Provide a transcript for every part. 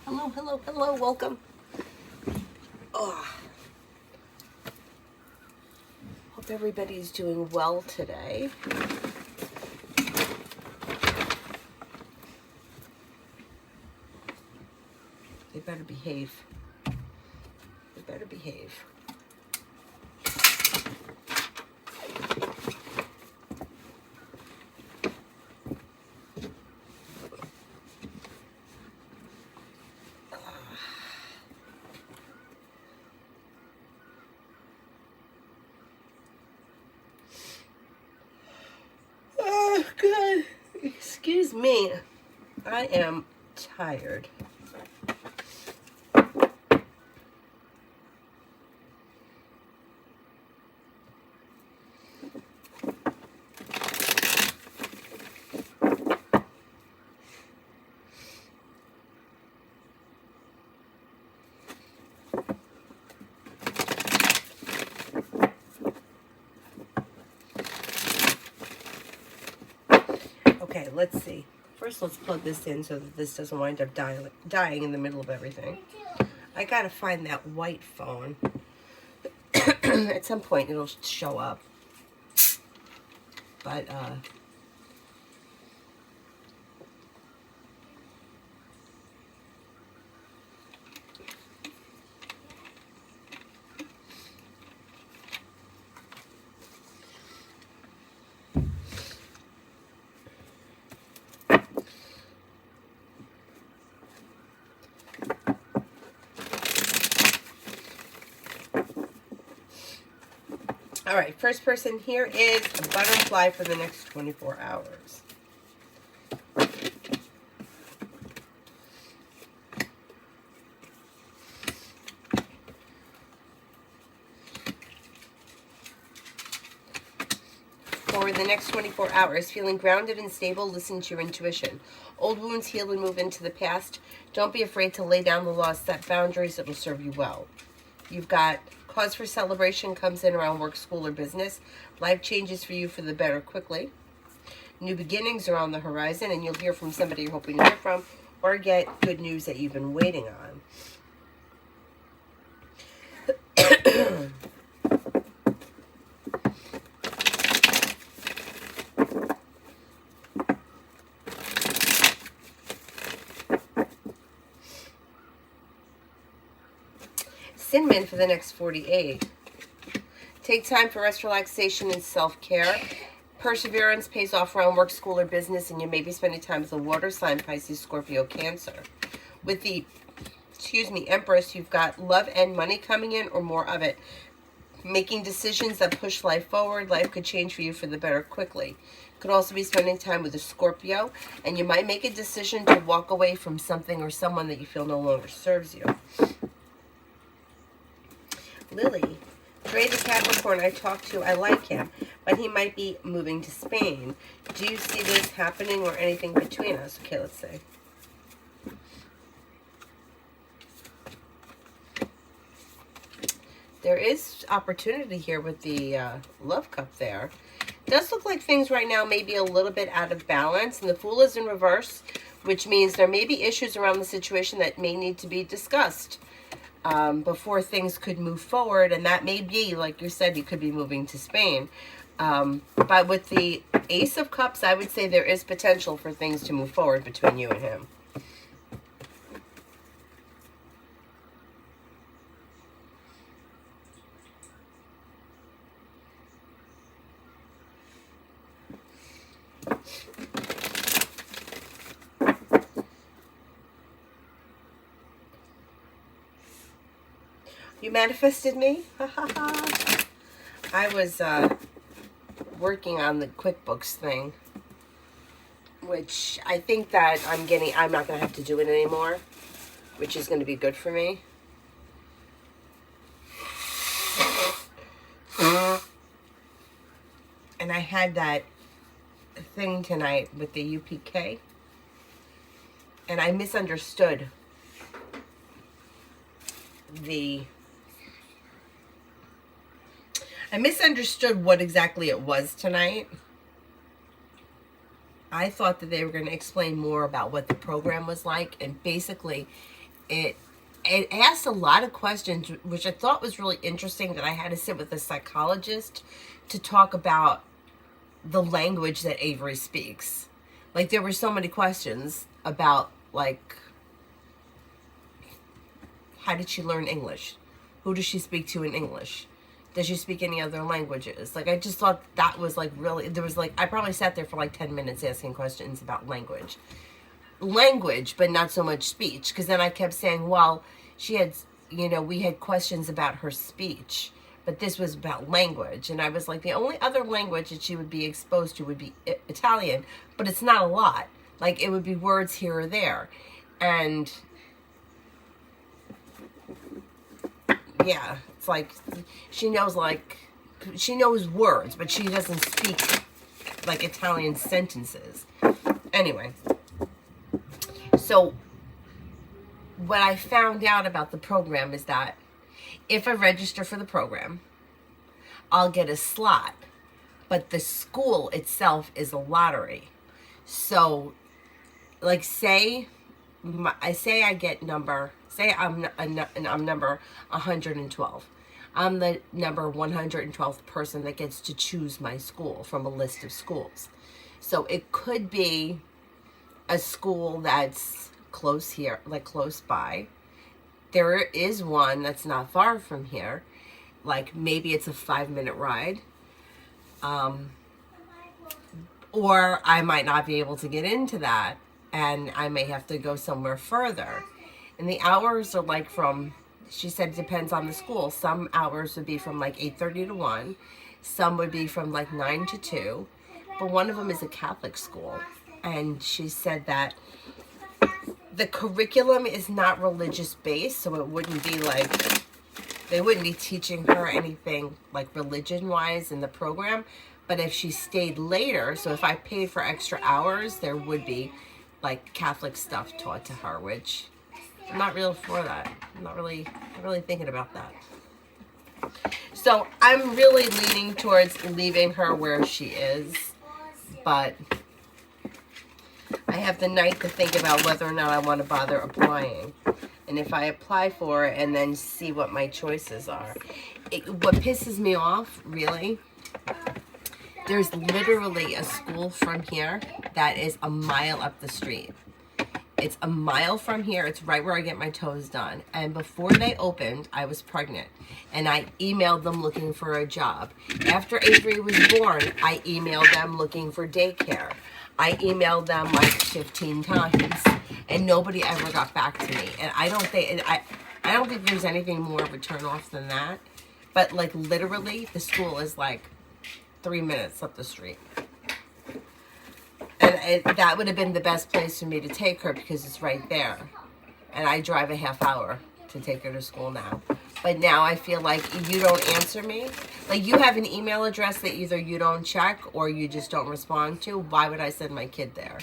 Hello, hello, hello, welcome. Oh, hope everybody's doing well today. They better behave. They better behave. Oh, God. Excuse me. I am tired. Okay, let's see. First, let's plug this in so that this doesn't wind up dying in the middle of everything. I gotta find that white phone. At some point, it'll show up. But, all right, first person here is a butterfly for the next 24 hours. For the next 24 hours, feeling grounded and stable, listen to your intuition. Old wounds heal and move into the past. Don't be afraid to lay down the law, set boundaries that will serve you well. You've got cause for celebration comes in around work, school, or business. Life changes for you for the better quickly. New beginnings are on the horizon, and you'll hear from somebody you're hoping to hear from, or get good news that you've been waiting on. Cinnamon for the next 48. Take time for rest, relaxation, and self-care. Perseverance pays off around work, school, or business, and you may be spending time with a water sign, Pisces, Scorpio, Cancer. With the, Empress, you've got love and money coming in, or more of it. Making decisions that push life forward. Life could change for you for the better quickly. Could also be spending time with a Scorpio, and you might make a decision to walk away from something or someone that you feel no longer serves you. Lily, Trey the Capricorn I talked to, I like him, but he might be moving to Spain. Do you see this happening or anything between us? Okay, let's see. There is opportunity here with the love cup there. It does look like things right now may be a little bit out of balance, and the Fool is in reverse, which means there may be issues around the situation that may need to be discussed before things could move forward, and that may be, like you said, you could be moving to Spain. But with the Ace of Cups, I would say there is potential for things to move forward between you and him. You manifested me? I was working on the QuickBooks thing, which I think that I'm not going to have to do it anymore, which is going to be good for me. And I had that thing tonight with the UPK, and I misunderstood what exactly it was tonight. I thought that they were going to explain more about what the program was like, and basically it asked a lot of questions, which I thought was really interesting, that I had to sit with a psychologist to talk about the language that Avery speaks. Like, there were so many questions about, like, how did she learn English? Who does she speak to in English? Does she speak any other languages? Like, I just thought that was, like, really, there was, like, I probably sat there for, like, 10 minutes asking questions about language, but not so much speech. Because then I kept saying, well, she had, you know, we had questions about her speech, but this was about language. And I was like, the only other language that she would be exposed to would be Italian, but it's not a lot. Like, it would be words here or there. And yeah, it's like, she knows words, but she doesn't speak, like, Italian sentences. Anyway, so what I found out about the program is that if I register for the program, I'll get a slot, but the school itself is a lottery. So, like, say I get number, say I'm number 112. I'm the number 112th person that gets to choose my school from a list of schools. So it could be a school that's close here, like close by. There is one that's not far from here. Like, maybe it's a 5-minute ride. Or I might not be able to get into that, and I may have to go somewhere further. And the hours are like from, she said it depends on the school. Some hours would be from like 8:30 to 1. Some would be from like 9 to 2. But one of them is a Catholic school. And she said that the curriculum is not religious based, so it wouldn't be like, they wouldn't be teaching her anything like religion wise in the program. But if she stayed later, so if I paid for extra hours, there would be like Catholic stuff taught to her, which I'm not real for that. I'm not really thinking about that. So I'm really leaning towards leaving her where she is, but I have the night to think about whether or not I want to bother applying. And if I apply for it and then see what my choices are. What pisses me off, really, there's literally a school from here that is a mile up the street. It's a mile from here. It's right where I get my toes done. And before they opened, I was pregnant. And I emailed them looking for a job. After Avery was born, I emailed them looking for daycare. I emailed them like 15 times. And nobody ever got back to me. And I don't think there's anything more of a turn off than that. But like literally, the school is like 3 minutes up the street. And that would have been the best place for me to take her because it's right there. And I drive a half hour to take her to school now. But now I feel like you don't answer me. Like, you have an email address that either you don't check or you just don't respond to. Why would I send my kid there?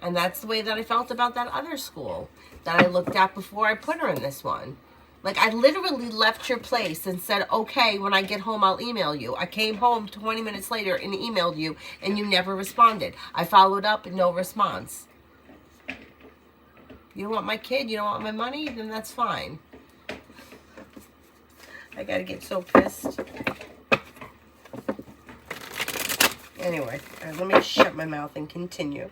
And that's the way that I felt about that other school that I looked at before I put her in this one. Like, I literally left your place and said, okay, when I get home, I'll email you. I came home 20 minutes later and emailed you, and you never responded. I followed up, and no response. You don't want my kid? You don't want my money? Then that's fine. I gotta get so pissed. Anyway, all right, let me shut my mouth and continue.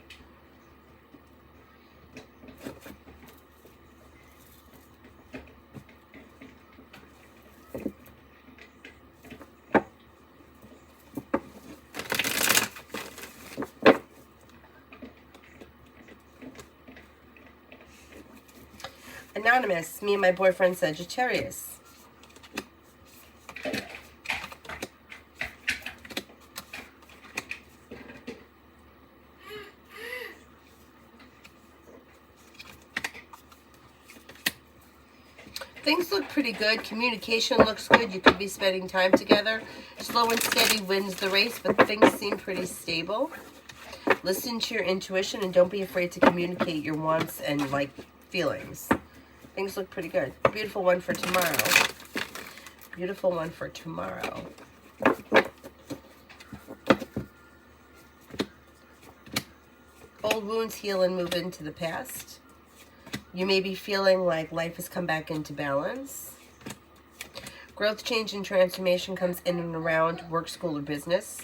Anonymous, me and my boyfriend Sagittarius. Things look pretty good. Communication looks good. You could be spending time together. Slow and steady wins the race, but things seem pretty stable. Listen to your intuition and don't be afraid to communicate your wants and like feelings. Things look pretty good. Beautiful one for tomorrow. Beautiful one for tomorrow. Old wounds heal and move into the past. You may be feeling like life has come back into balance. Growth, change, and transformation comes in and around work, school, or business.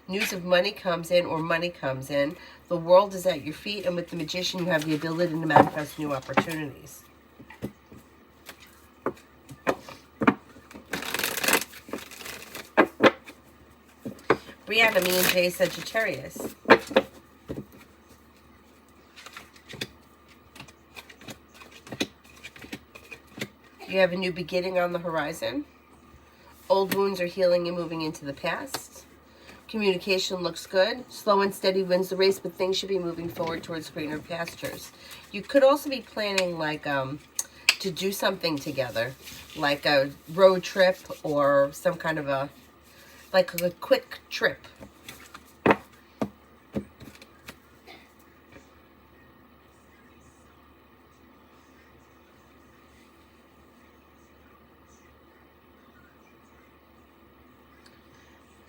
News of money comes in, or money comes in. The world is at your feet, and with the Magician, you have the ability to manifest new opportunities. Brianna, me and Jay, Sagittarius. You have a new beginning on the horizon. Old wounds are healing and moving into the past. Communication looks good. Slow and steady wins the race, but things should be moving forward towards greener pastures. You could also be planning like to do something together, like a road trip or some kind of a quick trip.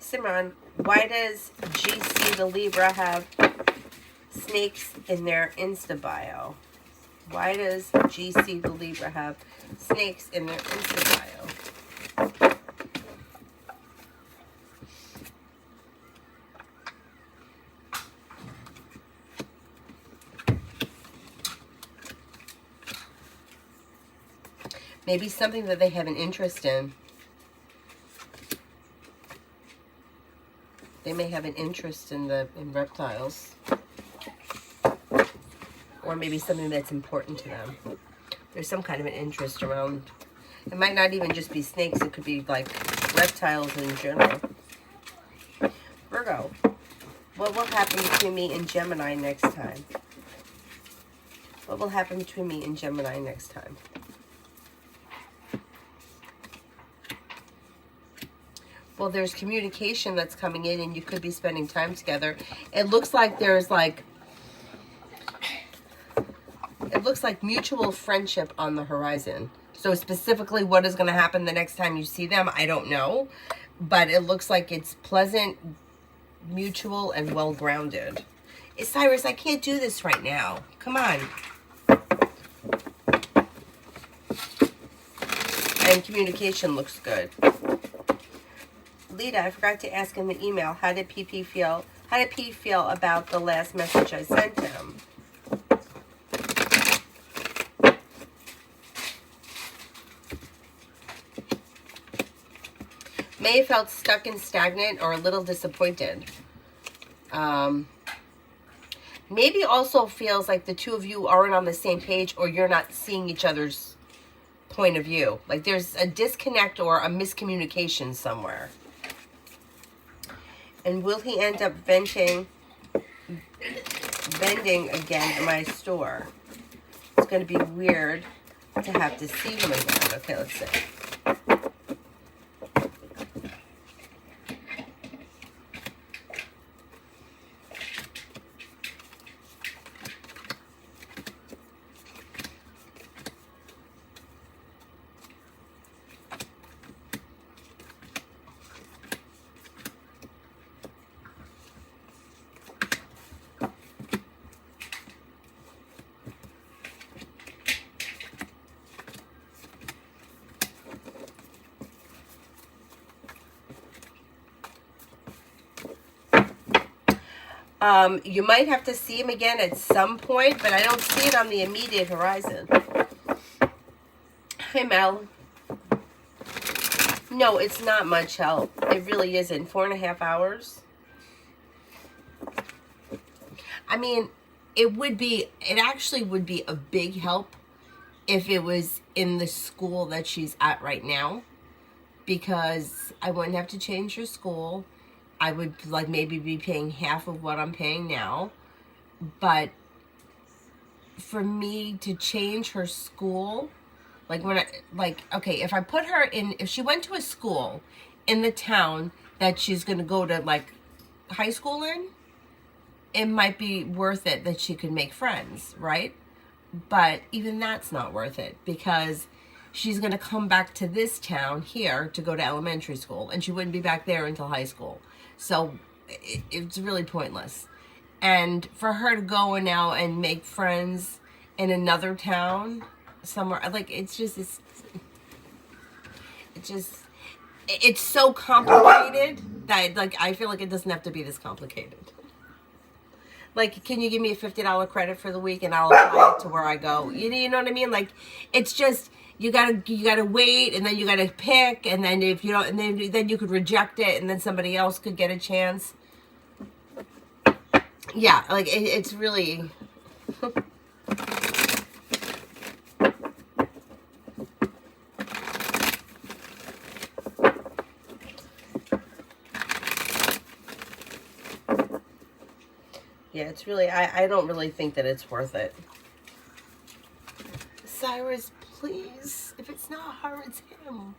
Simran, why does GC the Libra have snakes in their Insta bio? Why does GC the Libra have snakes in their Insta bio? Maybe something that they have an interest in. They may have an interest in reptiles. Or maybe something that's important to them. There's some kind of an interest around. It might not even just be snakes. It could be like reptiles in general. Virgo, what will happen between me and Gemini next time? What will happen between me and Gemini next time? Well, there's communication that's coming in, and you could be spending time together. It looks like there's mutual friendship on the horizon. So specifically what is going to happen the next time you see them, I don't know. But it looks like it's pleasant, mutual, and well-grounded. Cyrus, I can't do this right now. Come on. And communication looks good. Lita, I forgot to ask in the email, how did PP feel? How did P feel about the last message I sent him? May have felt stuck and stagnant or a little disappointed. Maybe also feels like the two of you aren't on the same page, or you're not seeing each other's point of view. Like there's a disconnect or a miscommunication somewhere. And will he end up vending again in my store? It's going to be weird to have to see him again. Okay, let's see. You might have to see him again at some point, but I don't see it on the immediate horizon. Hi, Mel. No, it's not much help. It really isn't. 4.5 hours. I mean, it actually would be a big help if it was in the school that she's at right now, because I wouldn't have to change her school. I would maybe be paying half of what I'm paying now. But for me to change her school, okay, if I put her in, if she went to a school in the town that she's going to go to high school in, it might be worth it that she could make friends, right? But even that's not worth it, because she's going to come back to this town here to go to elementary school, and she wouldn't be back there until high school. So it's really pointless. And for her to go now and make friends in another town somewhere. Like, it's so complicated that, like, I feel like it doesn't have to be this complicated. Like, can you give me a $50 credit for the week and I'll apply it to where I go? You know what I mean? Like, it's just, you gotta wait, and then you gotta pick, and then if you don't, and then you could reject it, and then somebody else could get a chance. Yeah, like, it's really... Yeah, it's really, I don't really think that it's worth it. Cyrus, please. If it's not her, it's him.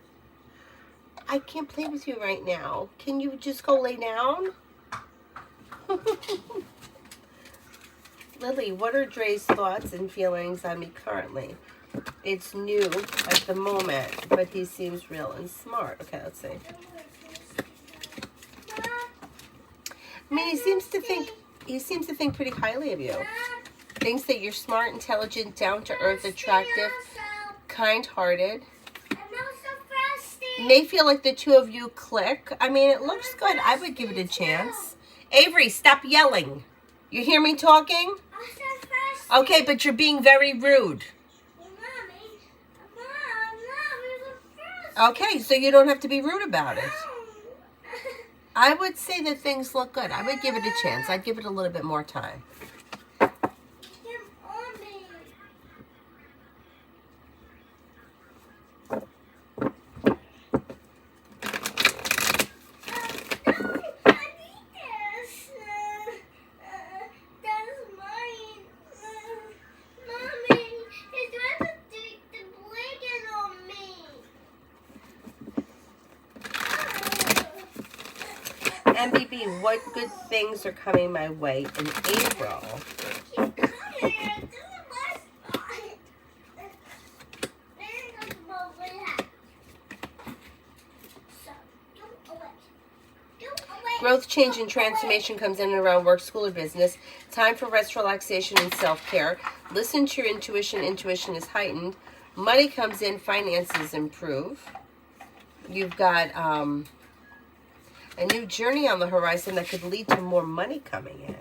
I can't play with you right now. Can you just go lay down? Lily, what are Dre's thoughts and feelings on me currently? It's new at the moment, but he seems real and smart. Okay, let's see. I mean, he seems to think pretty highly of you. Thinks that you're smart, intelligent, down-to-earth, attractive, kind-hearted. May feel like the two of you click. I mean, it looks good. I would give it a chance. Avery, stop yelling. You hear me talking? Okay, but you're being very rude. Okay, so you don't have to be rude about it. I would say that things look good. I would give it a chance. I'd give it a little bit more time. MBB, what good things are coming my way in April? Growth, change, and transformation comes in and around work, school, or business. Time for rest, relaxation, and self-care. Listen to your intuition. Intuition is heightened. Money comes in. Finances improve. You've got a new journey on the horizon that could lead to more money coming in.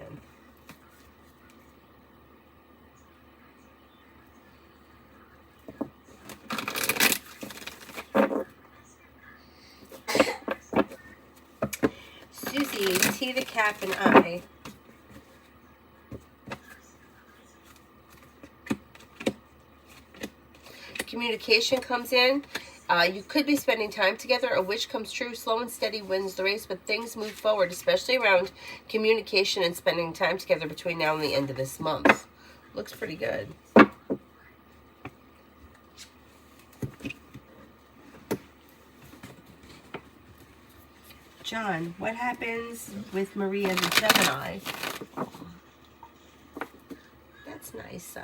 Susie, T the Cap, and I. Communication comes in. You could be spending time together. A wish comes true. Slow and steady wins the race, but things move forward, especially around communication and spending time together between now and the end of this month. Looks pretty good. John, what happens with Maria the Gemini? That's nice, Si.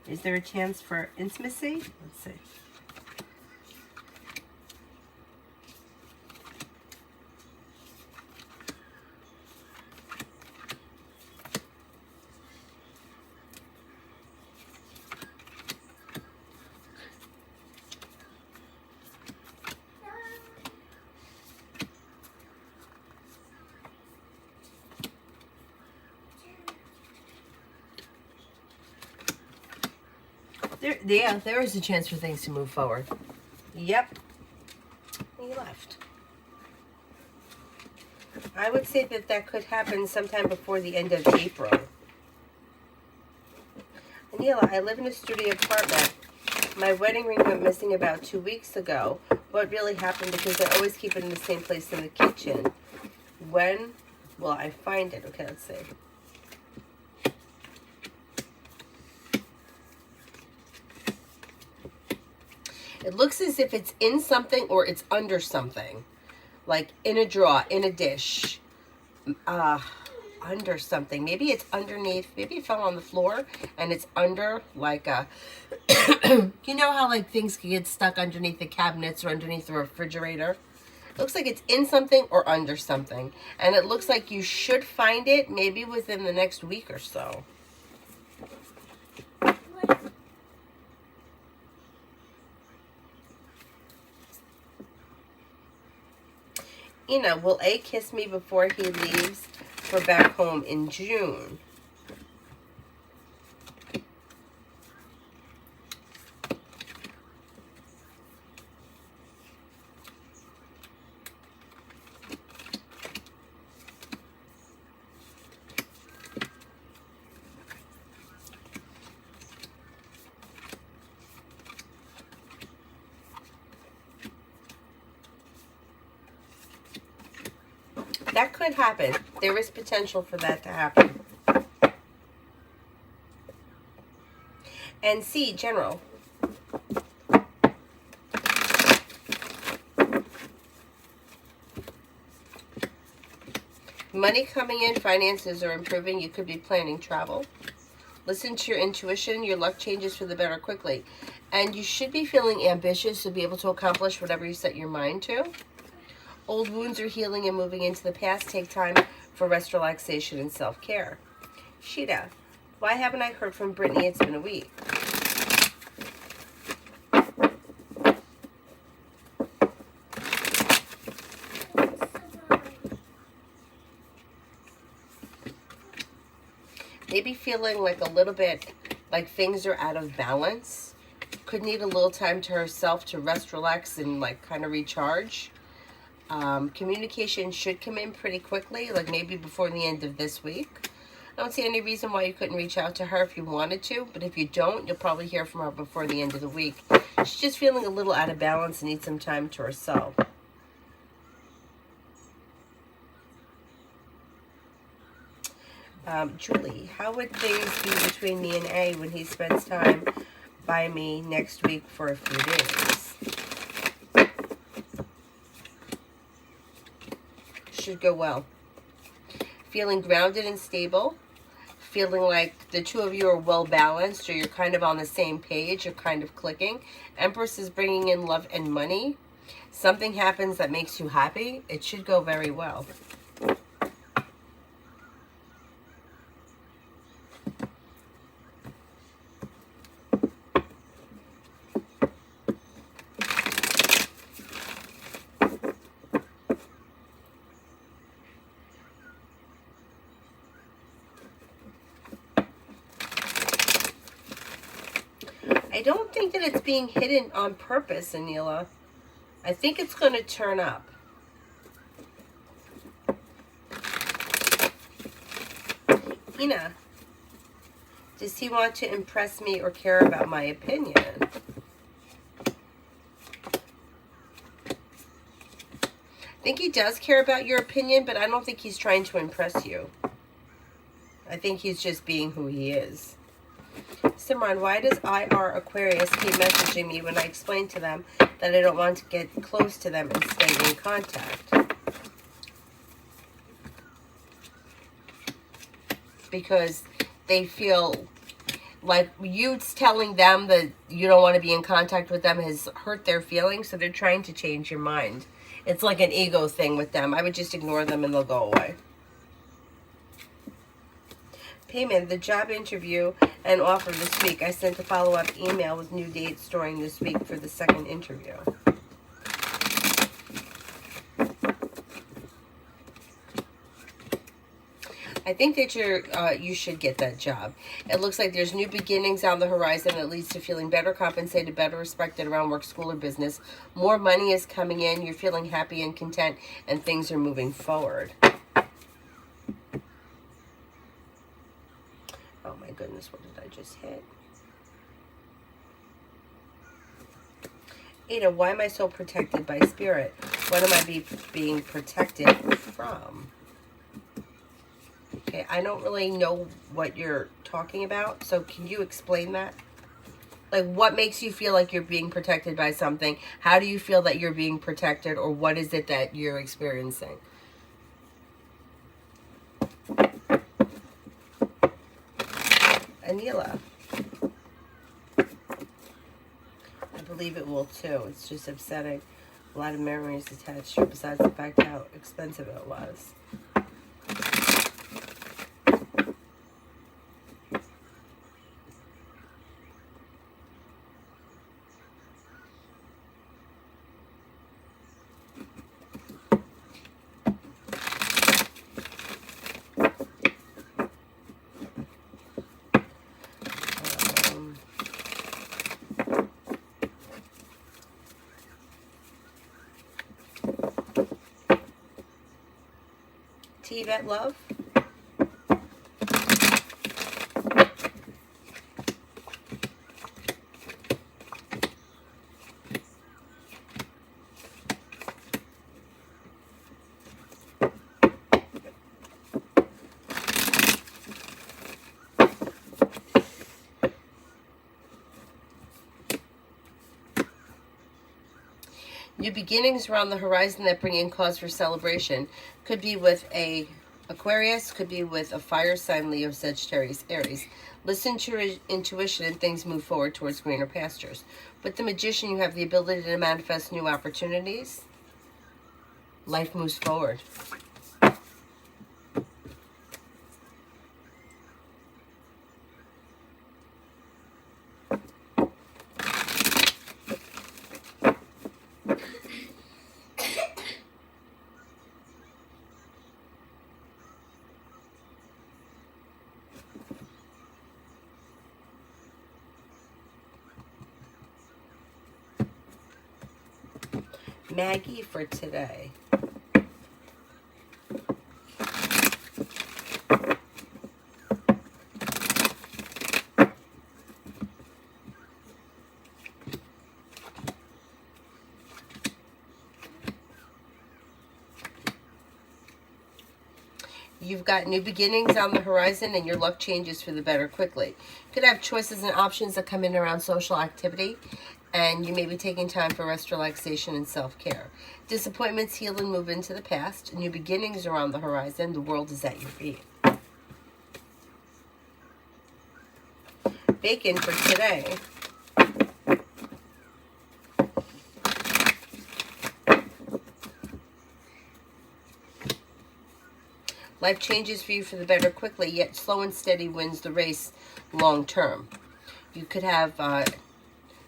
Is there a chance for intimacy? Let's see. There is a chance for things to move forward. Yep. He left. I would say that could happen sometime before the end of April. Anila, I live in a studio apartment. My wedding ring went missing about 2 weeks ago. What really happened? Because I always keep it in the same place in the kitchen. When will I find it? Okay, let's see. It looks as if it's in something or it's under something. Like in a drawer, in a dish. under something. Maybe it's underneath. Maybe it fell on the floor and it's under like a, you know how like things can get stuck underneath the cabinets or underneath the refrigerator? It looks like it's in something or under something. And it looks like you should find it maybe within the next week or so. Will A kiss me before he leaves for back home in June? That could happen. There is potential for that to happen. And C, general. Money coming in, finances are improving. You could be planning travel. Listen to your intuition. Your luck changes for the better quickly. And you should be feeling ambitious to be able to accomplish whatever you set your mind to. Old wounds are healing and moving into the past. Take time for rest, relaxation, and self-care. Sheeta, why haven't I heard from Brittany? It's been a week. Maybe feeling like a little bit like things are out of balance. Could need a little time to herself to rest, relax, and like kind of recharge. Communication should come in pretty quickly, like maybe before the end of this week. I don't see any reason why you couldn't reach out to her if you wanted to, but if you don't, you'll probably hear from her before the end of the week. She's just feeling a little out of balance and needs some time to herself. Julie, how would things be between me and A when he spends time by me next week for a few days? Should go well. Feeling grounded and stable. Feeling like the two of you are well balanced, or you're kind of on the same page, you're kind of clicking. Empress is bringing in love and money. Something happens that makes you happy. It should go very well. I don't think that it's being hidden on purpose, Anila. I think it's going to turn up. Ina, does he want to impress me or care about my opinion? I think he does care about your opinion, but I don't think he's trying to impress you. I think he's just being who he is. Simran, why does IR Aquarius keep messaging me when I explain to them that I don't want to get close to them and stay in contact? Because they feel like you telling them that you don't want to be in contact with them has hurt their feelings, so they're trying to change your mind. It's like an ego thing with them. I would just ignore them and they'll go away. Payment, the job interview and offer this week. I sent a follow-up email with new dates during this week for the second interview. I think that you should get that job. It looks like there's new beginnings on the horizon that leads to feeling better compensated, better respected around work, school, or business. More money is coming in. You're feeling happy and content, and things are moving forward. Oh my goodness, what did I just hit? Ada, why am I so protected by spirit? What am I being protected from? Okay, I don't really know what you're talking about, so can you explain that? Like, what makes you feel like you're being protected by something? How do you feel that you're being protected, or what is it that you're experiencing? Anila. I believe it will too. It's just upsetting. A lot of memories attached to it, besides the fact how expensive it was. T-Vet Love. New beginnings are on the horizon that bring in cause for celebration. Could be with a Aquarius, could be with a fire sign, Leo, Sagittarius, Aries. Listen to your intuition and things move forward towards greener pastures. With the Magician, you have the ability to manifest new opportunities. Life moves forward. Maggie for today. You've got new beginnings on the horizon and your luck changes for the better quickly. You could have choices and options that come in around social activity, and you may be taking time for rest, relaxation, and self-care. Disappointments heal and move into the past. New beginnings are on the horizon. The world is at your feet. Bacon for today. Life changes for you for the better quickly, yet slow and steady wins the race long term. You could have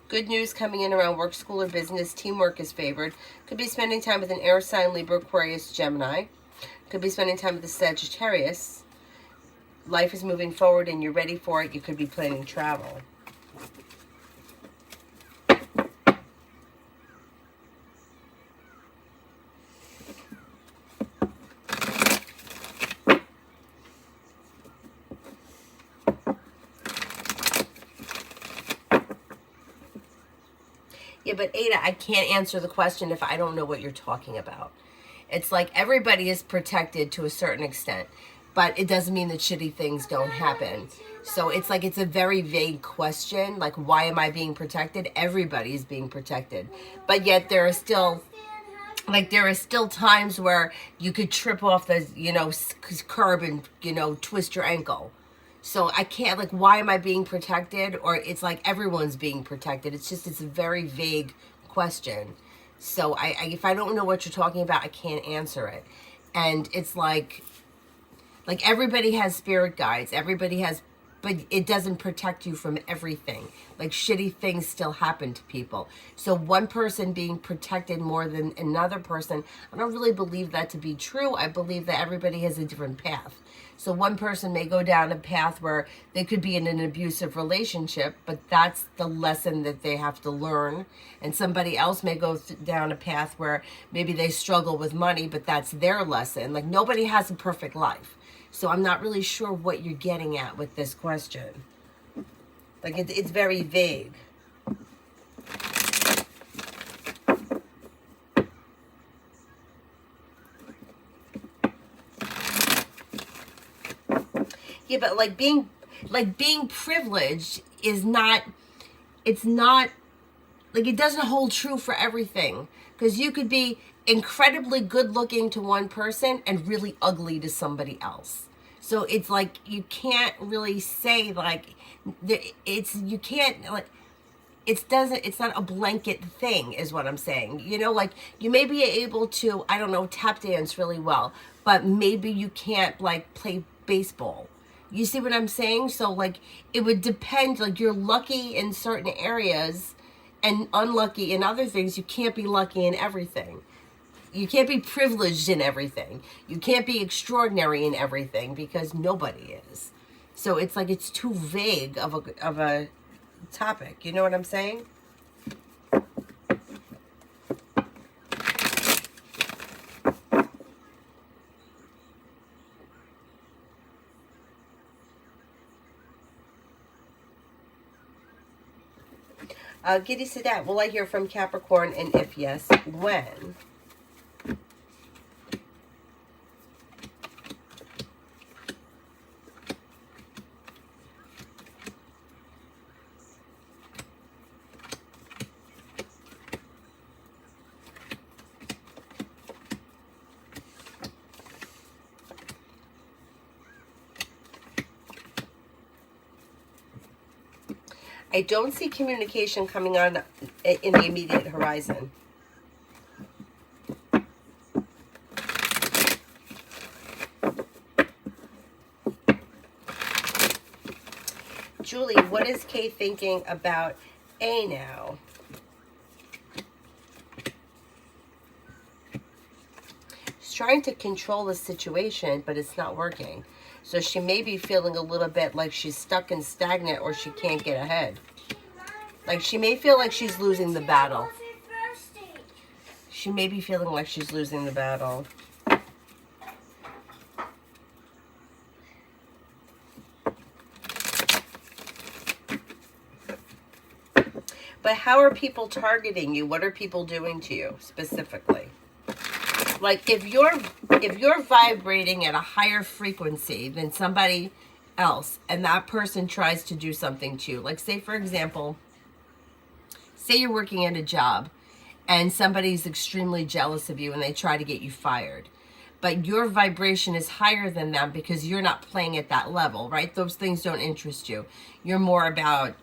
good news coming in around work, school, or business. Teamwork is favored. Could be spending time with an air sign, Libra, Aquarius, Gemini. Could be spending time with a Sagittarius. Life is moving forward and you're ready for it. You could be planning travel. Yeah, but Ada, I can't answer the question if I don't know what you're talking about. It's like everybody is protected to a certain extent, but it doesn't mean that shitty things don't happen. So it's like it's a very vague question, like why am I being protected? Everybody is being protected. But yet there are still times where you could trip off the, curb and, twist your ankle. So I can't, like, why am I being protected? Or it's like everyone's being protected. It's a very vague question. So if I don't know what you're talking about, I can't answer it. And it's like everybody has spirit guides. Everybody has, but it doesn't protect you from everything. Like shitty things still happen to people. So one person being protected more than another person, I don't really believe that to be true. I believe that everybody has a different path. So one person may go down a path where they could be in an abusive relationship, but that's the lesson that they have to learn. And somebody else may go down a path where maybe they struggle with money, but that's their lesson. Like nobody has a perfect life. So I'm not really sure what you're getting at with this question. Like it's very vague. Yeah, but being privileged is not, it's not, it doesn't hold true for everything. Because you could be incredibly good looking to one person and really ugly to somebody else. So it's like you can't really say like you can't like it's not a blanket thing is what I'm saying. You know, like you may be able to, I don't know, tap dance really well, but maybe you can't like play baseball. You see what I'm saying? So like it would depend, like you're lucky in certain areas and unlucky in other things. You can't be lucky in everything. You can't be privileged in everything. You can't be extraordinary in everything because nobody is. So it's like it's too vague of a topic. You know what I'm saying? Giddy Sadat, will I hear from Capricorn, and if yes, when? I don't see communication coming on in the immediate horizon. Julie, what is Kay thinking about A now? She's trying to control the situation, but it's not working. So she may be feeling a little bit like she's stuck and stagnant, or she can't get ahead. Like she may feel like she's losing the battle. She may be feeling like she's losing the battle. But how are people targeting you? What are people doing to you specifically? Like if you're vibrating at a higher frequency than somebody else, and that person tries to do something to you, like say for example, say you're working at a job and somebody's extremely jealous of you and they try to get you fired, but your vibration is higher than them because you're not playing at that level, right? Those things don't interest you. You're more about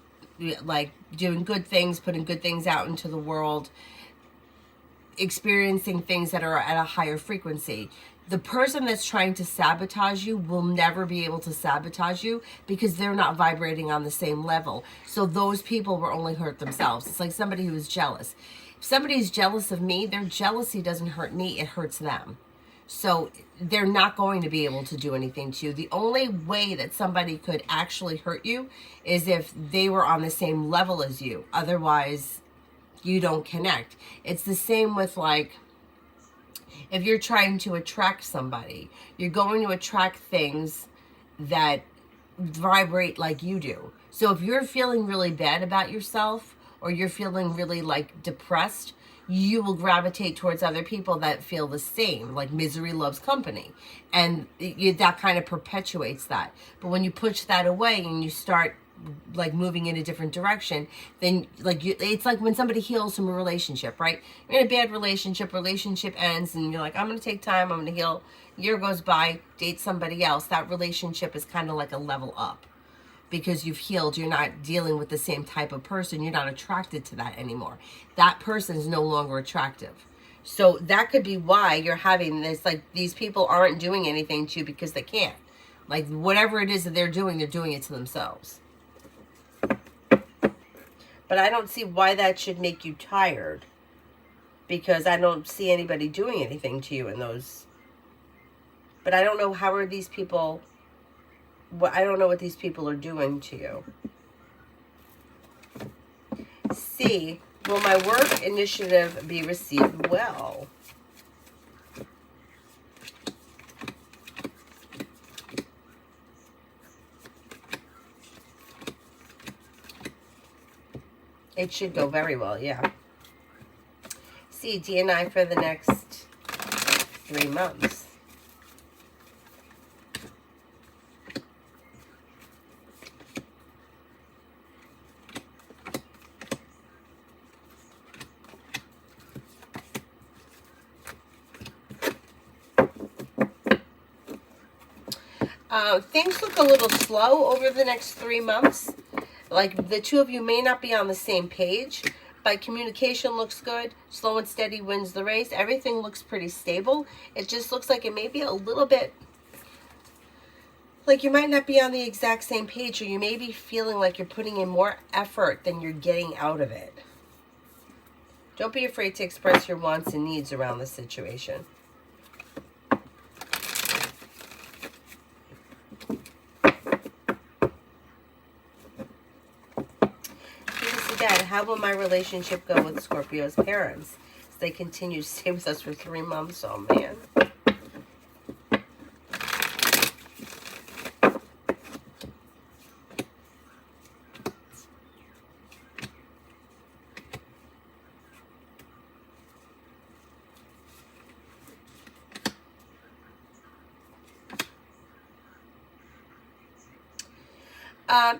like doing good things, putting good things out into the world, experiencing things that are at a higher frequency. The person that's trying to sabotage you will never be able to sabotage you because they're not vibrating on the same level. So those people will only hurt themselves. It's like somebody who is jealous. If somebody's jealous of me, their jealousy doesn't hurt me, it hurts them. So they're not going to be able to do anything to you. The only way that somebody could actually hurt you is if they were on the same level as you. Otherwise, you don't connect. It's the same with like, if you're trying to attract somebody, you're going to attract things that vibrate like you do. So if you're feeling really bad about yourself, or you're feeling really like depressed, you will gravitate towards other people that feel the same. Like misery loves company, and that kind of perpetuates that. But when you push that away and you start like moving in a different direction, then like it's like when somebody heals from a relationship, right? You're in a bad relationship ends, and you're like, I'm gonna take time, I'm gonna heal. Year goes by, date somebody else. That relationship is kind of like a level up because you've healed. You're not dealing with the same type of person. You're not attracted to that anymore. That person is no longer attractive. So that could be why you're having this, like these people aren't doing anything to you because they can't. Like whatever it is that they're doing it to themselves. But I don't see why that should make you tired, because I don't see anybody doing anything to you in those. But I don't know how are these people, I don't know what these people are doing to you. C, will my work initiative be received well? It should go very well, yeah. See, D&I for the next 3 months. Things look a little slow over the next 3 months. Like the two of you may not be on the same page, but communication looks good. Slow and steady wins the race. Everything looks pretty stable. It just looks like it may be a little bit, like you might not be on the exact same page, or you may be feeling like you're putting in more effort than you're getting out of it. Don't be afraid to express your wants and needs around the situation. Again, how will my relationship go with Scorpio's parents as they continue to stay with us for 3 months? Oh, man.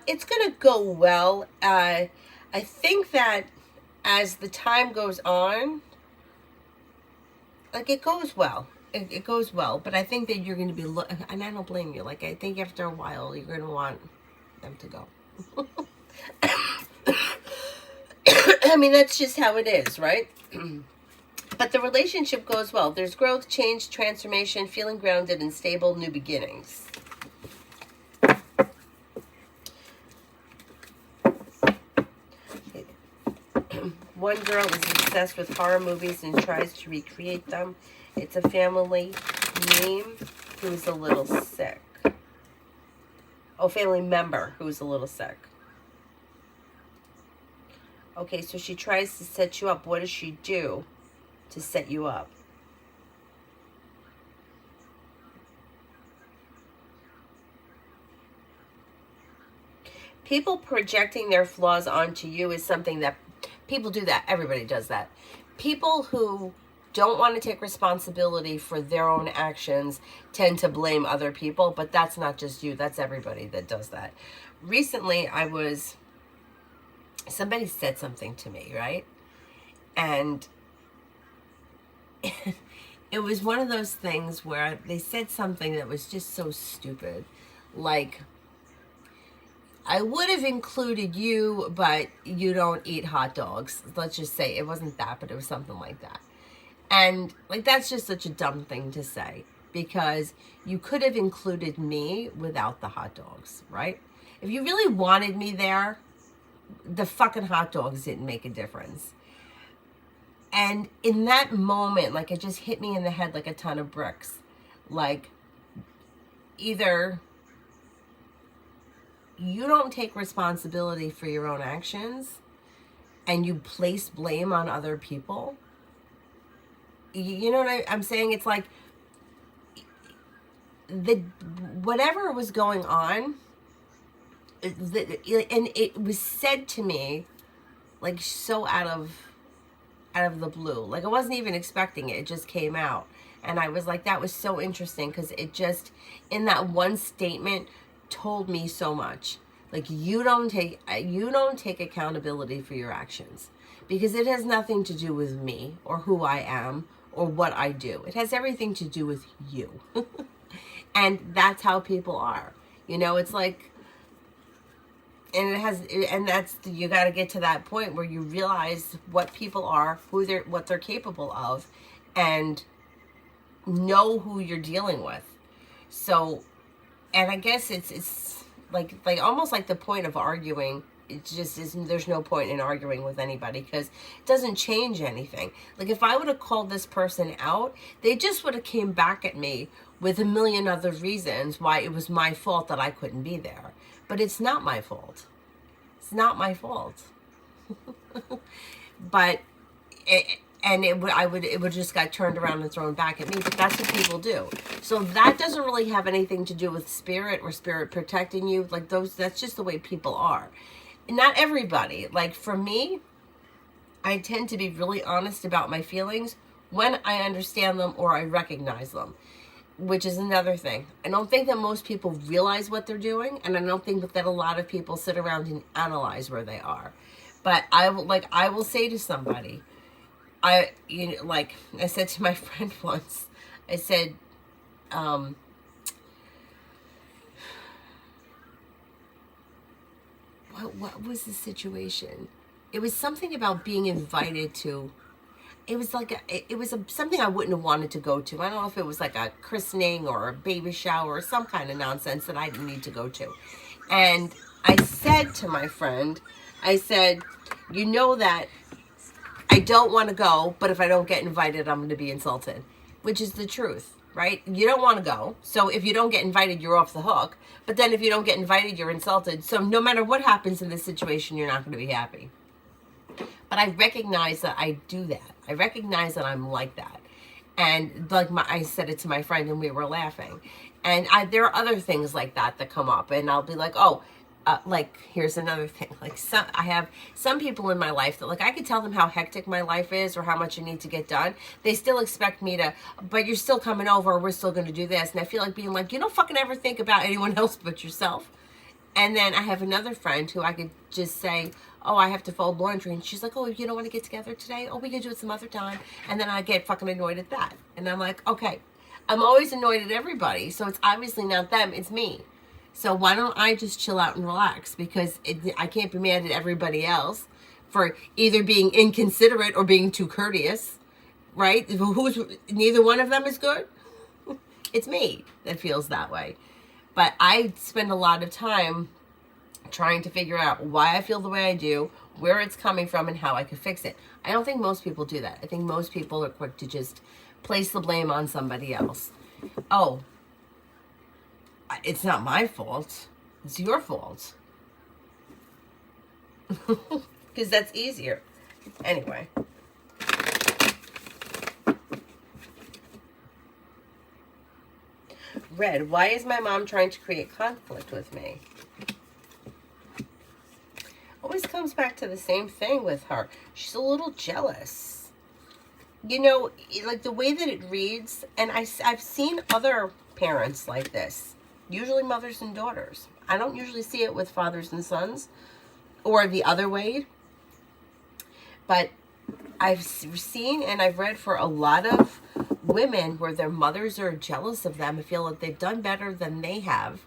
It's going to go well. I think that as the time goes on, like it goes well. It goes well. But I think that you're going to be, and I don't blame you. Like I think after a while, you're going to want them to go. I mean, that's just how it is, right? But the relationship goes well. There's growth, change, transformation, feeling grounded and stable, new beginnings. One girl is obsessed with horror movies and tries to recreate them. It's a family name who's a little sick. Oh, family member who's a little sick. Okay, so she tries to set you up. What does she do to set you up? People projecting their flaws onto you is something that people do that. Everybody does that. People who don't want to take responsibility for their own actions tend to blame other people, but that's not just you. That's everybody that does that. Recently, somebody said something to me, right? And it was one of those things where they said something that was just so stupid. Like, I would have included you, but you don't eat hot dogs. Let's just say it wasn't that, but it was something like that. And like, that's just such a dumb thing to say, because you could have included me without the hot dogs, right? If you really wanted me there, the fucking hot dogs didn't make a difference. And in that moment, like, it just hit me in the head like a ton of bricks. Like, either you don't take responsibility for your own actions and you place blame on other people. You know what I'm saying? It's like whatever was going on, and it was said to me like so out of the blue. Like I wasn't even expecting it. It just came out. And I was like, that was so interesting, because it just, in that one statement, told me so much. Like, you don't take accountability for your actions, because it has nothing to do with me or who I am or what I do. It has everything to do with you. And that's how people are. You know, it's like, you got to get to that point where you realize what people are, what they're capable of, and know who you're dealing with. So, and I guess it's like almost like the point of arguing. It just isn't. There's no point in arguing with anybody, because it doesn't change anything. Like, if I would have called this person out, they just would have came back at me with a million other reasons why it was my fault that I couldn't be there. But it's not my fault. It's not my fault. But it would just got turned around and thrown back at me. But that's what people do. So that doesn't really have anything to do with spirit or spirit protecting you. Like, that's just the way people are. Not everybody. Like, for me, I tend to be really honest about my feelings when I understand them or I recognize them, which is another thing. I don't think that most people realize what they're doing, and I don't think that a lot of people sit around and analyze where they are. But I will say to somebody, like I said to my friend once, I said, what was the situation? It was something about being invited to. It was like something I wouldn't have wanted to go to. I don't know if it was like a christening or a baby shower or some kind of nonsense that I didn't need to go to. And I said to my friend, I said, you know that I don't want to go, but if I don't get invited, I'm going to be insulted, which is the truth, right? You don't want to go. So if you don't get invited, you're off the hook. But then if you don't get invited, you're insulted. So no matter what happens in this situation, you're not going to be happy. But I recognize that I do that. I recognize that I'm like that. And like I said it to my friend and we were laughing. And there are other things like that that come up. And I'll be like, oh, like, here's another thing. Like, I have some people in my life that, like, I could tell them how hectic my life is or how much I need to get done. They still expect me to, but you're still coming over or we're still going to do this. And I feel like being like, you don't fucking ever think about anyone else but yourself. And then I have another friend who I could just say, oh, I have to fold laundry. And she's like, oh, you don't want to get together today? Oh, we can do it some other time. And then I get fucking annoyed at that. And I'm like, okay, I'm always annoyed at everybody. So it's obviously not them, it's me. So why don't I just chill out and relax? Because I can't be mad at everybody else for either being inconsiderate or being too courteous, right? Neither one of them is good. It's me that feels that way. But I spend a lot of time trying to figure out why I feel the way I do, where it's coming from, and how I can fix it. I don't think most people do that. I think most people are quick to just place the blame on somebody else. Oh, it's not my fault. It's your fault. Because that's easier. Anyway. Red, why is my mom trying to create conflict with me? Always comes back to the same thing with her. She's a little jealous. You know, like the way that it reads, and I've seen other parents like this. Usually mothers and daughters. I don't usually see it with fathers and sons or the other way. But I've seen and I've read for a lot of women where their mothers are jealous of them and feel that they've done better than they have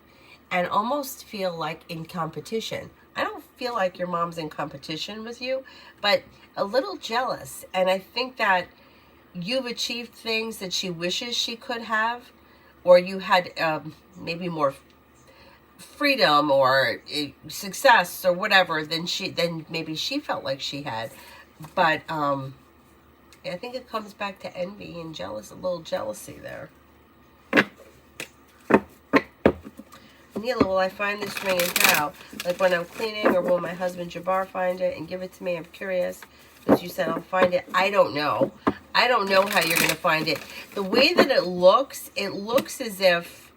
and almost feel like in competition. I don't feel like your mom's in competition with you, but a little jealous. And I think that you've achieved things that she wishes she could have, or you had maybe more freedom or success or whatever than maybe she felt like she had. But I think it comes back to envy and a little jealousy there. Neela, will I find this ring and how? Like when I'm cleaning, or will my husband Jabbar find it and give it to me? I'm curious. Because you said I'll find it. I don't know. I don't know how you're going to find it. The way that it looks as if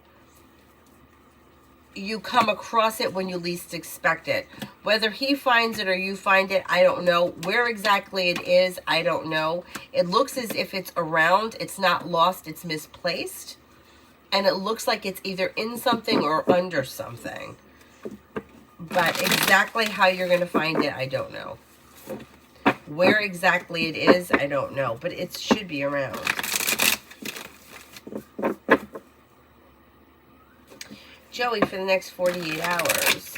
you come across it when you least expect it. Whether he finds it or you find it, I don't know. Where exactly it is, I don't know. It looks as if it's around. It's not lost. It's misplaced. And it looks like it's either in something or under something. But exactly how you're going to find it, I don't know. Where exactly it is, I don't know. But it should be around. Joey, for the next 48 hours.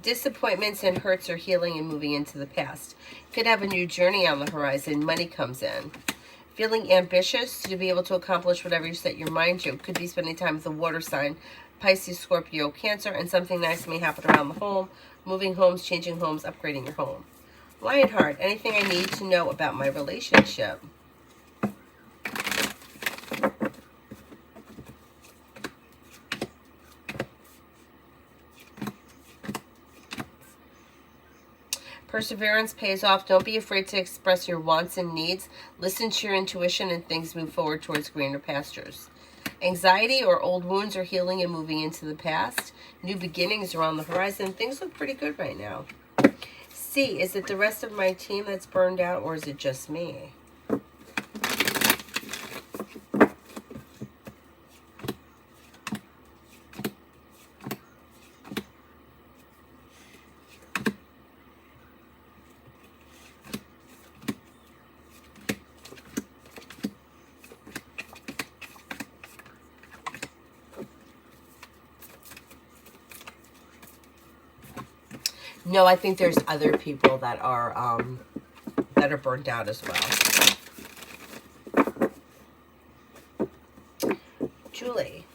Disappointments and hurts are healing and moving into the past. Could have a new journey on the horizon. Money comes in. Feeling ambitious to be able to accomplish whatever you set your mind to. Could be spending time with a water sign. Pisces, Scorpio, Cancer. And something nice may happen around the home. Moving homes, changing homes, upgrading your home. Lionheart, anything I need to know about my relationship? Perseverance pays off. Don't be afraid to express your wants and needs. Listen to your intuition and things move forward towards greener pastures. Anxiety or old wounds are healing and moving into the past. New beginnings are on the horizon. Things look pretty good right now. C, is it the rest of my team that's burned out or is it just me? No, I think there's other people that are burnt out as well. Julie.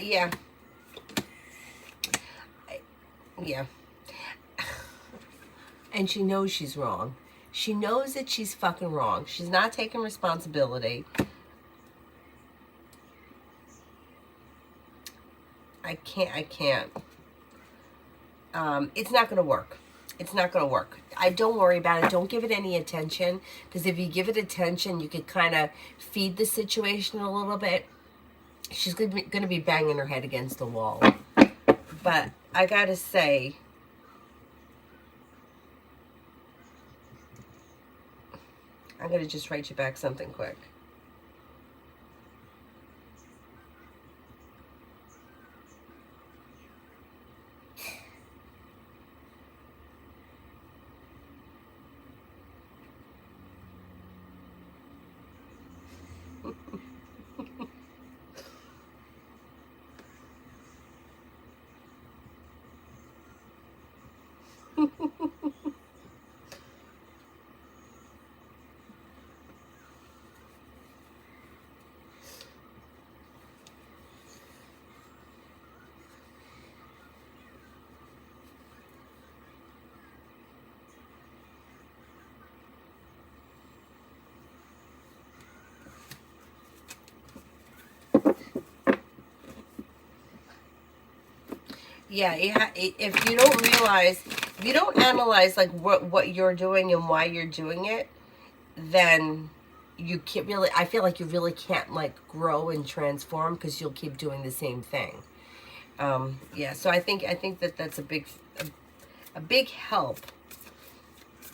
Yeah. Yeah. And she knows she's wrong. She knows that she's fucking wrong. She's not taking responsibility. I can't. It's not going to work. It's not going to work. Don't worry about it. Don't give it any attention. Because if you give it attention, you could kind of feed the situation a little bit. She's going to be banging her head against the wall. But I got to say, I'm going to just write you back something quick. Yeah, if you don't realize, if you don't analyze like what you're doing and why you're doing it, then you can't really, I feel like you really can't like grow and transform because you'll keep doing the same thing. Yeah, so I think that that's a big help.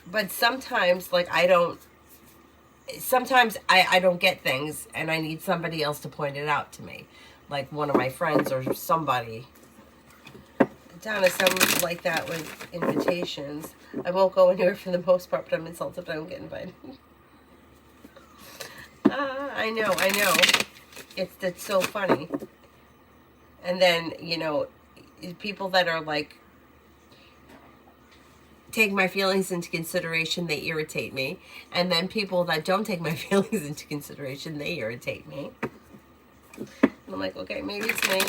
But sometimes like I don't get things and I need somebody else to point it out to me. Like one of my friends or somebody. Donna, someone like that with invitations. I won't go anywhere for the most part, but I'm insulted I don't get invited. I know. It's so funny. And then, you know, people that are like, take my feelings into consideration, they irritate me. And then people that don't take my feelings into consideration, they irritate me. And I'm like, okay, maybe it's me.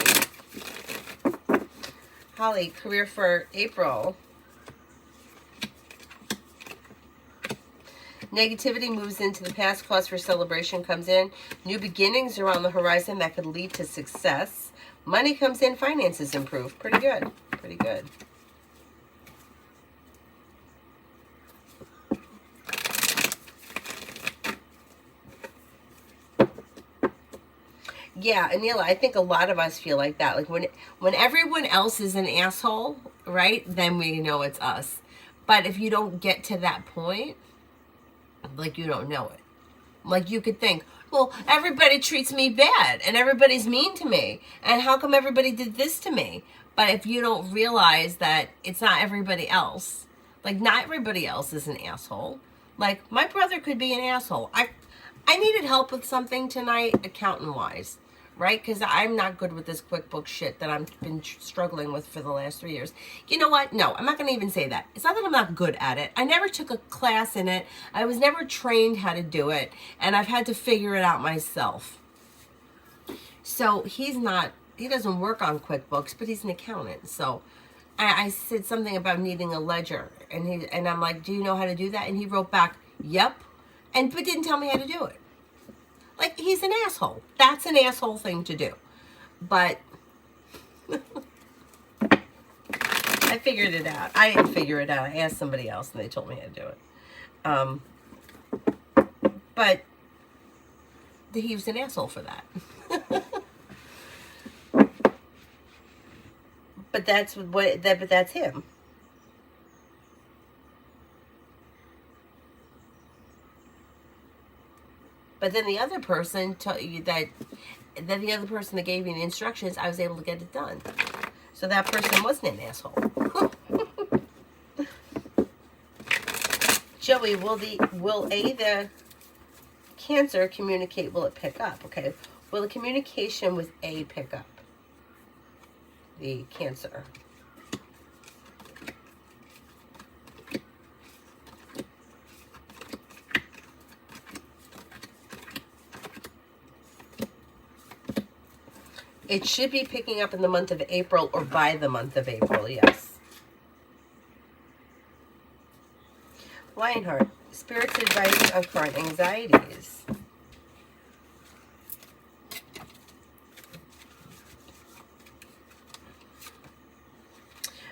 Holly, career for April. Negativity moves into the past. Cause for celebration comes in. New beginnings are on the horizon that could lead to success. Money comes in. Finances improve. Pretty good. Pretty good. Yeah, Anila, I think a lot of us feel like that. Like when everyone else is an asshole, right? Then we know it's us. But if you don't get to that point, like you don't know it. Like you could think, well, everybody treats me bad and everybody's mean to me. And how come everybody did this to me? But if you don't realize that it's not everybody else, like not everybody else is an asshole. Like my brother could be an asshole. I needed help with something tonight, accountant-wise, right? Because I'm not good with this QuickBooks shit that I've been struggling with for the last 3 years. You know what? No, I'm not going to even say that. It's not that I'm not good at it. I never took a class in it. I was never trained how to do it. And I've had to figure it out myself. So he doesn't work on QuickBooks, but he's an accountant. So I said something about needing a ledger. And I'm like, do you know how to do that? And he wrote back, yep. But didn't tell me how to do it. Like, he's an asshole. That's an asshole thing to do. But I figured it out. I didn't figure it out. I asked somebody else, and they told me how to do it. But he was an asshole for that. But that's him. But then the other person tell you that then the other person that gave me the instructions, I was able to get it done. So that person wasn't an asshole. Joey, will the Cancer communicate? Will it pick up? Okay. Will the communication with A pick up? The Cancer. It should be picking up in the month of April or by the month of April, yes. Lionheart, Spirit's advice on current anxieties.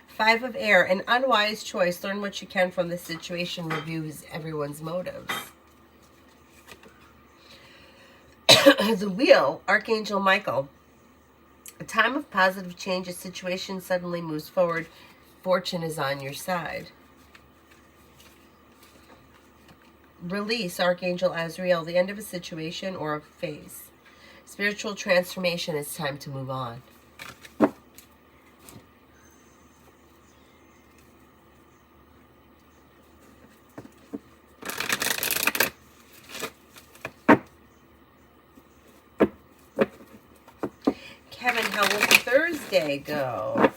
Five of Air, an unwise choice. Learn what you can from the situation. Reviews everyone's motives. The Wheel, Archangel Michael. A time of positive change. A situation suddenly moves forward. Fortune is on your side. Release, Archangel Azrael. The end of a situation or a phase. Spiritual transformation. It's time to move on. Kevin, how will Thursday go?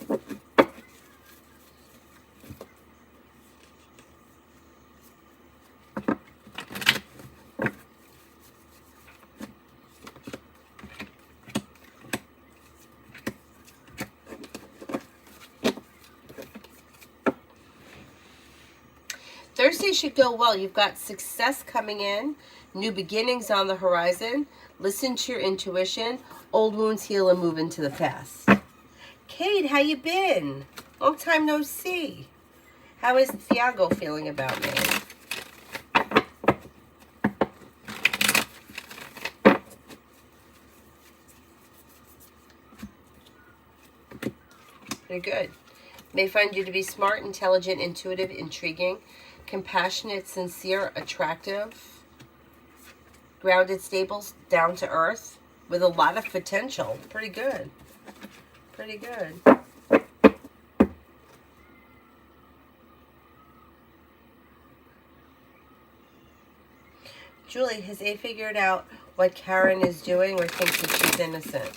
Thursday should go well. You've got success coming in, new beginnings on the horizon. Listen to your intuition. Old wounds heal and move into the past. Kate, how you been? Long time no see. How is Thiago feeling about me? Pretty good. May find you to be smart, intelligent, intuitive, intriguing, compassionate, sincere, attractive, grounded, stable, down to earth, with a lot of potential. Pretty good. Pretty good. Julie, has A figured out what Karen is doing or thinks that she's innocent?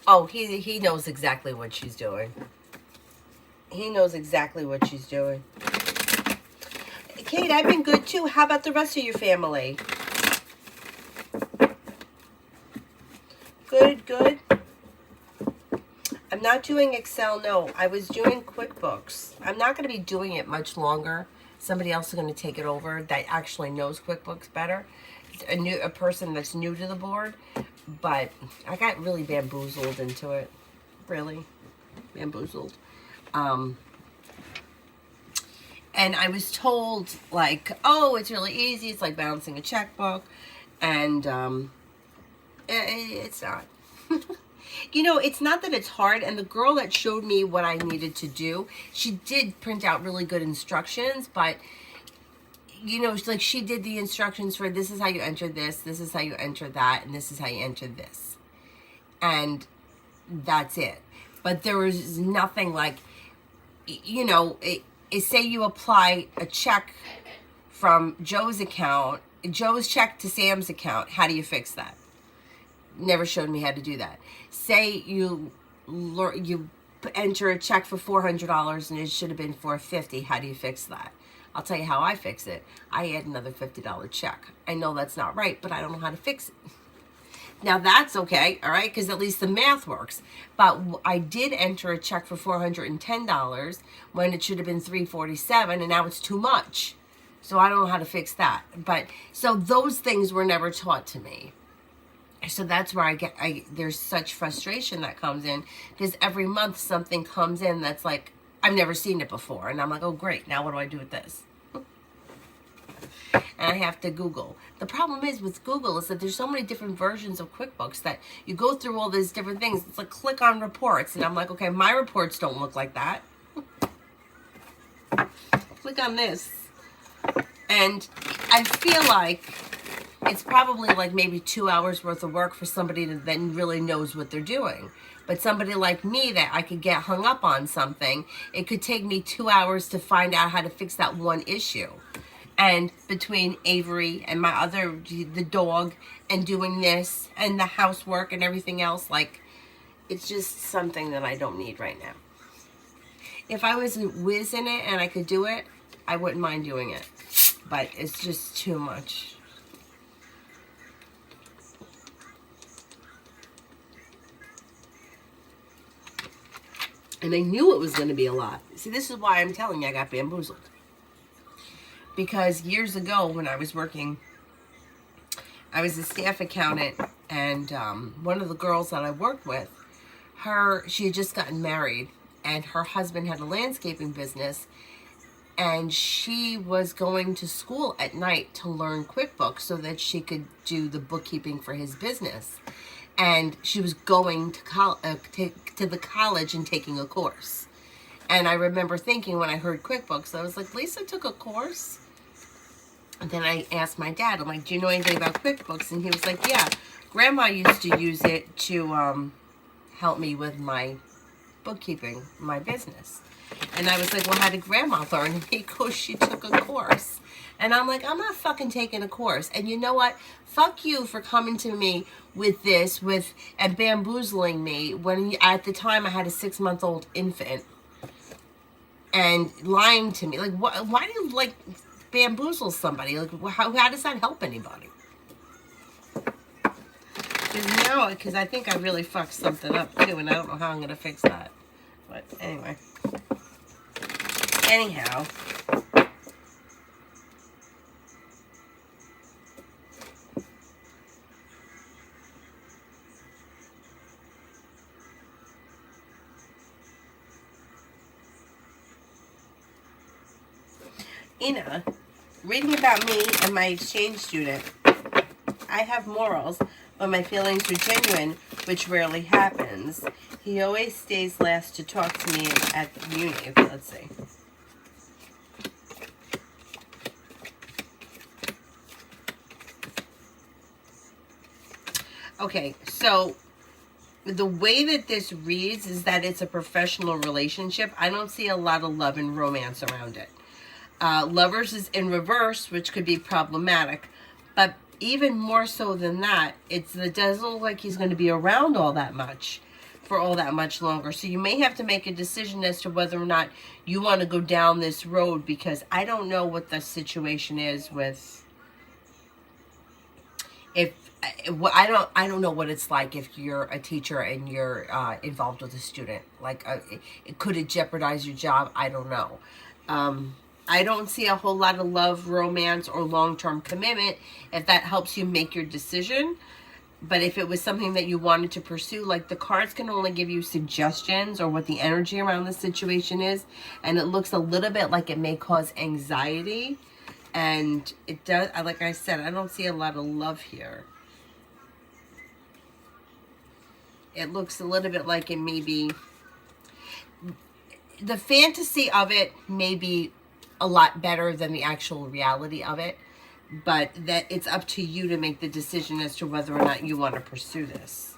Oh, he knows exactly what she's doing. He knows exactly what she's doing. Kate, I've been good too. How about the rest of your family? Good, good. I'm not doing Excel, no. I was doing QuickBooks. I'm not going to be doing it much longer. Somebody else is going to take it over that actually knows QuickBooks better. A person that's new to the board. But I got really bamboozled into it. Really bamboozled. And I was told, like, oh, it's really easy. It's like balancing a checkbook. And it's not. You know, it's not that it's hard. And the girl that showed me what I needed to do, she did print out really good instructions. But, you know, like she did the instructions for this is how you enter this is how you enter that, and this is how you enter this. And that's it. But there was nothing like, you know, say you apply a check from Joe's account, Joe's check to Sam's account. How do you fix that? Never showed me how to do that. Say you enter a check for $400 and it should have been $450. How do you fix that? I'll tell you how I fix it. I add another $50 check. I know that's not right, but I don't know how to fix it. Now that's okay, all right, because at least the math works. But I did enter a check for $410 when it should have been $347, and now it's too much. So I don't know how to fix that. But so those things were never taught to me. So that's where there's such frustration that comes in, because every month something comes in that's like, I've never seen it before. And I'm like, oh, great. Now what do I do with this? and I have to Google. The problem is with Google is that there's so many different versions of QuickBooks that you go through all these different things. It's like click on reports, and I'm like, okay, my reports don't look like that. Click on this. And I feel like it's probably like maybe 2 hours worth of work for somebody that then really knows what they're doing. But somebody like me that I could get hung up on something, it could take me 2 hours to find out how to fix that one issue. And between Avery and my the dog, and doing this and the housework and everything else, like, it's just something that I don't need right now. If I was a whiz in it and I could do it, I wouldn't mind doing it. But it's just too much. And I knew it was going to be a lot. See, this is why I'm telling you I got bamboozled. Because years ago when I was working, I was a staff accountant, and one of the girls that I worked with, she had just gotten married, and her husband had a landscaping business, and she was going to school at night to learn QuickBooks so that she could do the bookkeeping for his business. And she was going to the college and taking a course. And I remember thinking when I heard QuickBooks, I was like, Lisa took a course? And then I asked my dad, I'm like, do you know anything about QuickBooks? And he was like, yeah, Grandma used to use it to help me with my bookkeeping, my business. And I was like, well, how did Grandma learn? And he goes, she took a course. And I'm like, I'm not fucking taking a course. And you know what? Fuck you for coming to me with this, and bamboozling me when at the time I had a 6-month-old infant, and lying to me. Like, why do you, like, bamboozle somebody? Like, how does that help anybody? Because I think I really fucked something up too, and I don't know how I'm going to fix that. But anyway. Anyhow. Ina, reading about me and my exchange student, I have morals, but my feelings are genuine, which rarely happens. He always stays last to talk to me at uni. Okay, let's see. Okay, so the way that this reads is that it's a professional relationship. I don't see a lot of love and romance around it. Lovers is in reverse, which could be problematic. But even more so than that, it doesn't look like he's going to be around all that much for all that much longer. So you may have to make a decision as to whether or not you want to go down this road, because I don't know what the situation is with, I don't know what it's like if you're a teacher and you're involved with a student. Like, could it jeopardize your job? I don't know. I don't see a whole lot of love, romance, or long-term commitment if that helps you make your decision. But if it was something that you wanted to pursue, like, the cards can only give you suggestions or what the energy around the situation is. And it looks a little bit like it may cause anxiety. And it does, like I said, I don't see a lot of love here. It looks a little bit like it may be, the fantasy of it may be a lot better than the actual reality of it, but that it's up to you to make the decision as to whether or not you want to pursue this.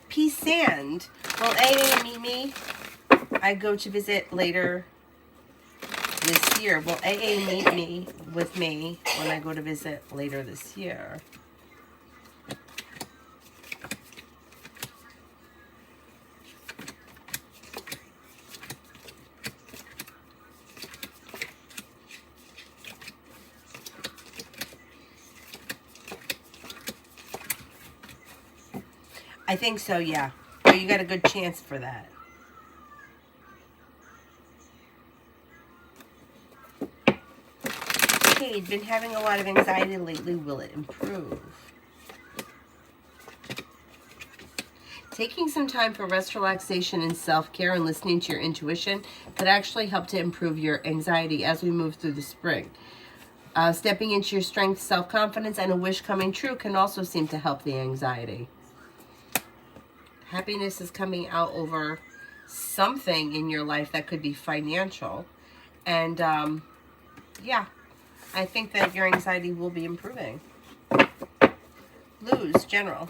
Peace Sand. Will AA meet me? I go to visit later this year. Will AA meet me with me when I go to visit later this year? I think so, yeah. So you got a good chance for that. Been having a lot of anxiety lately. Will it improve? Taking some time for rest, relaxation, and self-care and listening to your intuition could actually help to improve your anxiety as we move through the spring. Stepping into your strength, self-confidence, and a wish coming true can also seem to help the anxiety. Happiness is coming out over something in your life that could be financial. And yeah, I think that your anxiety will be improving. Lose, general.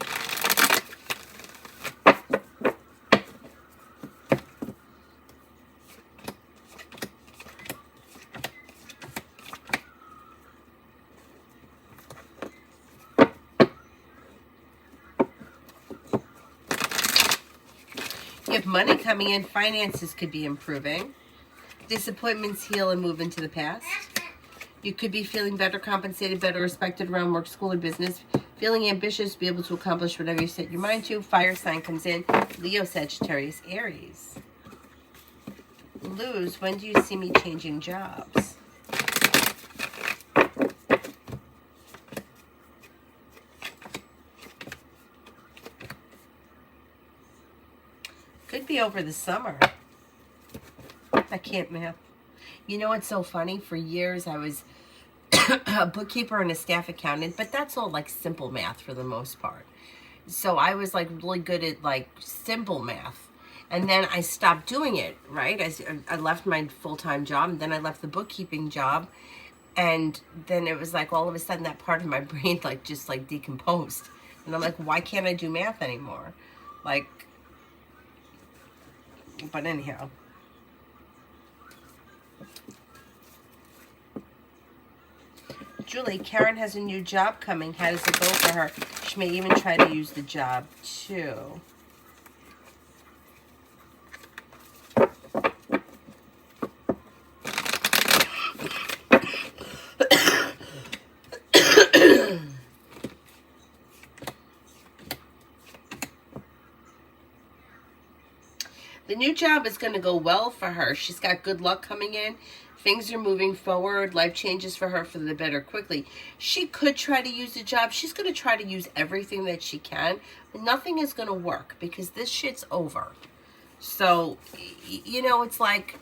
You have money coming in. Finances could be improving. Disappointments heal and move into the past. You could be feeling better compensated, better respected around work, school, or business. Feeling ambitious, be able to accomplish whatever you set your mind to. Fire sign comes in. Leo, Sagittarius, Aries. Lose, when do you see me changing jobs? Could be over the summer. I can't math. You know what's so funny? For years I was a bookkeeper and a staff accountant, but that's all like simple math for the most part. So I was like really good at like simple math. And then I stopped doing it, right? I left my full-time job, and then I left the bookkeeping job. And then it was like all of a sudden that part of my brain like just like decomposed. And I'm like, why can't I do math anymore? Like, but anyhow. Julie, Karen has a new job coming. How does it go for her? She may even try to use the job too. The new job is going to go well for her. She's got good luck coming in. Things are moving forward. Life changes for her for the better quickly. She could try to use the job. She's going to try to use everything that she can. But nothing is going to work because this shit's over. So, you know, it's like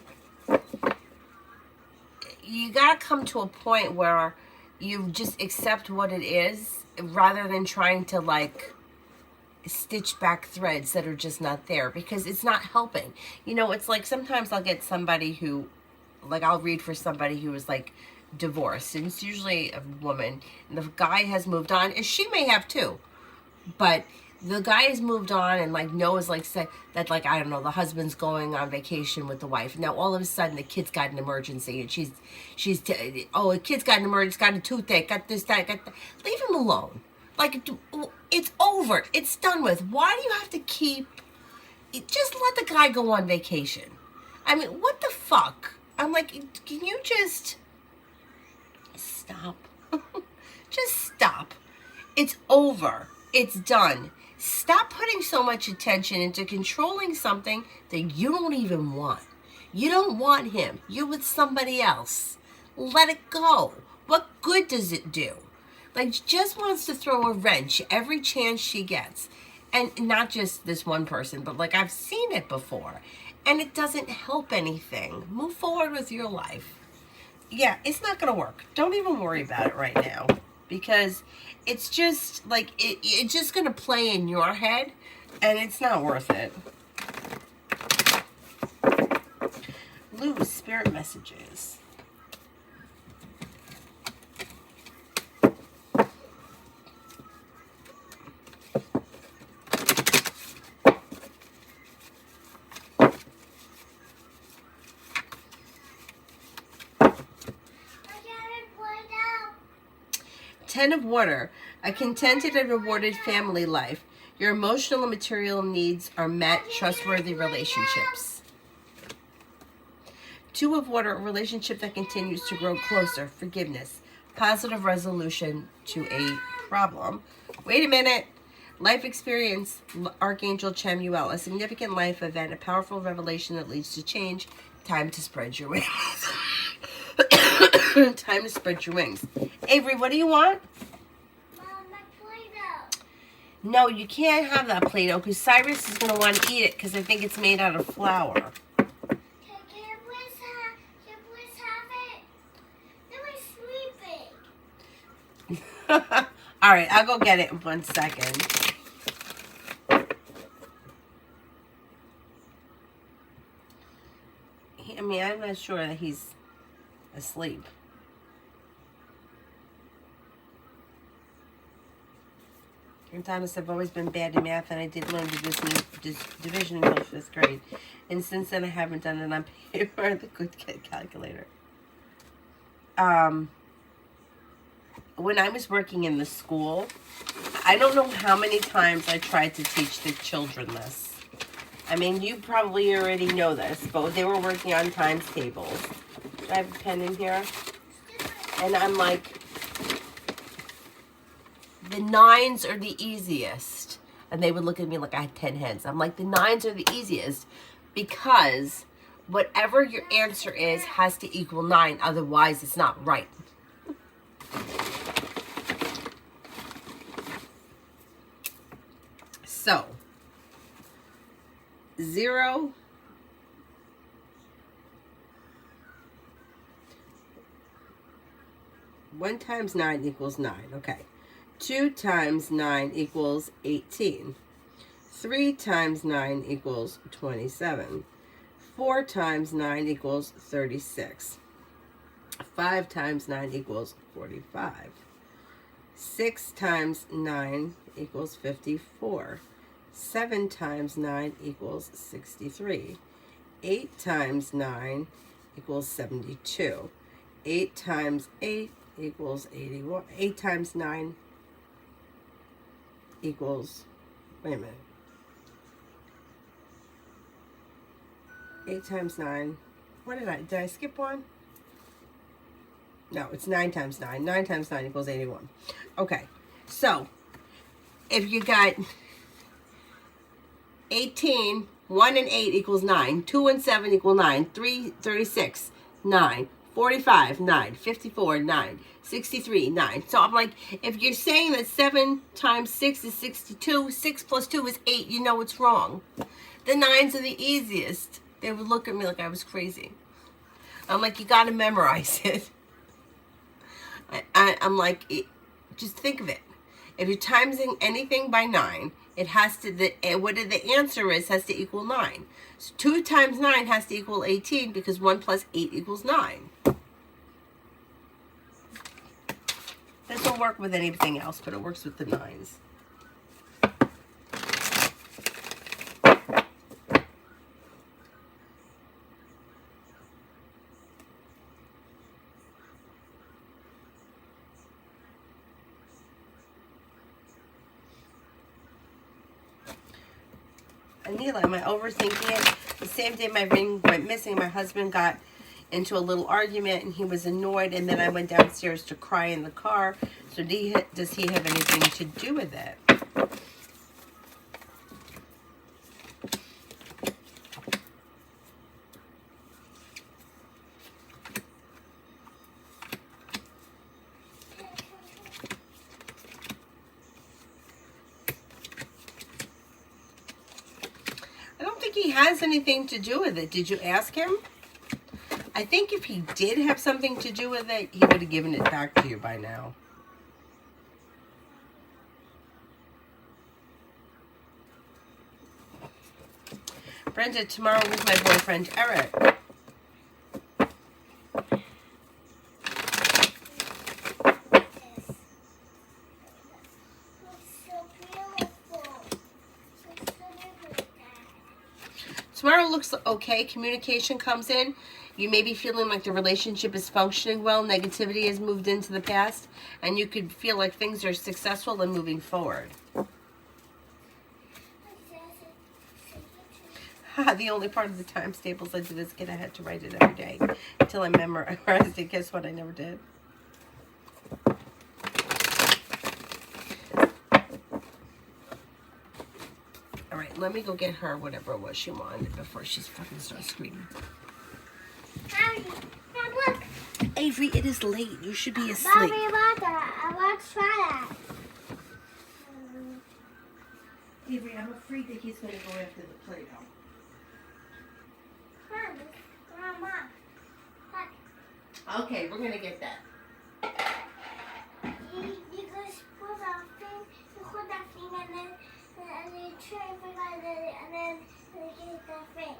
you got to come to a point where you just accept what it is rather than trying to like stitch back threads that are just not there, because it's not helping. You know, it's like sometimes I'll get somebody who, like, I'll read for somebody who is like divorced, and it's usually a woman, and the guy has moved on, and she may have too, but the guy has moved on and like knows like that, like, I don't know, the husband's going on vacation with the wife. Now all of a sudden the kid's got an emergency, and oh, the kid's got an emergency, got a toothache, got this, that, got that. Leave him alone. Like, it's over. It's done with. Why do you have to keep... Just let the guy go on vacation. I mean, what the fuck? I'm like, can you just... stop? Just stop. It's over. It's done. Stop putting so much attention into controlling something that you don't even want. You don't want him. You're with somebody else. Let it go. What good does it do? Like, she just wants to throw a wrench every chance she gets. And not just this one person, but like I've seen it before. And it doesn't help anything. Move forward with your life. Yeah, it's not going to work. Don't even worry about it right now. Because it's just like, it's just going to play in your head. And it's not worth it. Lose spirit messages. Ten of Water, a contented and rewarded family life. Your emotional and material needs are met, trustworthy relationships. Two of Water, a relationship that continues to grow closer, forgiveness, positive resolution to a problem. Wait a minute. Life experience, Archangel Chamuel, a significant life event, a powerful revelation that leads to change. Time to spread your wings. Time to spread your wings. Avery, what do you want? Mom, my Play-Doh. No, you can't have that Play-Doh because Cyrus is going to want to eat it because I think it's made out of flour. Can please have it? No, I'm sleeping. All right, I'll go get it in 1 second. I mean, I'm not sure that he's asleep. And Thomas, I've always been bad in math, and I did learn division until 5th grade. And since then, I haven't done it on paper, the good calculator. When I was working in the school, I don't know how many times I tried to teach the children this. I mean, you probably already know this, but they were working on times tables. Do I have a pen in here? And I'm like, the 9s are the easiest. And they would look at me like I had 10 heads. I'm like, the 9s are the easiest because whatever your answer is has to equal 9. Otherwise, it's not right. So, 0, 1 times 9 equals 9. Okay. 2 times 9 equals 18. 3 times 9 equals 27. 4 times 9 equals 36. 5 times 9 equals 45. 6 times 9 equals 54. 7 times 9 equals 63. 8 times 9 equals 72. 8 times 8 equals 81. 8 times 9 equals, wait a minute. 8 times 9, what did I skip one? No, it's 9 times 9. 9 times 9 equals 81. Okay, so if you got 18, 1 and 8 equals 9, 2 and 7 equal 9, 3, 36, 9, 45, 9, 54, 9, 63, 9. So I'm like, if you're saying that 7 times 6 is 62, 6 plus 2 is 8, you know it's wrong. The 9s are the easiest. They would look at me like I was crazy. I'm like, you got to memorize it. I'm like, just think of it. If you're timesing anything by 9, it has to, what the answer is has to equal 9. So 2 times 9 has to equal 18 because 1 plus 8 equals 9. This will work with anything else, but it works with the 9s. Anila, am I overthinking it? The same day my ring went missing, my husband got into a little argument and he was annoyed, and then I went downstairs to cry in the car. So does he have anything to do with it? I don't think he has anything to do with it. Did you ask him? I think if he did have something to do with it, he would have given it back to you by now. Brenda, tomorrow with my boyfriend, Eric. Tomorrow looks okay. Communication comes in. You may be feeling like the relationship is functioning well. Negativity has moved into the past. And you could feel like things are successful and moving forward. The only part of the times tables I did is I had to write it every day until I memorized it. Guess what? I never did. All right, let me go get her whatever it was she wanted before she fucking starts screaming. Mommy, look. Avery, it is late. You should be asleep. Mommy, I want to try that. Avery, I'm afraid that he's going to go after the Play-Doh. Grandma. Okay, we're going to get that. You just put that thing and then try to find it and then get that thing.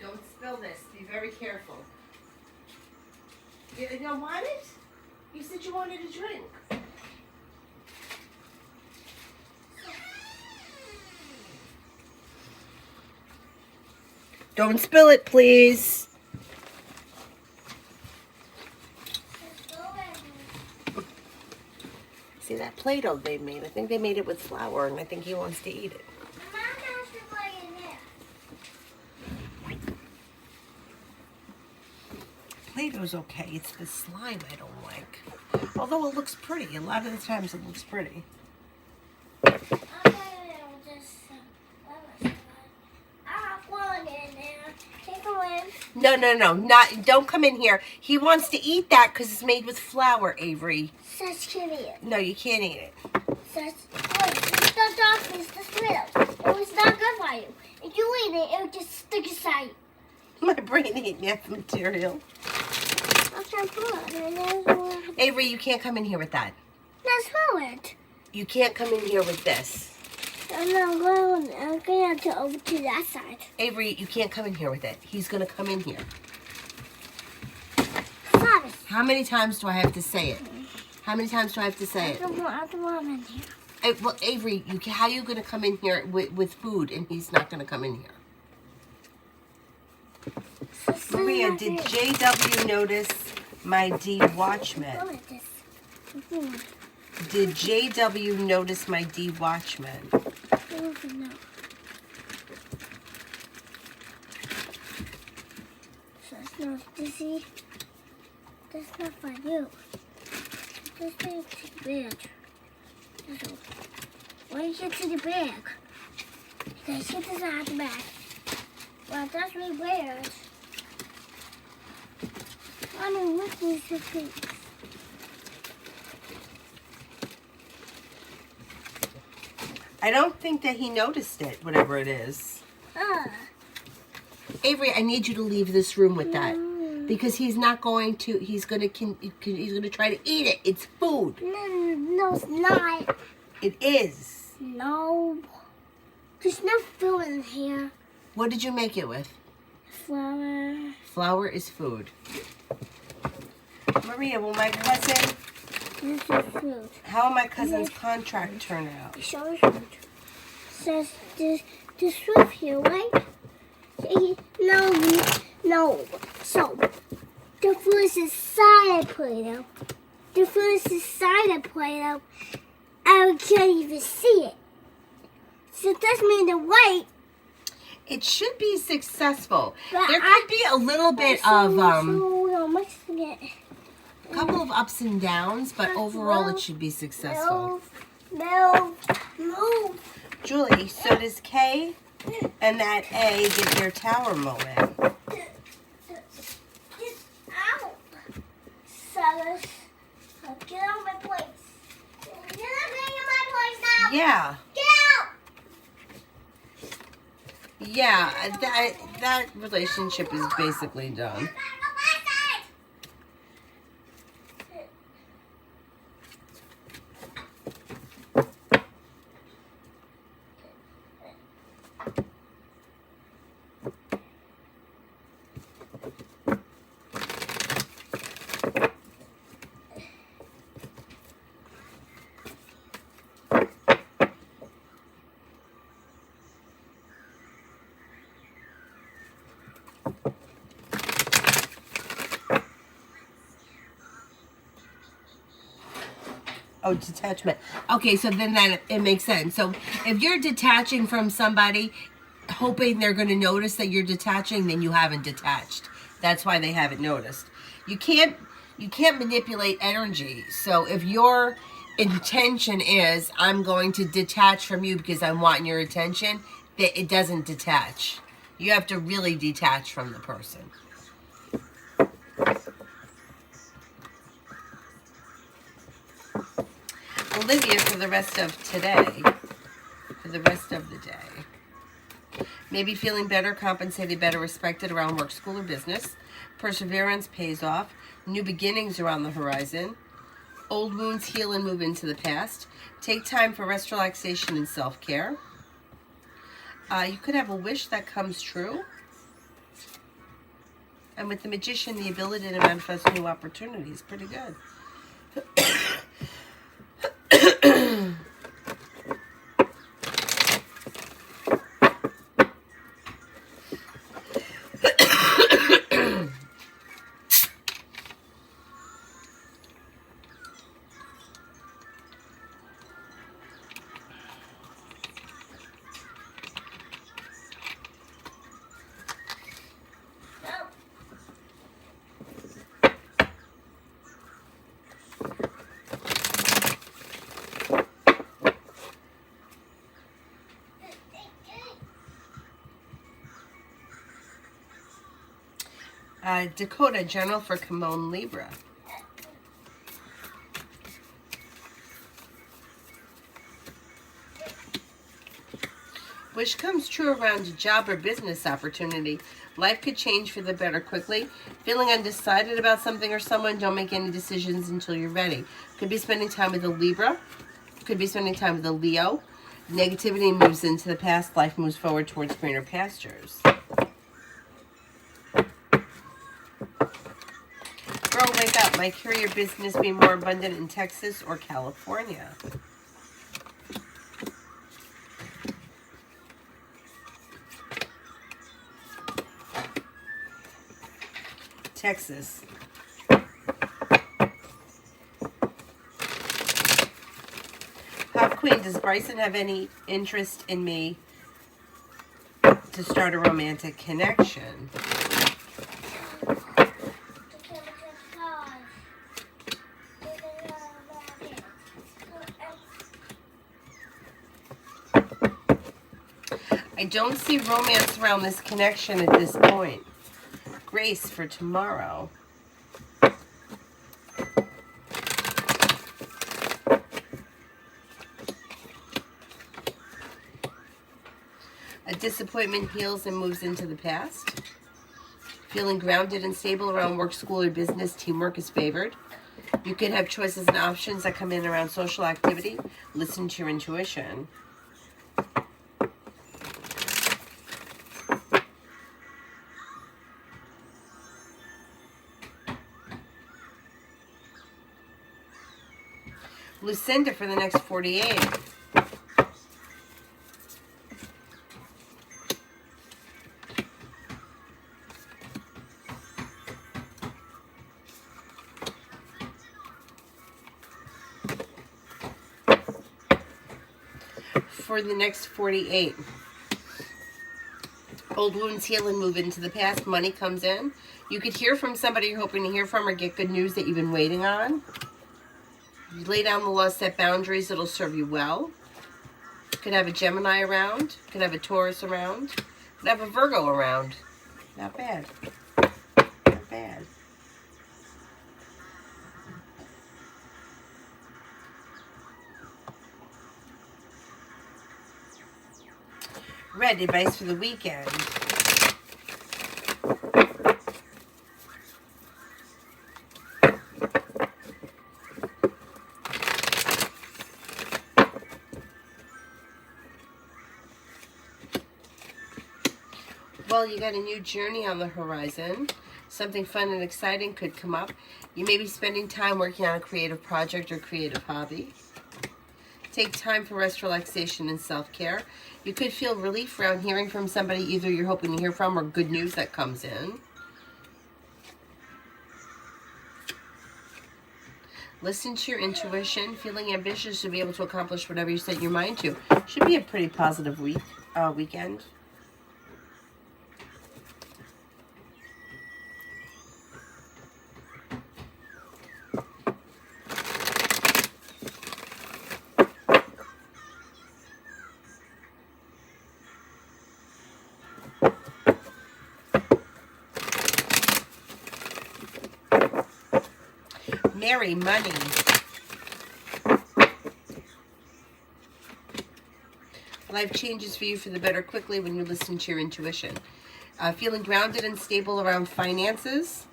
Don't spill this. Be very careful. You don't want it? You said you wanted a drink. Don't spill it, please. See that Play-Doh they made? I think they made it with flour, and I think he wants to eat it. Play-Doh's okay. It's the slime I don't like. Although it looks pretty. A lot of the times it looks pretty. No, no, no. Don't come in here. He wants to eat that because it's made with flour, Avery. Such curious. No, you can't eat it. The dog is the squirrel. It was not good for you. If you eat it, it would just stick inside. My brain ate that material. I'm trying to pull it. Avery, you can't come in here with that. Let's pull it. You can't come in here with this. I'm going to over to that side. Avery, you can't come in here with it. He's going to come in here. Stop it. How many times do I have to say it? How many times do I have to say it? I don't want him in here. Well, Avery, how are you going to come in here with food and he's not going to come in here? Maria, did JW notice my D Watchman? Look at this. Did JW notice my D Watchman? No. So it's not dizzy. That's not for you. Just take it to the bag. Why you get to the bag? Because she doesn't have the bag. Well, that's really weird. I mean, what is the thing? I don't think that he noticed it, whatever it is. Avery, I need you to leave this room with that. Because he's not going to, he's going to try to eat it. It's food. No, it's not. It is. No. There's no food in here. What did you make it with? Flour. Flour is food. Maria, will my cousin This is fruit. How will my cousin's contract turn out? Show fruit. Says this fruit here, right? No. So the fruit is inside the Play-Doh. The fruit is inside the Play-Doh. I can't even see it. So that means the white. It should be successful. But There could be a little bit of a couple of ups and downs, but overall it should be successful. Move. Julie, so does K and that A get their tower moment? Get out. Sellers. Get out of my place. Get out of my place now. Yeah. Get out. Yeah, that relationship is basically done. Oh, detachment. Okay, so then that it makes sense. So if you're detaching from somebody, hoping they're going to notice that you're detaching, then you haven't detached. That's why they haven't noticed. You can't manipulate energy. So if your intention is I'm going to detach from you because I want your attention, that it doesn't detach. You have to really detach from the person. Olivia for the rest of today, for the rest of the day. Maybe feeling better, compensated, better, respected around work, school, or business. Perseverance pays off. New beginnings are on the horizon. Old wounds heal and move into the past. Take time for rest, relaxation, and self-care. You could have a wish that comes true. And with the Magician, the ability to manifest new opportunities. Pretty good. Dakota, General for Kimon Libra. Wish comes true around a job or business opportunity. Life could change for the better quickly. Feeling undecided about something or someone, don't make any decisions until you're ready. Could be spending time with a Libra. Could be spending time with a Leo. Negativity moves into the past. Life moves forward towards greener pastures. Girl, wake up. Might career business be more abundant in Texas or California? Texas. Pop Queen, does Bryson have any interest in me to start a romantic connection? I don't see romance around this connection at this point. Grace for tomorrow. A disappointment heals and moves into the past. Feeling grounded and stable around work, school, or business. Teamwork is favored. You could have choices and options that come in around social activity. Listen to your intuition. Lucinda for the next 48. For the next 48. Old wounds heal and move into the past. Money comes in. You could hear from somebody you're hoping to hear from or get good news that you've been waiting on. You lay down the law, set boundaries that'll serve you well. Could have a Gemini around. Could have a Taurus around. Could have a Virgo around. Not bad. Not bad. Red, advice for the weekend. Well, you got a new journey on the horizon. Something fun and exciting could come up. You may be spending time working on a creative project or creative hobby. Take time for rest, relaxation, and self-care. You could feel relief around hearing from somebody either you're hoping to hear from or good news that comes in. Listen to your intuition. Feeling ambitious to be able to accomplish whatever you set your mind to. Should be a pretty positive weekend. Mary, money. Life changes for you for the better quickly when you listen to your intuition. Feeling grounded and stable around finances.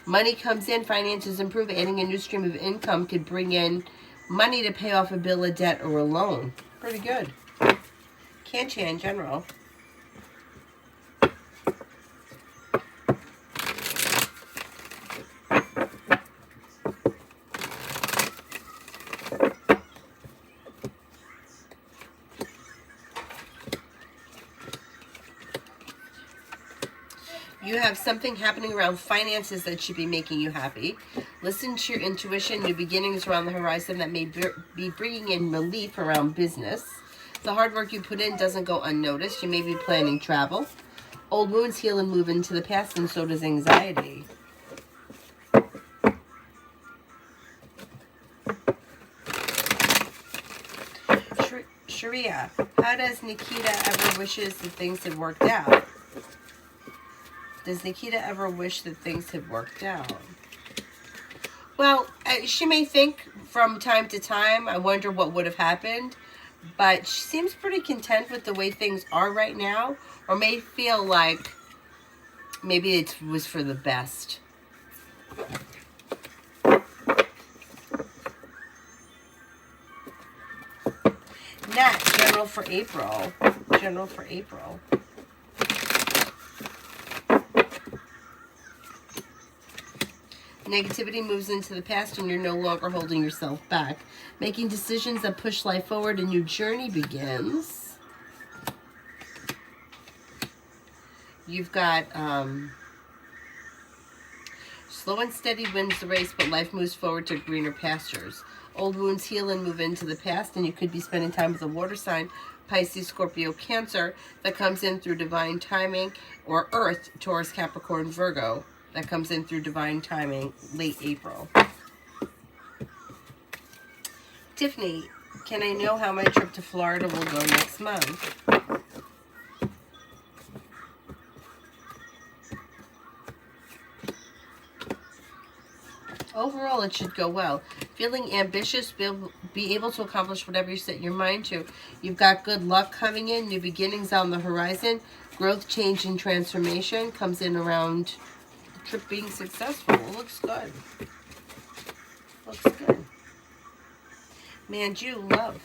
Money comes in, finances improve. Adding a new stream of income could bring in money to pay off a bill, a debt, or a loan. Pretty good. Cancer in general. You have something happening around finances that should be making you happy. Listen to your intuition. New beginnings around the horizon that may be bringing in relief around business. The hard work you put in doesn't go unnoticed. You may be planning travel. Old wounds heal and move into the past, and so does anxiety. Sharia, how does Nikita ever wishes that things had worked out? Does Nikita ever wish that things had worked out? Well, she may think from time to time, I wonder what would have happened. But she seems pretty content with the way things are right now. Or may feel like maybe it was for the best. Nat, general for April. General for April. Negativity moves into the past and you're no longer holding yourself back. Making decisions that push life forward, a new journey begins. You've got slow and steady wins the race, but life moves forward to greener pastures. Old wounds heal and move into the past, and you could be spending time with a water sign, Pisces, Scorpio, Cancer, that comes in through divine timing, or Earth, Taurus, Capricorn, Virgo, that comes in through divine timing, late April. Tiffany, can I know how my trip to Florida will go next month? Overall, it should go well. Feeling ambitious, be able to accomplish whatever you set your mind to. You've got good luck coming in, new beginnings on the horizon. Growth, change, and transformation comes in around the trip being successful. It looks good. Looks good. Manju, love.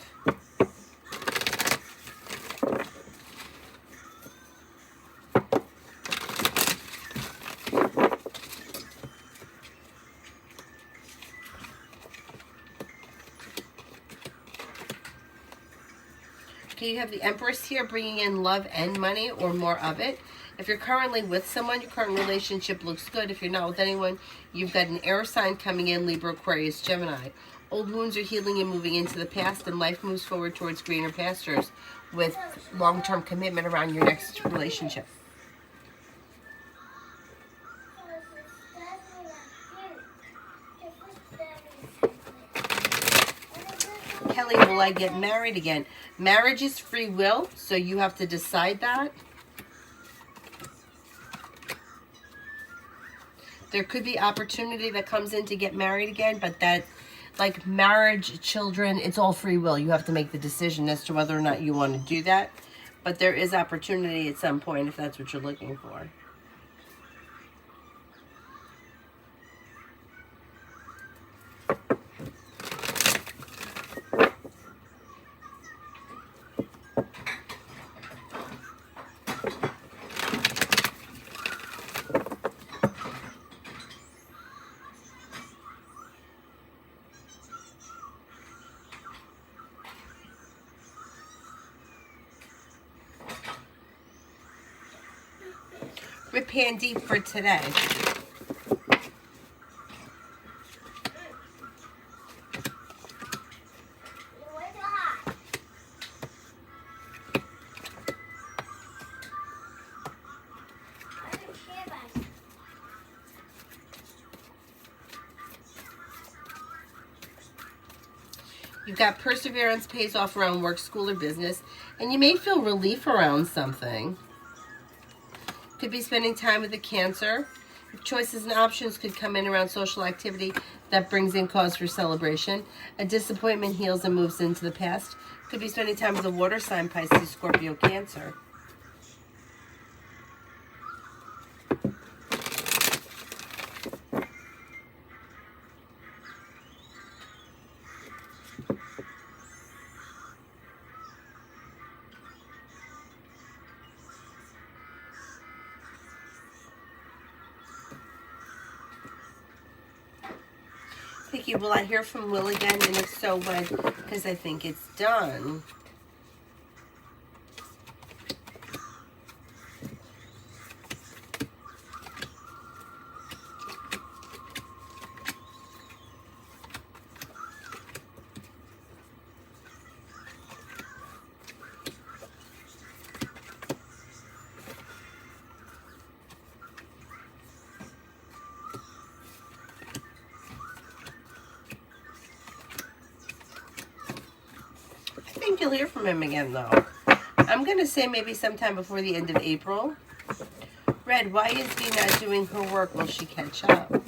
Okay, you have the Empress here, bringing in love and money, or more of it. If you're currently with someone, your current relationship looks good. If you're not with anyone, you've got an air sign coming in, Libra, Aquarius, Gemini. Old wounds are healing and moving into the past, and life moves forward towards greener pastures with long-term commitment around your next relationship. Kelly, will I get married again? Marriage is free will, so you have to decide that. There could be opportunity that comes in to get married again, but that, like marriage, children, it's all free will. You have to make the decision as to whether or not you want to do that. But there is opportunity at some point if that's what you're looking for. Rip Handy for today. You've got perseverance pays off around work, school, or business, and you may feel relief around something. Could be spending time with a Cancer. Choices and options could come in around social activity that brings in cause for celebration. A disappointment heals and moves into the past. Could be spending time with a water sign, Pisces, Scorpio, Cancer. Vicky, will I hear from Will again? And if so, when? Because I think it's done. I think you'll hear from him again, though. I'm going to say maybe sometime before the end of April. Red, why is Dee not doing her work? Will she catch up?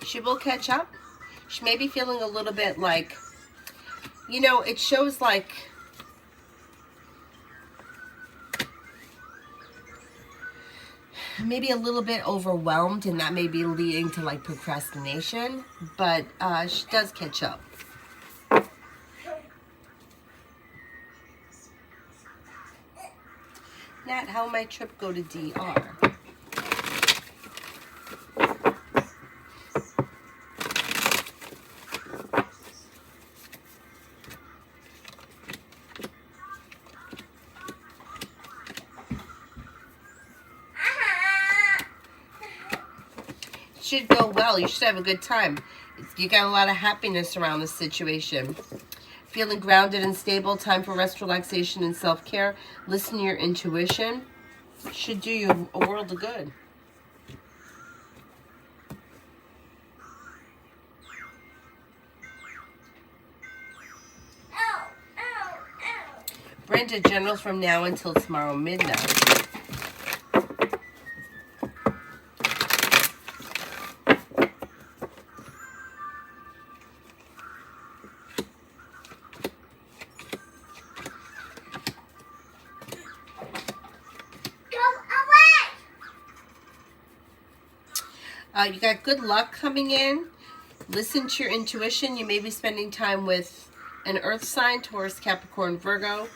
She will catch up. She may be feeling a little bit like, you know, it shows like maybe a little bit overwhelmed, and that may be leading to like procrastination, but she does catch up. Nat, how will my trip go to DR? Should go well. You should have a good time. You got a lot of happiness around this situation. Feeling grounded and stable. Time for rest, relaxation, and self-care. Listen to your intuition. Should do you a world of good. Brenda, generals from now until tomorrow midnight. You got good luck coming in. Listen to your intuition. You may be spending time with an earth sign, Taurus, Capricorn, Virgo.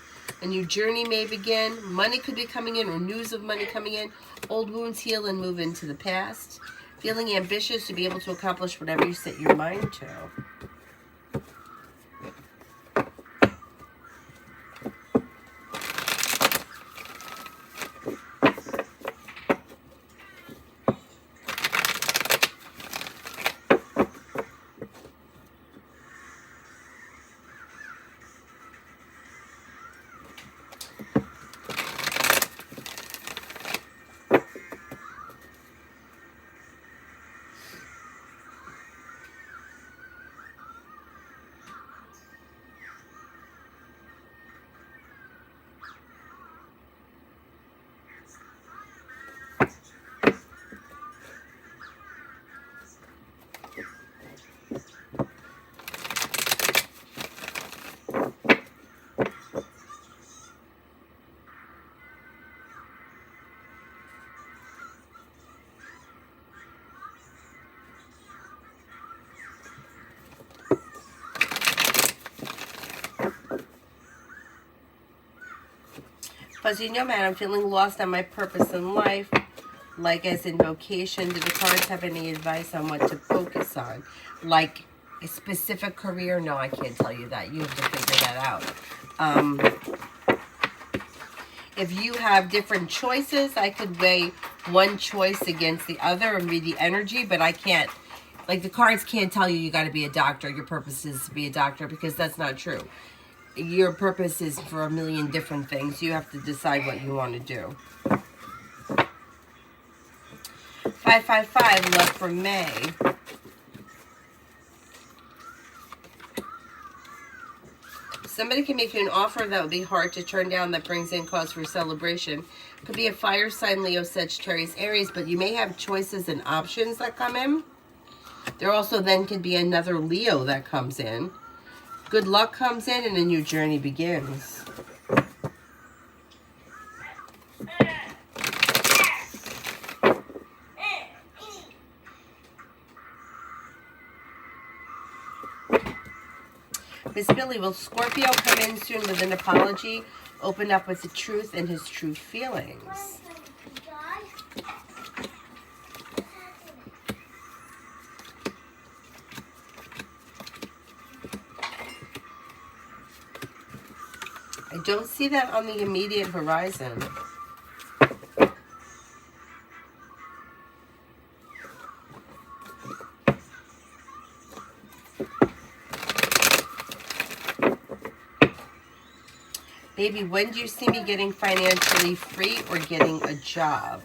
A new journey may begin. Money could be coming in, or news of money coming in. Old wounds heal and move into the past. Feeling ambitious to be able to accomplish whatever you set your mind to. Fuzzy Nomad, I'm feeling lost on my purpose in life, like as in vocation. Do the cards have any advice on what to focus on? Like a specific career? No, I can't tell you that. You have to figure that out. If you have different choices, I could weigh one choice against the other and read the energy, but I can't. Like, the cards can't tell you got to be a doctor. Your purpose is to be a doctor, because that's not true. Your purpose is for a million different things. You have to decide what you want to do. 555, love for May. Somebody can make you an offer that would be hard to turn down that brings in cause for celebration. Could be a fire sign, Leo, Sagittarius, Aries, but you may have choices and options that come in. There also then could be another Leo that comes in. Good luck comes in and a new journey begins. Miss Billy, will Scorpio come in soon with an apology? Open up with the truth and his true feelings. I don't see that on the immediate horizon. Baby, when do you see me getting financially free or getting a job?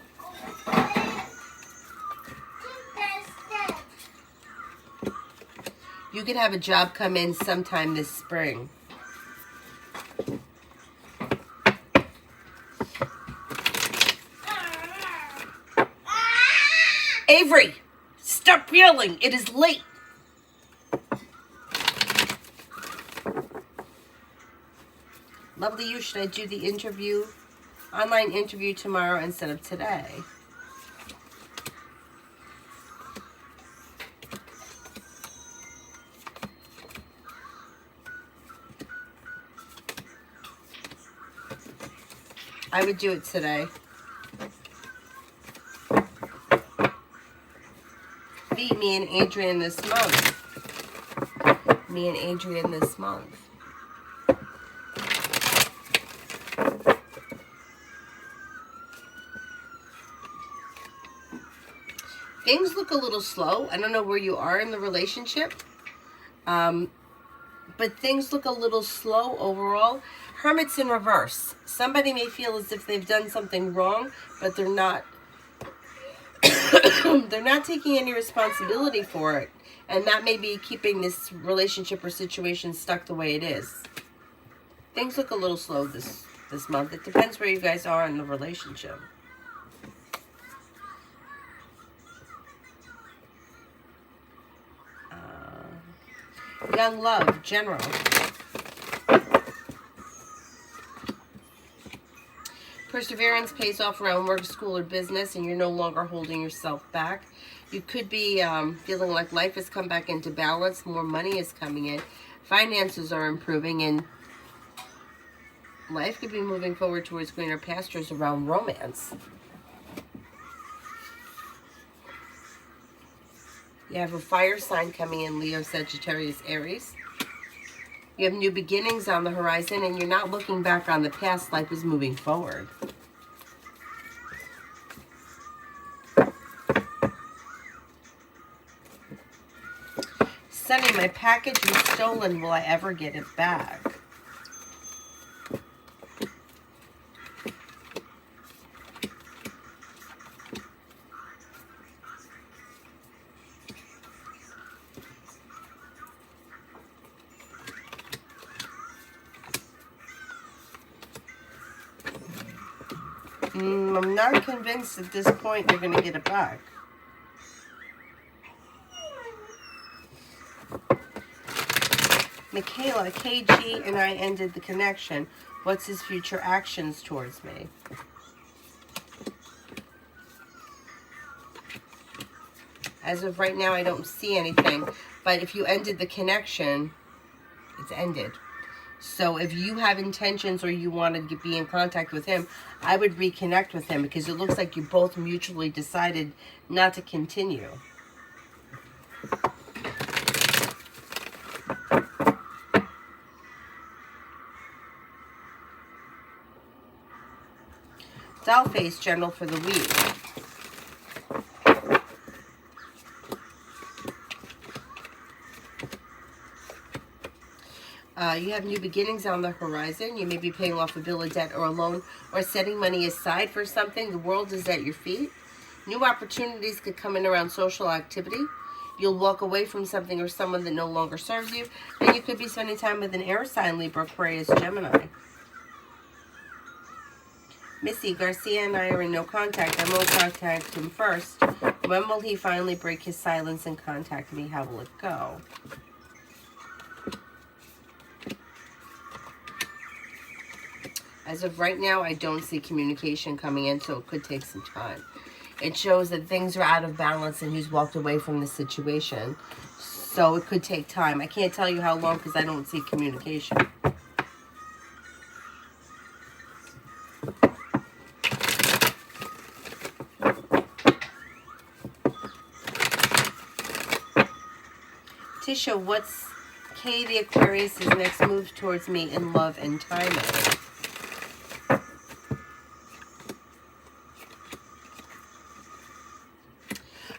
You could have a job come in sometime this spring. Avery, stop yelling. It is late. Lovely you, should I do the interview, online interview tomorrow instead of today? I would do it today. Beat me and Adrian this month. Me and Adrian this month. Things look a little slow. I don't know where you are in the relationship. But things look a little slow overall. Hermit's in reverse. Somebody may feel as if they've done something wrong, but they're not. They're not taking any responsibility for it. And that may be keeping this relationship or situation stuck the way it is. Things look a little slow this month. It depends where you guys are in the relationship. Young love, general. Perseverance pays off around work, school, or business, and you're no longer holding yourself back. You could be feeling like life has come back into balance. More money is coming in. Finances are improving, and life could be moving forward towards greener pastures around romance. You have a fire sign coming in, Leo, Sagittarius, Aries. You have new beginnings on the horizon, and you're not looking back on the past. Life is moving forward. Sunny, my package was stolen. Will I ever get it back? I'm not convinced at this point you're going to get it back. Michaela, KG and I ended the connection. What's his future actions towards me? As of right now, I don't see anything. But if you ended the connection, it's ended. So if you have intentions or you want to be in contact with him, I would reconnect with him because it looks like you both mutually decided not to continue. Dollface general for the week. You have new beginnings on the horizon. You may be paying off a bill of debt or a loan or setting money aside for something. The world is at your feet. New opportunities could come in around social activity. You'll walk away from something or someone that no longer serves you. And you could be spending time with an air sign, Libra, Aquarius, Gemini. Missy, Garcia and I are in no contact. I won't contact him first. When will he finally break his silence and contact me? How will it go? As of right now, I don't see communication coming in, so it could take some time. It shows that things are out of balance and he's walked away from the situation. So it could take time. I can't tell you how long because I don't see communication. Tisha, what's K the Aquarius' next move towards me in love and timing?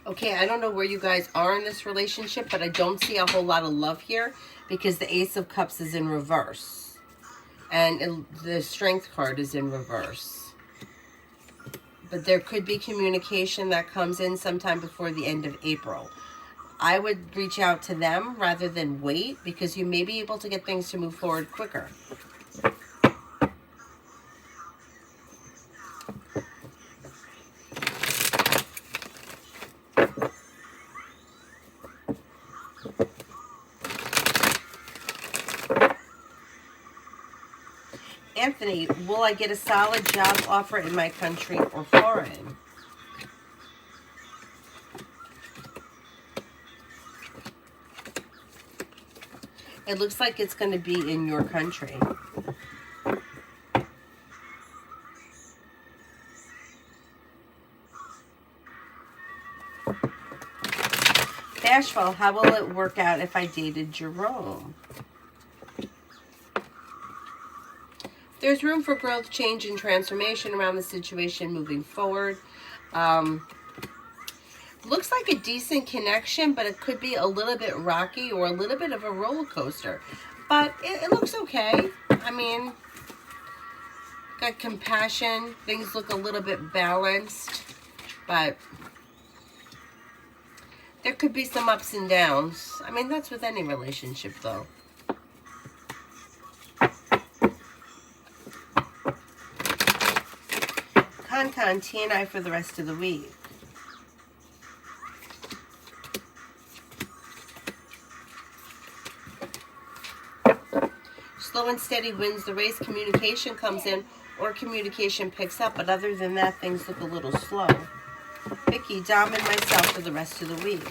Okay, I don't know where you guys are in this relationship, but I don't see a whole lot of love here because the Ace of Cups is in reverse. And the Strength card is in reverse. But there could be communication that comes in sometime before the end of April. I would reach out to them rather than wait because you may be able to get things to move forward quicker. Anthony, will I get a solid job offer in my country or foreign? It looks like it's going to be in your country. Bashful, how will it work out if I dated Jerome? There's room for growth, change, and transformation around the situation moving forward. Looks like a decent connection, but it could be a little bit rocky or a little bit of a roller coaster. But it looks okay. I mean, got compassion. Things look a little bit balanced. But there could be some ups and downs. I mean, that's with any relationship, though. Con, T&I for the rest of the week. Slow and steady wins the race. Communication comes in or communication picks up. But other than that, things look a little slow. Vicky, Dom, and myself for the rest of the week.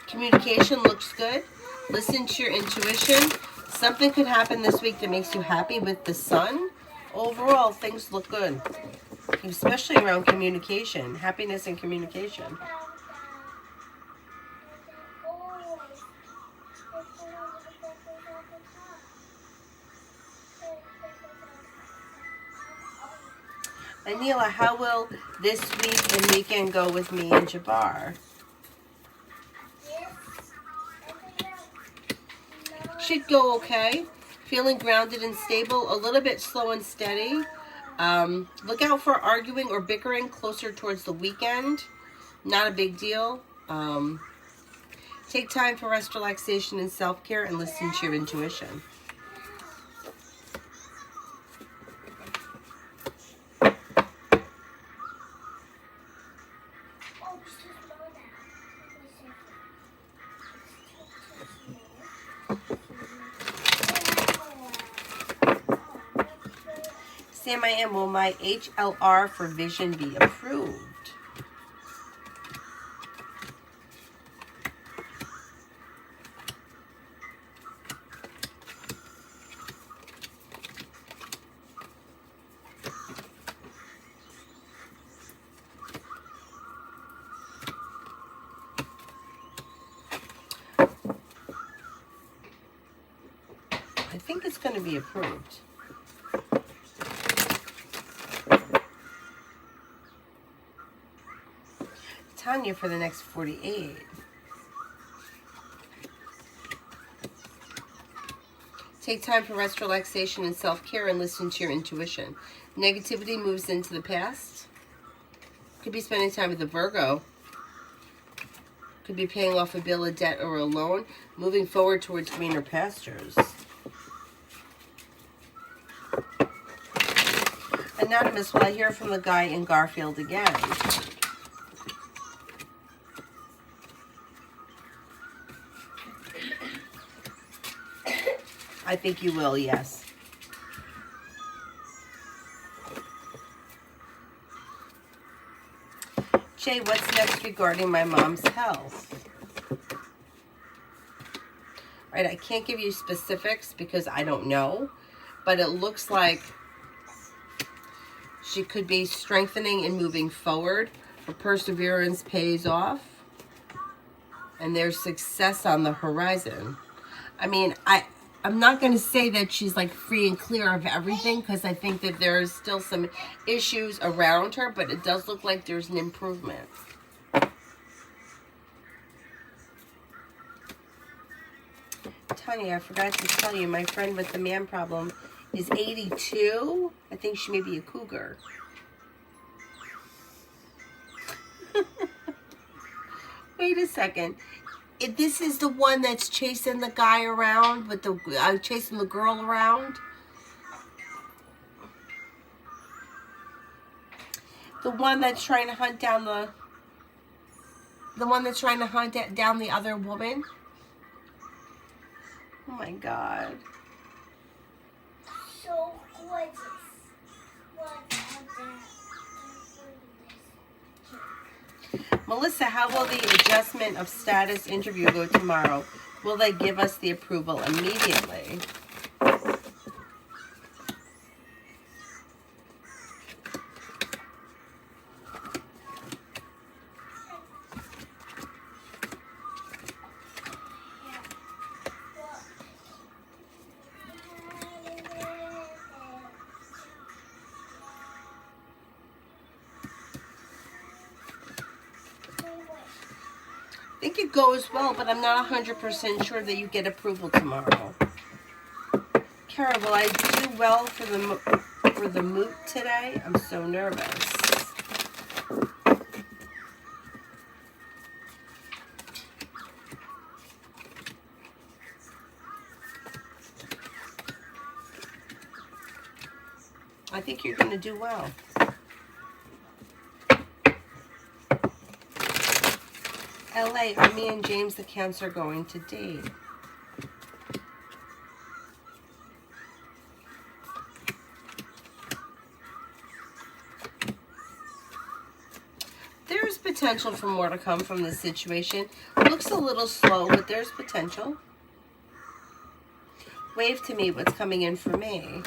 Communication looks good. Listen to your intuition. Something could happen this week that makes you happy with the sun. Overall, things look good, especially around communication, happiness and communication. Anila, how will this week and weekend go with me and Jabbar? Should go okay. Feeling grounded and stable, a little bit slow and steady. Look out for arguing or bickering closer towards the weekend. Not a big deal. Take time for rest, relaxation, and self-care, and listen to your intuition. Sam, I am. Will my HLR for vision be approved? I think it's going to be approved. Tanya for the next 48. Take time for rest, relaxation, and self-care, and listen to your intuition. Negativity moves into the past. Could be spending time with a Virgo. Could be paying off a bill, a debt, or a loan. Moving forward towards greener pastures. Anonymous, will I hear from the guy in Garfield again? I think you will, yes. Jay, what's next regarding my mom's health? Right, I can't give you specifics because I don't know, but it looks like she could be strengthening and moving forward. Her perseverance pays off, and there's success on the horizon. I mean, I'm not going to say that she's like free and clear of everything because I think that there's still some issues around her, but it does look like there's an improvement. Tanya, I forgot to tell you, my friend with the man problem is 82. I think she may be a cougar. Wait a second. This is the one that's chasing the guy around with the chasing the girl around. The one that's trying to hunt down the one that's trying to hunt down the other woman. Oh my God. So gorgeous. Melissa, how will the adjustment of status interview go tomorrow? Will they give us the approval immediately? I think it goes well, but I'm not 100% sure that you get approval tomorrow. Kara, will I do well for the moot today? I'm so nervous. I think you're going to do well. LA, are me and James the Cancer going to date? There's potential for more to come from this situation. Looks a little slow, but there's potential. wave to me what's coming in for me.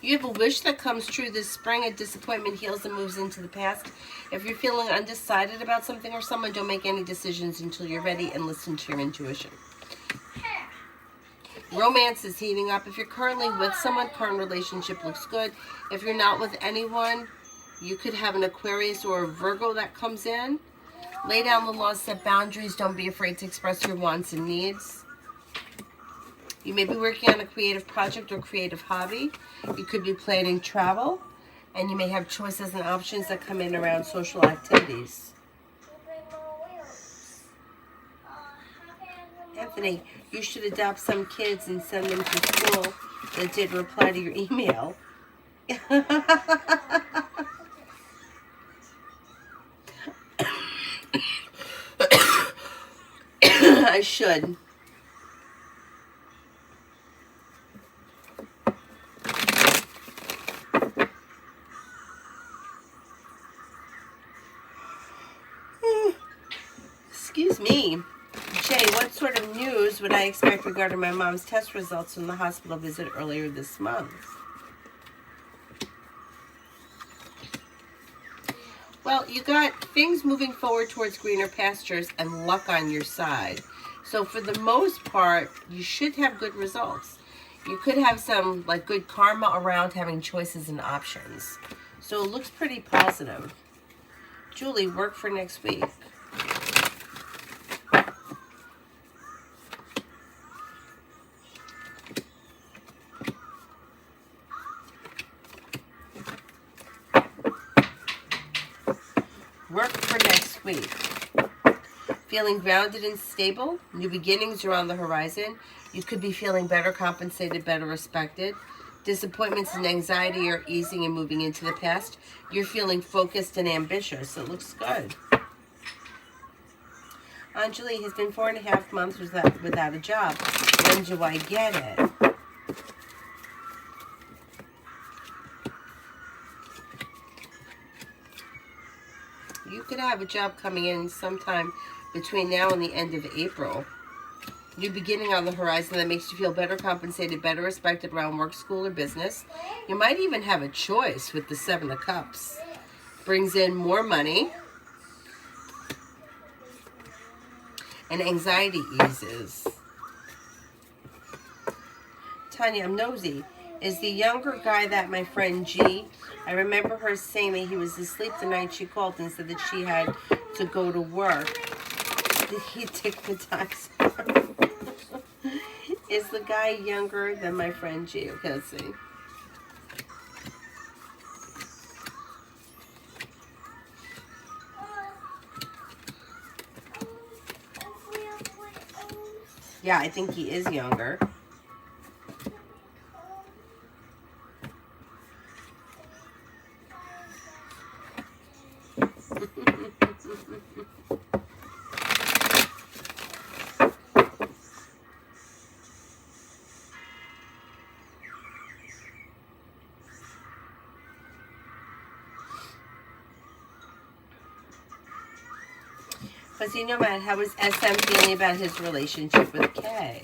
You have a wish that comes true this spring. A disappointment heals and moves into the past. If you're feeling undecided about something or someone, don't make any decisions until you're ready and listen to your intuition. Romance is heating up. If you're currently with someone, current relationship looks good. If you're not with anyone, you could have an Aquarius or a Virgo that comes in. Lay down the laws, set boundaries. Don't be afraid to express your wants and needs. You may be working on a creative project or creative hobby. You could be planning travel, and you may have choices and options that come in around social activities. Anthony, you should adopt some kids and send them to school that did reply to your email. I should. Excuse me. Jay, what sort of news would I expect regarding my mom's test results from the hospital visit earlier this month? Well, you got things moving forward towards greener pastures and luck on your side. So for the most part, you should have good results. You could have some like good karma around having choices and options. So it looks pretty positive. Julie, work for next week. Work for next week. Feeling grounded and stable. New beginnings are on the horizon. You could be feeling better compensated, better respected. Disappointments and anxiety are easing and moving into the past. You're feeling focused and ambitious. It looks good. Anjali has been 4.5 months without a job. When do I get it? You could have a job coming in sometime between now and the end of April. New beginning on the horizon that makes you feel better compensated, better respected around work, school, or business. You might even have a choice with the 7 of Cups. Brings in more money. And anxiety eases. Tanya, I'm nosy. Is the younger guy that my friend G? I remember her saying that he was asleep the night she called and said that she had to go to work. Did he stigmatize her? Is the guy younger than my friend G? Okay, let's see. Yeah, I think he is younger. But you know, Matt, how is SM feeling about his relationship with Kay?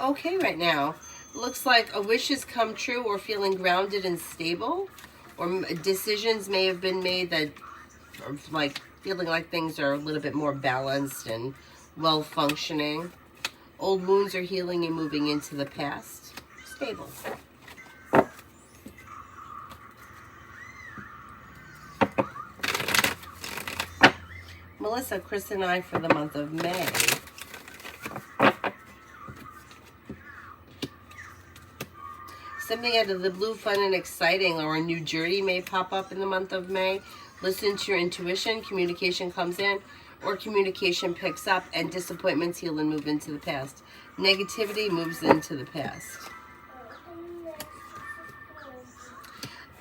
Okay right now. Looks like a wish has come true or feeling grounded and stable. Or decisions may have been made that are like feeling like things are a little bit more balanced and well-functioning. Old wounds are healing and moving into the past. Stable. Melissa, Chris, and I for the month of May. Something out of the blue, fun and exciting, or a new journey may pop up in the month of May. Listen to your intuition. Communication comes in, or communication picks up, and disappointments heal and move into the past. Negativity moves into the past.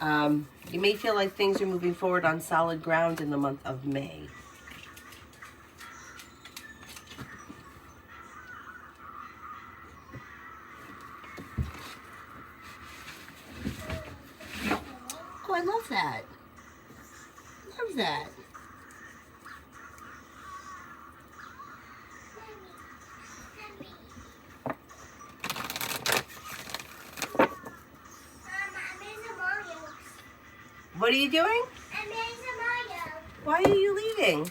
You may feel like things are moving forward on solid ground in the month of May. Oh, I love that. Love that. What are you doing? I'm making some Mario. Why are you leaving?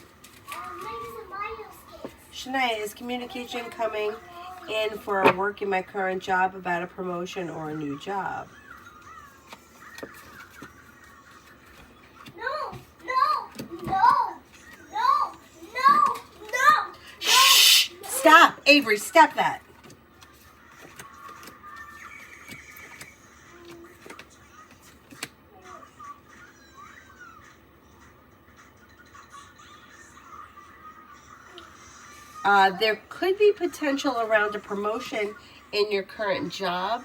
I'm making some Mario skits. Shania, is communication coming in for a work in my current job about a promotion or a new job? No, no, no, no, no, no. Shh! Stop! Avery, stop that. There could be potential around a promotion in your current job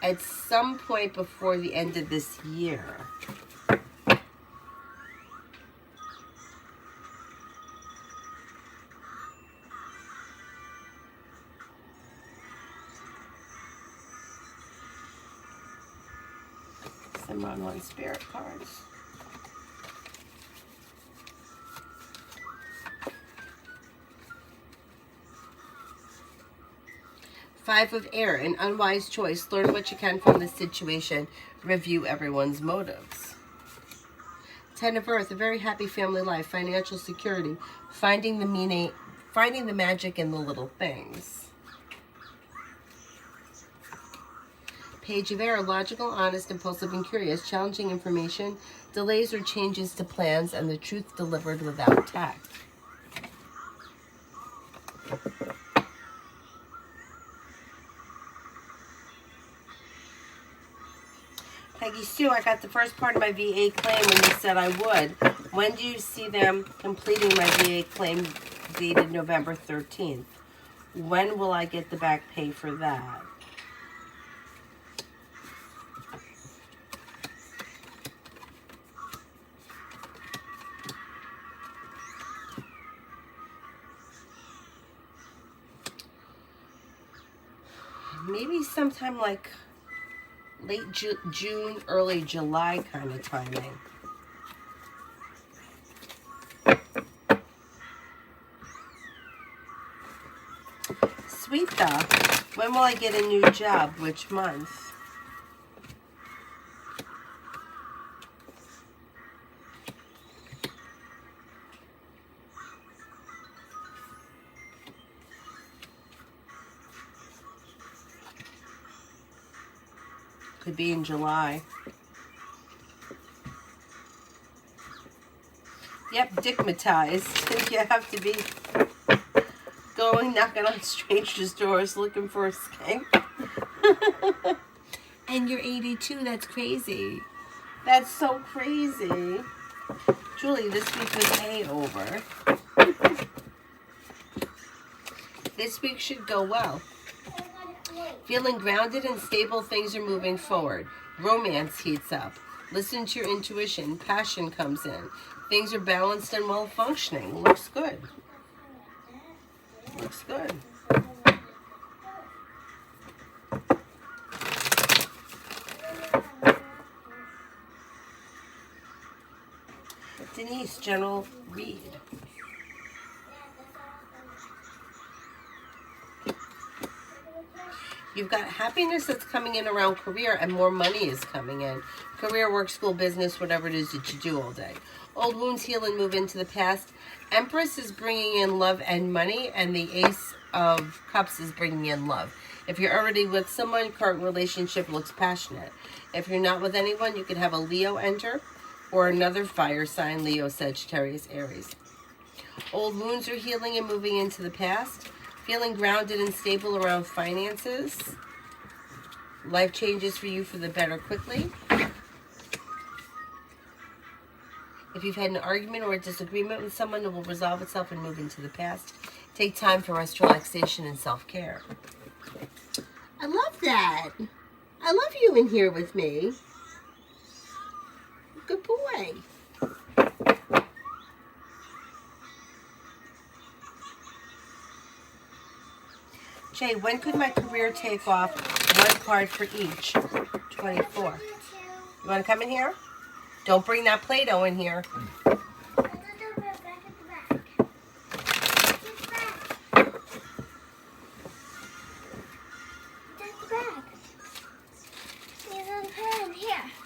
at some point before the end of this year. Some on spirit cards. Five of Air, an unwise choice. Learn what you can from this situation. Review everyone's motives. Ten of Earth, a very happy family life, financial security, finding the meaning, finding the magic in the little things. Page of Air, logical, honest, impulsive, and curious, challenging information, delays or changes to plans, and the truth delivered without tact. Peggy Sue, I got the first part of my VA claim when you said I would. When do you see them completing my VA claim dated November 13th? When will I get the back pay for that? Maybe sometime like late June, early July kind of timing. Sweet though. When will I get a new job? Which month? Could be in July. Yep, digmatized. You have to be going knocking on strangers' doors looking for a skank. And you're 82, that's crazy. That's so crazy. Julie, this week was over. This week should go well. Feeling grounded and stable, things are moving forward. Romance heats up. Listen to your intuition. Passion comes in. Things are balanced and well functioning. Looks good. Looks good. Denise, general read. You've got happiness that's coming in around career, and more money is coming in. Career, work, school, business, whatever it is that you do all day. Old wounds heal and move into the past. Empress is bringing in love and money, and the Ace of Cups is bringing in love. If you're already with someone, current relationship looks passionate. If you're not with anyone, you could have a Leo enter, or another fire sign, Leo, Sagittarius, Aries. Old wounds are healing and moving into the past. Feeling grounded and stable around finances. Life changes for you for the better quickly. If you've had an argument or a disagreement with someone, it will resolve itself and move into the past. Take time for rest, relaxation, and self-care. I love that. I love you in here with me. Good boy. Jay, when could my career take off? One card for each. 24. You want to come in here? Don't bring that Play-Doh in here.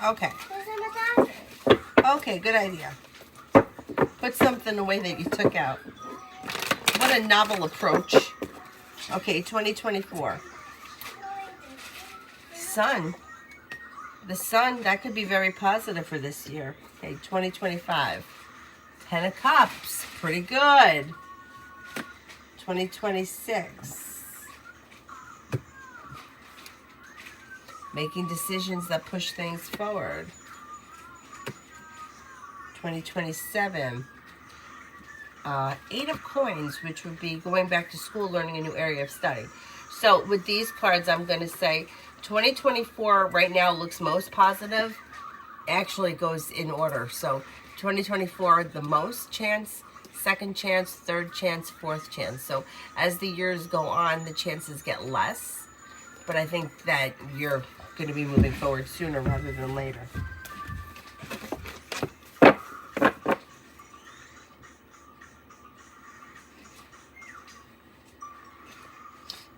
Okay. Okay, good idea. Put something away that you took out. What a novel approach. Okay, 2024. Sun. The sun, that could be very positive for this year. Okay, 2025. 10 of Cups. Pretty good. 2026. Making decisions that push things forward. 2027. 8 of Coins, which would be going back to school, learning a new area of study. So with these cards, I'm going to say 2024 right now looks most positive. Actually goes in order. So 2024, the most chance, second chance, third chance, fourth chance. So as the years go on, the chances get less. But I think that you're going to be moving forward sooner rather than later.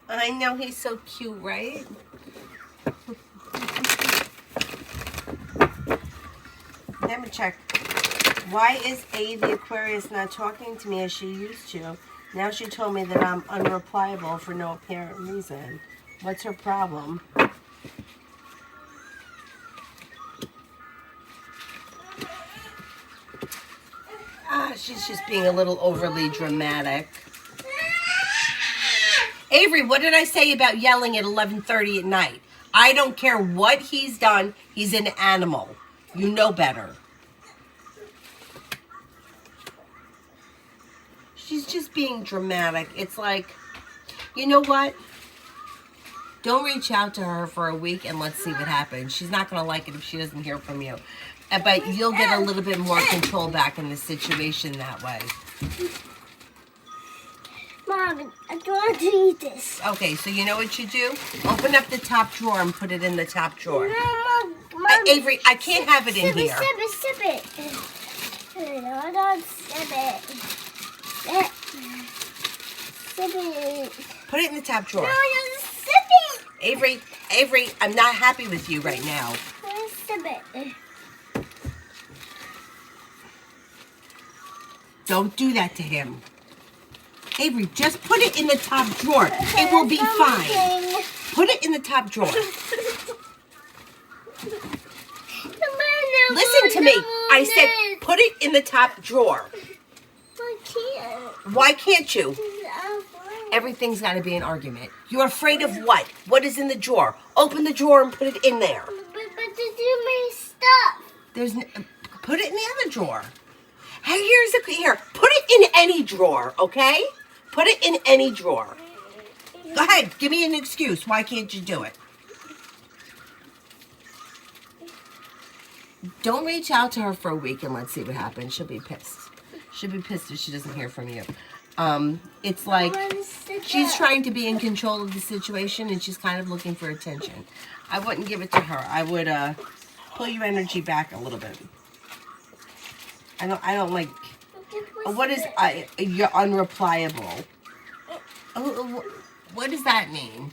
I know, he's so cute, right? Let me check. Why is A, the Aquarius, not talking to me as she used to? Now she told me that I'm unreplyable for no apparent reason. What's her problem? She's just being a little overly dramatic. Avery, what did I say about yelling at 11:30 at night? I don't care what he's done. He's an animal. You know better. She's just being dramatic. It's like, you know what? Don't reach out to her for a week and let's see what happens. She's not going to like it if she doesn't hear from you. But you'll get a little bit more control back in the situation that way. Mom, I don't want to eat this. Okay, so you know what you do? Open up the top drawer and put it in the top drawer. No, Mom, Avery, I can't have it in here. Sip it. No, don't sip it. Sip it. Put it in the top drawer. No, don't sip it. Avery, I'm not happy with you right now. Sip it. Don't do that to him. Avery, just put it in the top drawer. It will be fine. Put it in the top drawer. Listen to me. I said put it in the top drawer. I can't. Why can't you? Everything's got to be an argument. You're afraid of what? What is in the drawer? Open the drawer and put it in there. But there's too many stuff. Put it in the other drawer. Hey, here. Put it in any drawer, okay? Put it in any drawer. Go ahead. Give me an excuse. Why can't you do it? Don't reach out to her for a week and let's see what happens. She'll be pissed. She'll be pissed if she doesn't hear from you. It's like she's trying to be in control of the situation and she's kind of looking for attention. I wouldn't give it to her. I would pull your energy back a little bit. I don't like. What is you're unreplyable? What does that mean?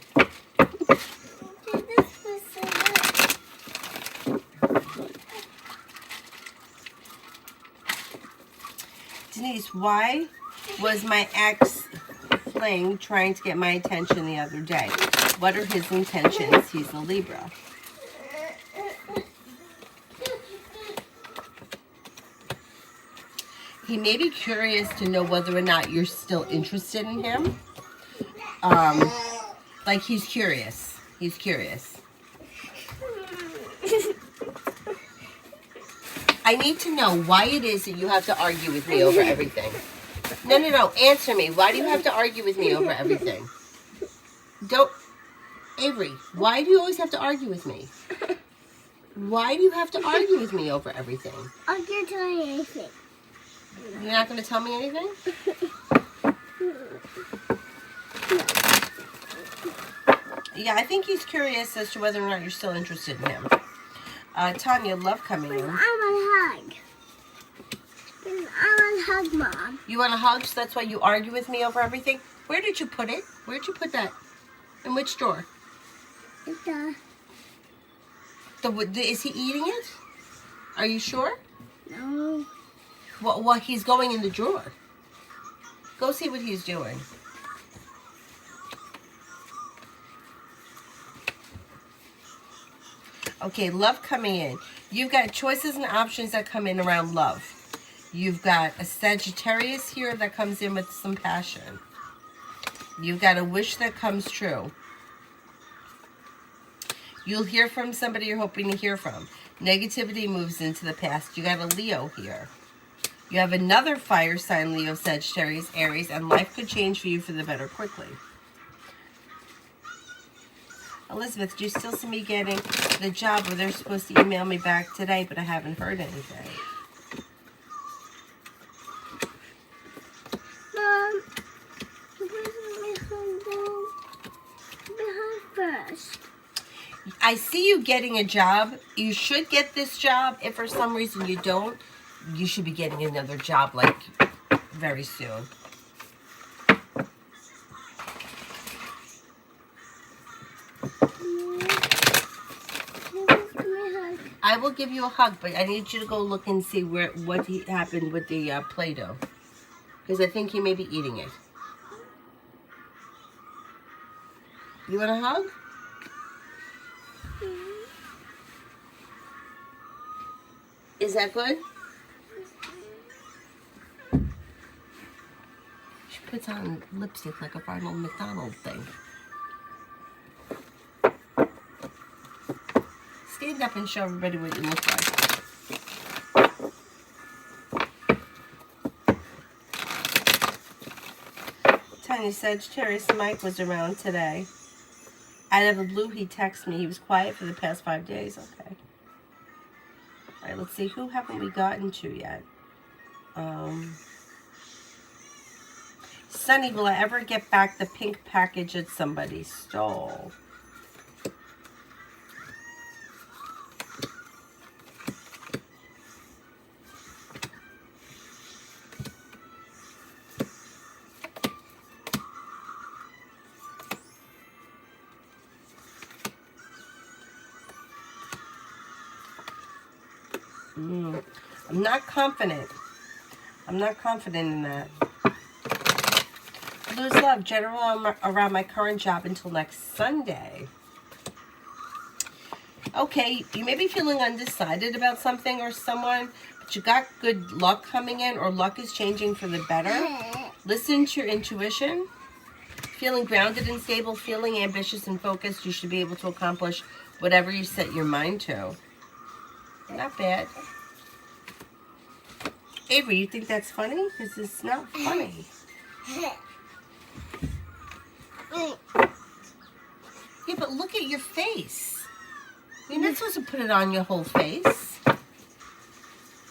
Denise, why was my ex fling trying to get my attention the other day? What are his intentions? He's a Libra. He may be curious to know whether or not you're still interested in him. Like he's curious. He's curious. I need to know why it is that you have to argue with me over everything. No. Answer me. Why do you have to argue with me over everything? Avery, why do you always have to argue with me? Why do you have to argue with me over everything? I can't tell you anything. You're not going to tell me anything? Yeah, I think he's curious as to whether or not you're still interested in him. Tanya, love coming in. I want a hug. I want a hug, Mom. You want a hug, so that's why you argue with me over everything? Where did you put it? Where'd you put that? In which drawer? Is he eating it? Are you sure? No. Well, he's going in the drawer. Go see what he's doing. Okay, love coming in. You've got choices and options that come in around love. You've got a Sagittarius here that comes in with some passion. You've got a wish that comes true. You'll hear from somebody you're hoping to hear from. Negativity moves into the past. You got a Leo here. You have another fire sign, Leo, Sagittarius, Aries, and life could change for you for the better quickly. Elizabeth, do you still see me getting the job where they're supposed to email me back today, but I haven't heard anything? Mom, first. I see you getting a job. You should get this job. If for some reason you don't, you should be getting another job like very soon. I will give you a hug, but I need you to go look and see what happened with the Play-Doh. Because I think he may be eating it. You want a hug? Is that good? She puts on lipstick like a Ronald McDonald thing. Stand up and show everybody what you look like. Tiny Sagittarius Mike was around today. Out of the blue, he texted me. He was quiet for the past 5 days. Okay. All right, let's see. Who haven't we gotten to yet? Sunny, will I ever get back the pink package that somebody stole? I'm not confident. I'm not confident in that. Lose love, general around my current job until next Sunday. Okay, you may be feeling undecided about something or someone, but you got good luck coming in, or luck is changing for the better. Listen to your intuition. Feeling grounded and stable, feeling ambitious and focused, you should be able to accomplish whatever you set your mind to. Not bad. Avery, you think that's funny? Because it's not funny. Yeah, but look at your face. You're not supposed to put it on your whole face.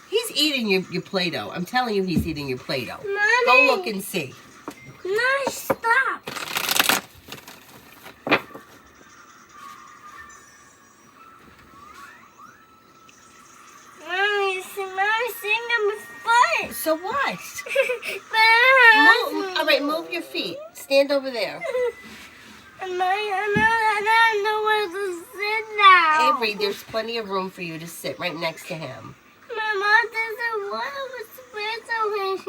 He's eating your Play-Doh. I'm telling you, he's eating your Play-Doh. Mommy. Go look and see. No, stop. So what? All right, move your feet. Stand over there. I don't know where to sit now. Avery, there's plenty of room for you to sit right next to him. My mom doesn't want to sit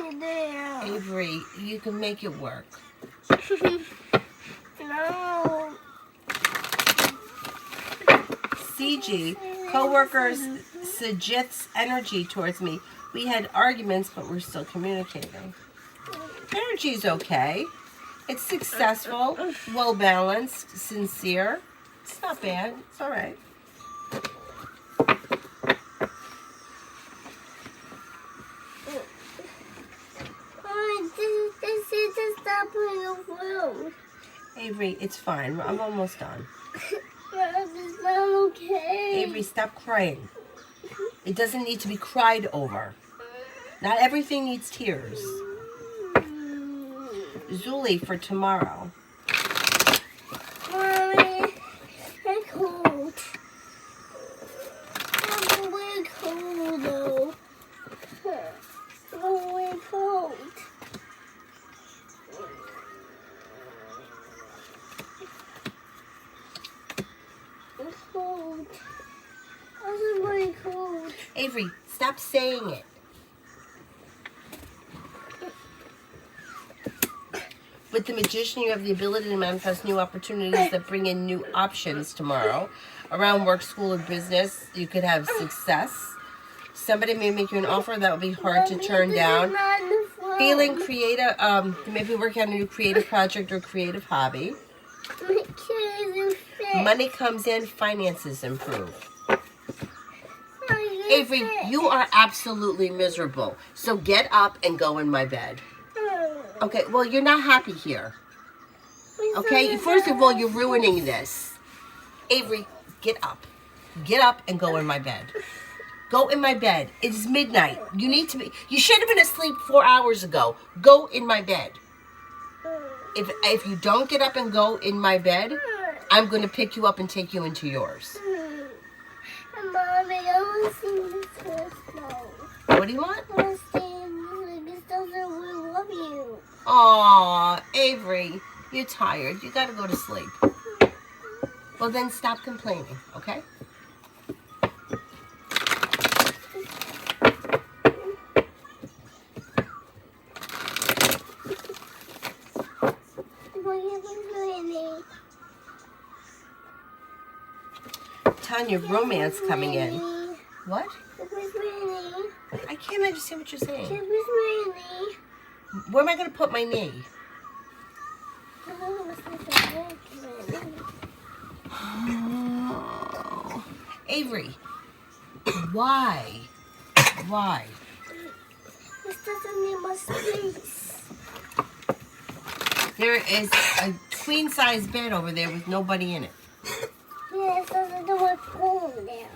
over there. Avery, you can make it work. No. CG, co-workers Sajit's energy towards me. We had arguments, but we're still communicating. Energy's okay. It's successful, well-balanced, sincere. It's not bad. It's all right. This is just stopping the room. Avery, it's fine. I'm almost done. It's not okay. Avery, stop crying. It doesn't need to be cried over. Not everything needs tears. Zuli for tomorrow. Mommy, I'm cold. I'm really cold though. I'm really cold. I'm cold. I'm really cold. Avery, stop saying it. With the magician, you have the ability to manifest new opportunities that bring in new options tomorrow. Around work, school, or business, you could have success. Somebody may make you an offer that will be hard to turn down. Feeling creative, maybe working on a new creative project or creative hobby. Money comes in, finances improve. Avery, you are absolutely miserable. So get up and go in my bed. Okay, well, you're not happy here. Okay, first of all, you're ruining this. Avery, get up. Get up and go in my bed. Go in my bed. It's midnight. You should have been asleep 4 hours ago. Go in my bed. If you don't get up and go in my bed, I'm going to pick you up and take you into yours. Mommy, I want to sing this song. What do you want? I want to sing this doesn't really love you. Aw, Avery, you're tired. You got to go to sleep. Well, then stop complaining, okay? Tanya, romance coming in. What? I can't understand what you're saying. Where am I going to put my knee? Oh. Avery, why? Why? This doesn't need much space. There is a queen-size bed over there with nobody in it. Yeah, it doesn't do a phone there.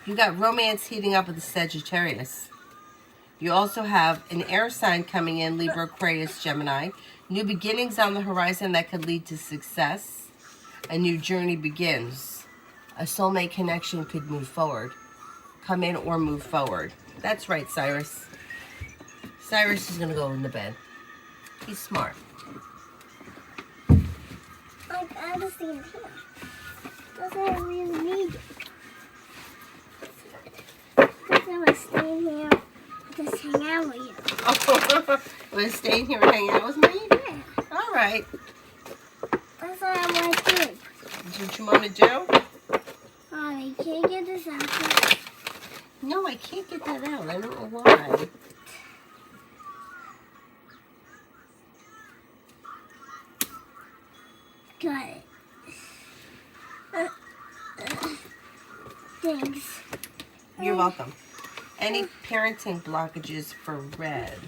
You got romance heating up with the Sagittarius. You also have an air sign coming in, Libra, Aquarius, Gemini. New beginnings on the horizon that could lead to success. A new journey begins. A soulmate connection could move forward. Come in or move forward. That's right, Cyrus. Cyrus is going to go in the bed. He's smart. I understand here. Doesn't really need it. I'm gonna stay here. Just hang out with you. Oh, you want to stay here and hang out with me? Yeah. All right. That's what I want to do. That's what you want to do? Mommy, can you get this out? No, I can't get that out. I don't know why. Got it. Thanks. You're welcome. Any parenting blockages for red?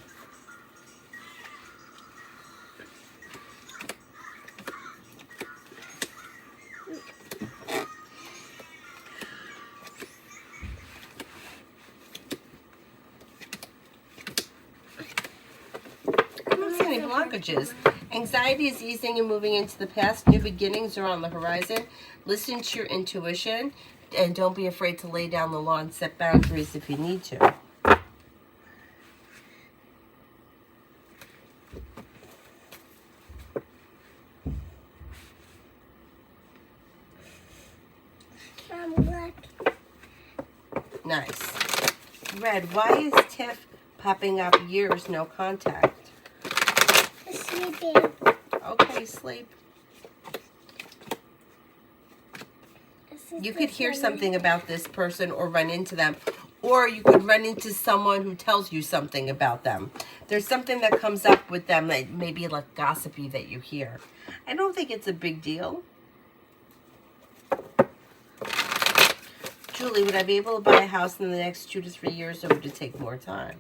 I don't see any blockages. Anxiety is easing and moving into the past. New beginnings are on the horizon. Listen to your intuition. And don't be afraid to lay down the law and set boundaries if you need to. I'm black. Nice. Red, why is Tiff popping up years no contact? Sleeping. Okay, sleep. You could hear something about this person or run into them. Or you could run into someone who tells you something about them. There's something that comes up with them that may be like gossipy that you hear. I don't think it's a big deal. Julie, would I be able to buy a house in the next 2 to 3 years, or would it take more time?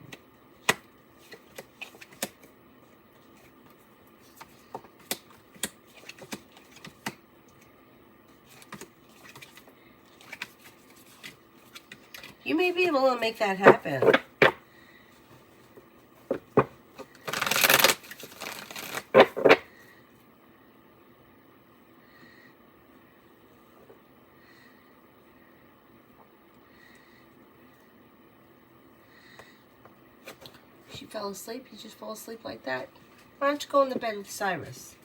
You may be able to make that happen. She fell asleep. You just fall asleep like that. Why don't you go in the bed with Cyrus?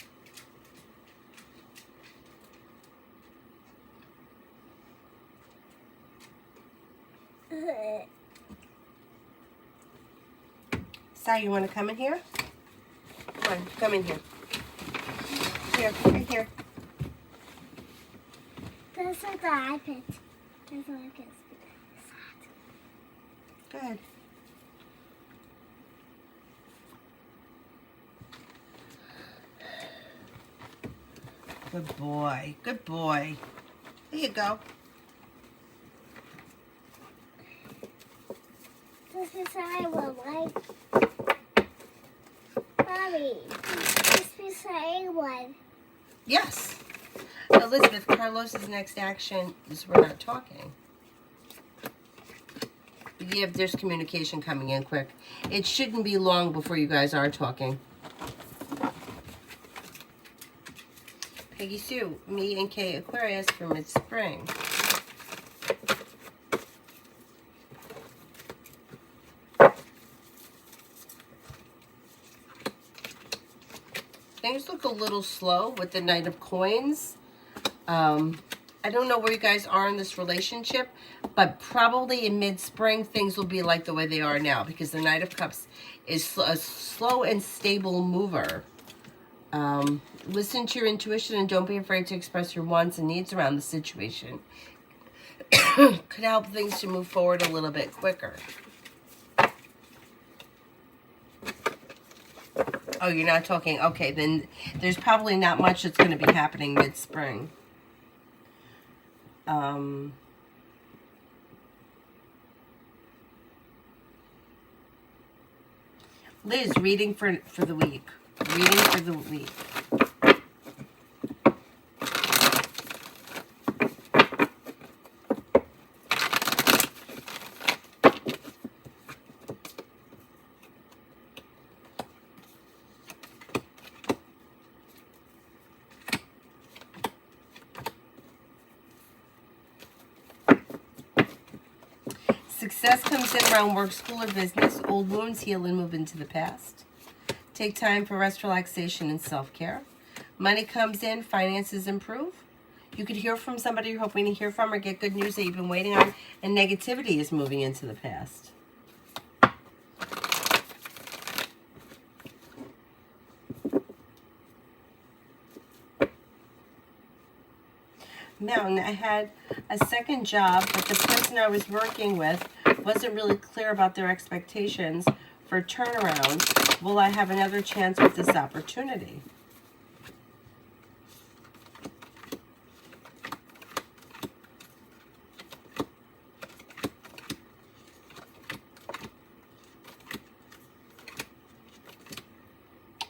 Sai, you want to come in here? Come on, come in here. Here, right here. That's like the iPad. That's like it's Good. Good boy. Good boy. There you go. This is I will like. Mommy, this is I one. Yes. Elizabeth, Carlos's next action is we're not talking. Yeah, there's communication coming in quick. It shouldn't be long before you guys are talking. Peggy Sue, me and Kay Aquarius for mid-spring. Things look a little slow with the Knight of Coins. I don't know where you guys are in this relationship, but probably in mid-spring, things will be like the way they are now because the Knight of Cups is a slow and stable mover. Listen to your intuition and don't be afraid to express your wants and needs around the situation. Could help things to move forward a little bit quicker. Oh, you're not talking. Okay, then there's probably not much that's going to be happening mid-spring. Liz, reading for the week. Reading for the week. Success comes in around work, school, or business. Old wounds heal and move into the past. Take time for rest, relaxation, and self-care. Money comes in, finances improve. You could hear from somebody you're hoping to hear from or get good news that you've been waiting on, and negativity is moving into the past. Mountain, I had a second job, but the person I was working with wasn't really clear about their expectations for turnaround. Will I have another chance with this opportunity?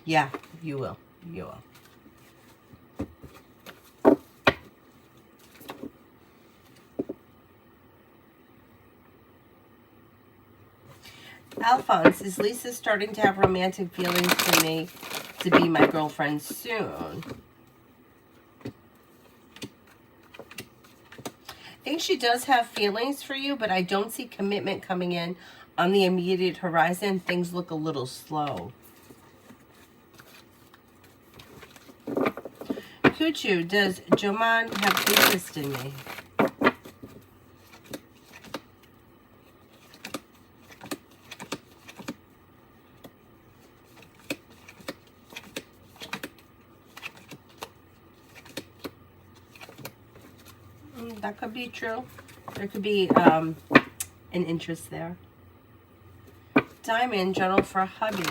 Yeah, you will. You will. Alphonse, is Lisa starting to have romantic feelings for me to be my girlfriend soon? I think she does have feelings for you, but I don't see commitment coming in on the immediate horizon. Things look a little slow. Kuchu, does Joman have interest in me? That could be true. There could be an interest there. Diamond, general for hubby.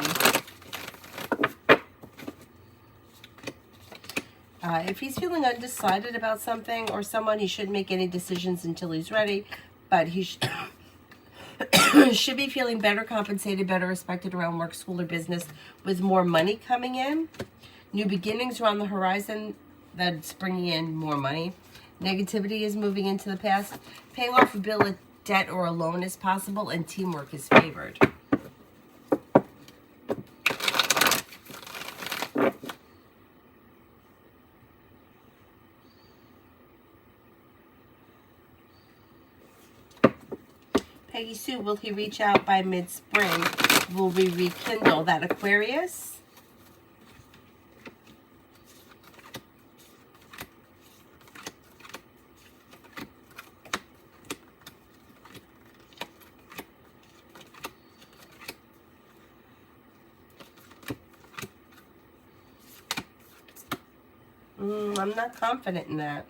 If he's feeling undecided about something or someone, he shouldn't make any decisions until he's ready. But he should be feeling better compensated, better respected around work, school, or business with more money coming in. New beginnings are on the horizon that's bringing in more money. Negativity is moving into the past. Paying off a bill debt or a loan is possible, and teamwork is favored. Peggy Sue, will he reach out by mid-spring? Will we rekindle that Aquarius? I'm not confident in that.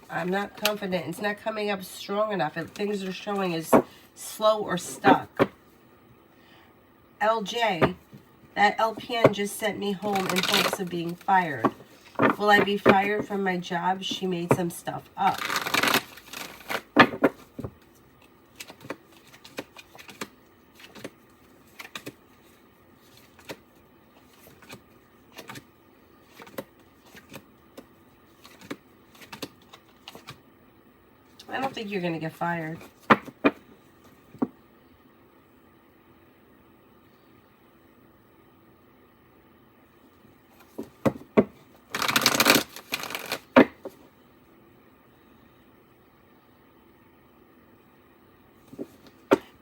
I'm not confident. It's not coming up strong enough. Things are showing as slow or stuck. LJ, that LPN just sent me home in hopes of being fired. Will I be fired from my job? She made some stuff up. I don't think you're going to get fired.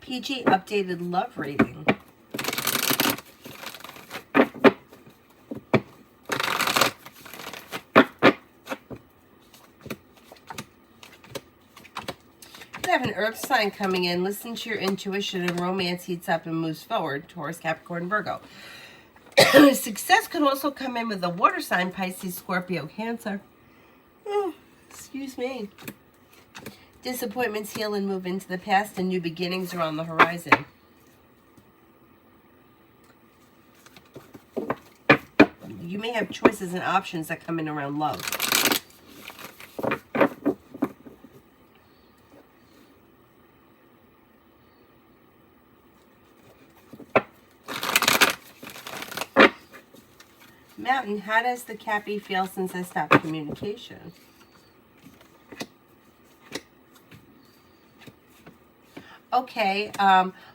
PG updated love rating. You have an earth sign coming in. Listen to your intuition, and romance heats up and moves forward. Taurus, Capricorn, Virgo. Success could also come in with a water sign, Pisces, Scorpio, Cancer. Oh, excuse me. Disappointments heal and move into the past, and new beginnings are on the horizon. You may have choices and options that come in around love. Mountain, how does the Cappy feel since I stopped communication? Okay,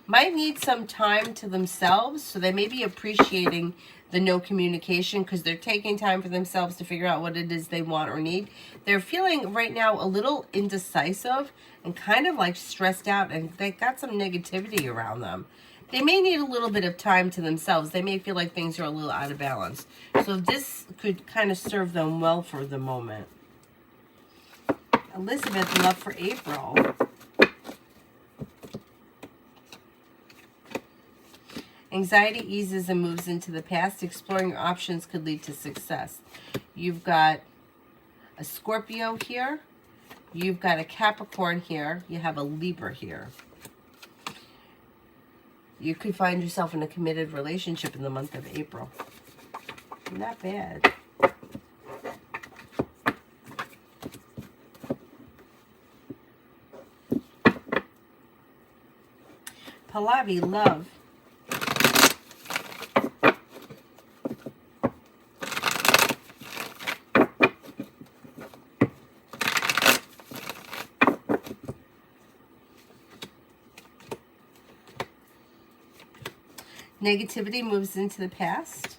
might need some time to themselves, so they may be appreciating the no communication because they're taking time for themselves to figure out what it is they want or need. They're feeling right now a little indecisive and kind of like stressed out, and they got some negativity around them. They may need a little bit of time to themselves. They may feel like things are a little out of balance. So this could kind of serve them well for the moment. Elizabeth, love for April. Anxiety eases and moves into the past. Exploring your options could lead to success. You've got a Scorpio here. You've got a Capricorn here. You have a Libra here. You could find yourself in a committed relationship in the month of April. Not bad. Pallavi, love. Negativity moves into the past.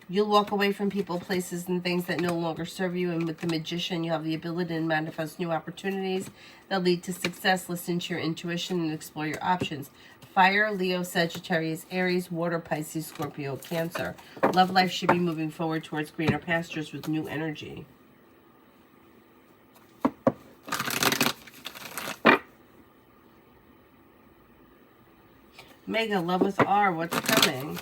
You'll walk away from people, places, and things that no longer serve you. And with the Magician, you have the ability to manifest new opportunities that lead to success. Listen to your intuition and explore your options. Fire, Leo, Sagittarius, Aries, Water, Pisces, Scorpio, Cancer. Love life should be moving forward towards greener pastures with new energy. Mega, love with R, what's coming?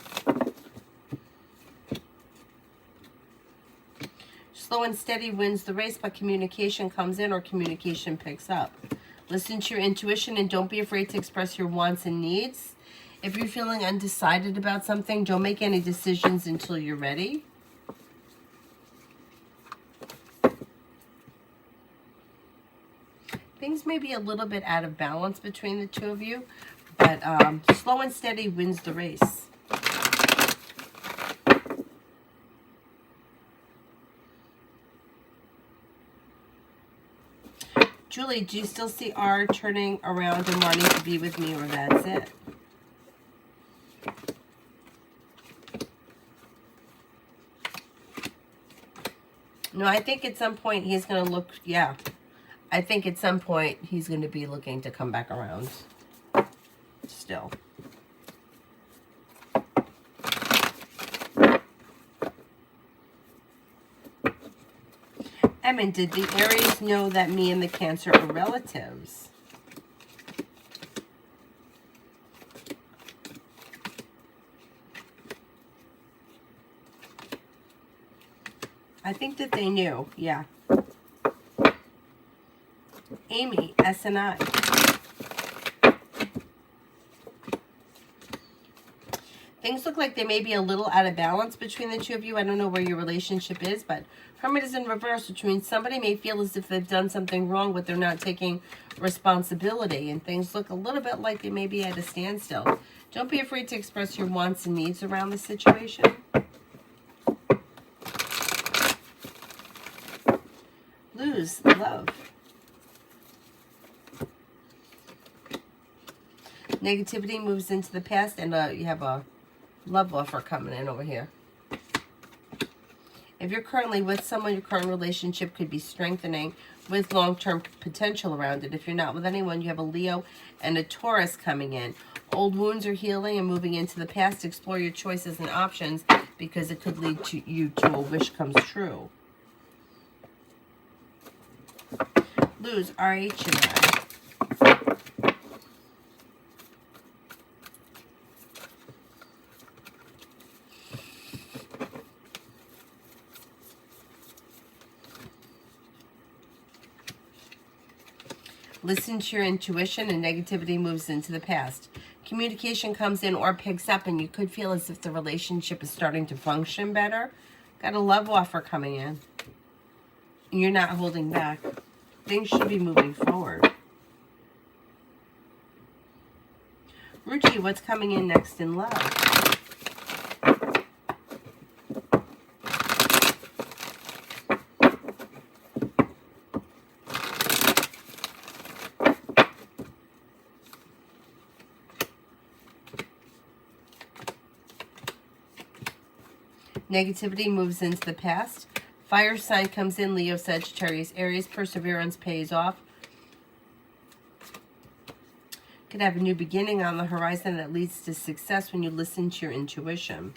Slow and steady wins the race, but communication comes in or communication picks up. Listen to your intuition and don't be afraid to express your wants and needs. If you're feeling undecided about something, don't make any decisions until you're ready. Things may be a little bit out of balance between the two of you, but slow and steady wins the race. Julie, do you still see R turning around and wanting to be with me, or that's it? No, I think at some point he's going to look, yeah. I think at some point he's going to be looking to come back around. Still. Emin, did the Aries know that me and the Cancer are relatives? I think that they knew, yeah. Amy, S&I. Things look like they may be a little out of balance between the two of you. I don't know where your relationship is, but Hermit is in reverse, which means somebody may feel as if they've done something wrong, but they're not taking responsibility. And things look a little bit like they may be at a standstill. Don't be afraid to express your wants and needs around the situation. Lose love. Negativity moves into the past, and you have a love offer coming in over here. If you're currently with someone, your current relationship could be strengthening with long-term potential around it. If you're not with anyone, you have a Leo and a Taurus coming in. Old wounds are healing and moving into the past. Explore your choices and options because it could lead to you to a wish comes true. Lose, RH and I. Listen to your intuition, and negativity moves into the past. Communication comes in or picks up, and you could feel as if the relationship is starting to function better. Got a love offer coming in. And you're not holding back. Things should be moving forward. Ruchi, what's coming in next in love? Negativity moves into the past. Fire sign comes in, Leo, Sagittarius, Aries. Perseverance pays off. Could have a new beginning on the horizon that leads to success when you listen to your intuition.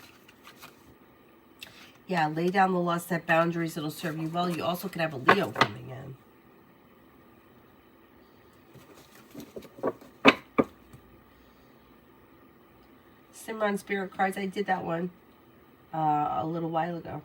Yeah, lay down the law, set boundaries. It'll serve you well. You also could have a Leo coming in. Simran Spirit cards. I did that one a little while ago.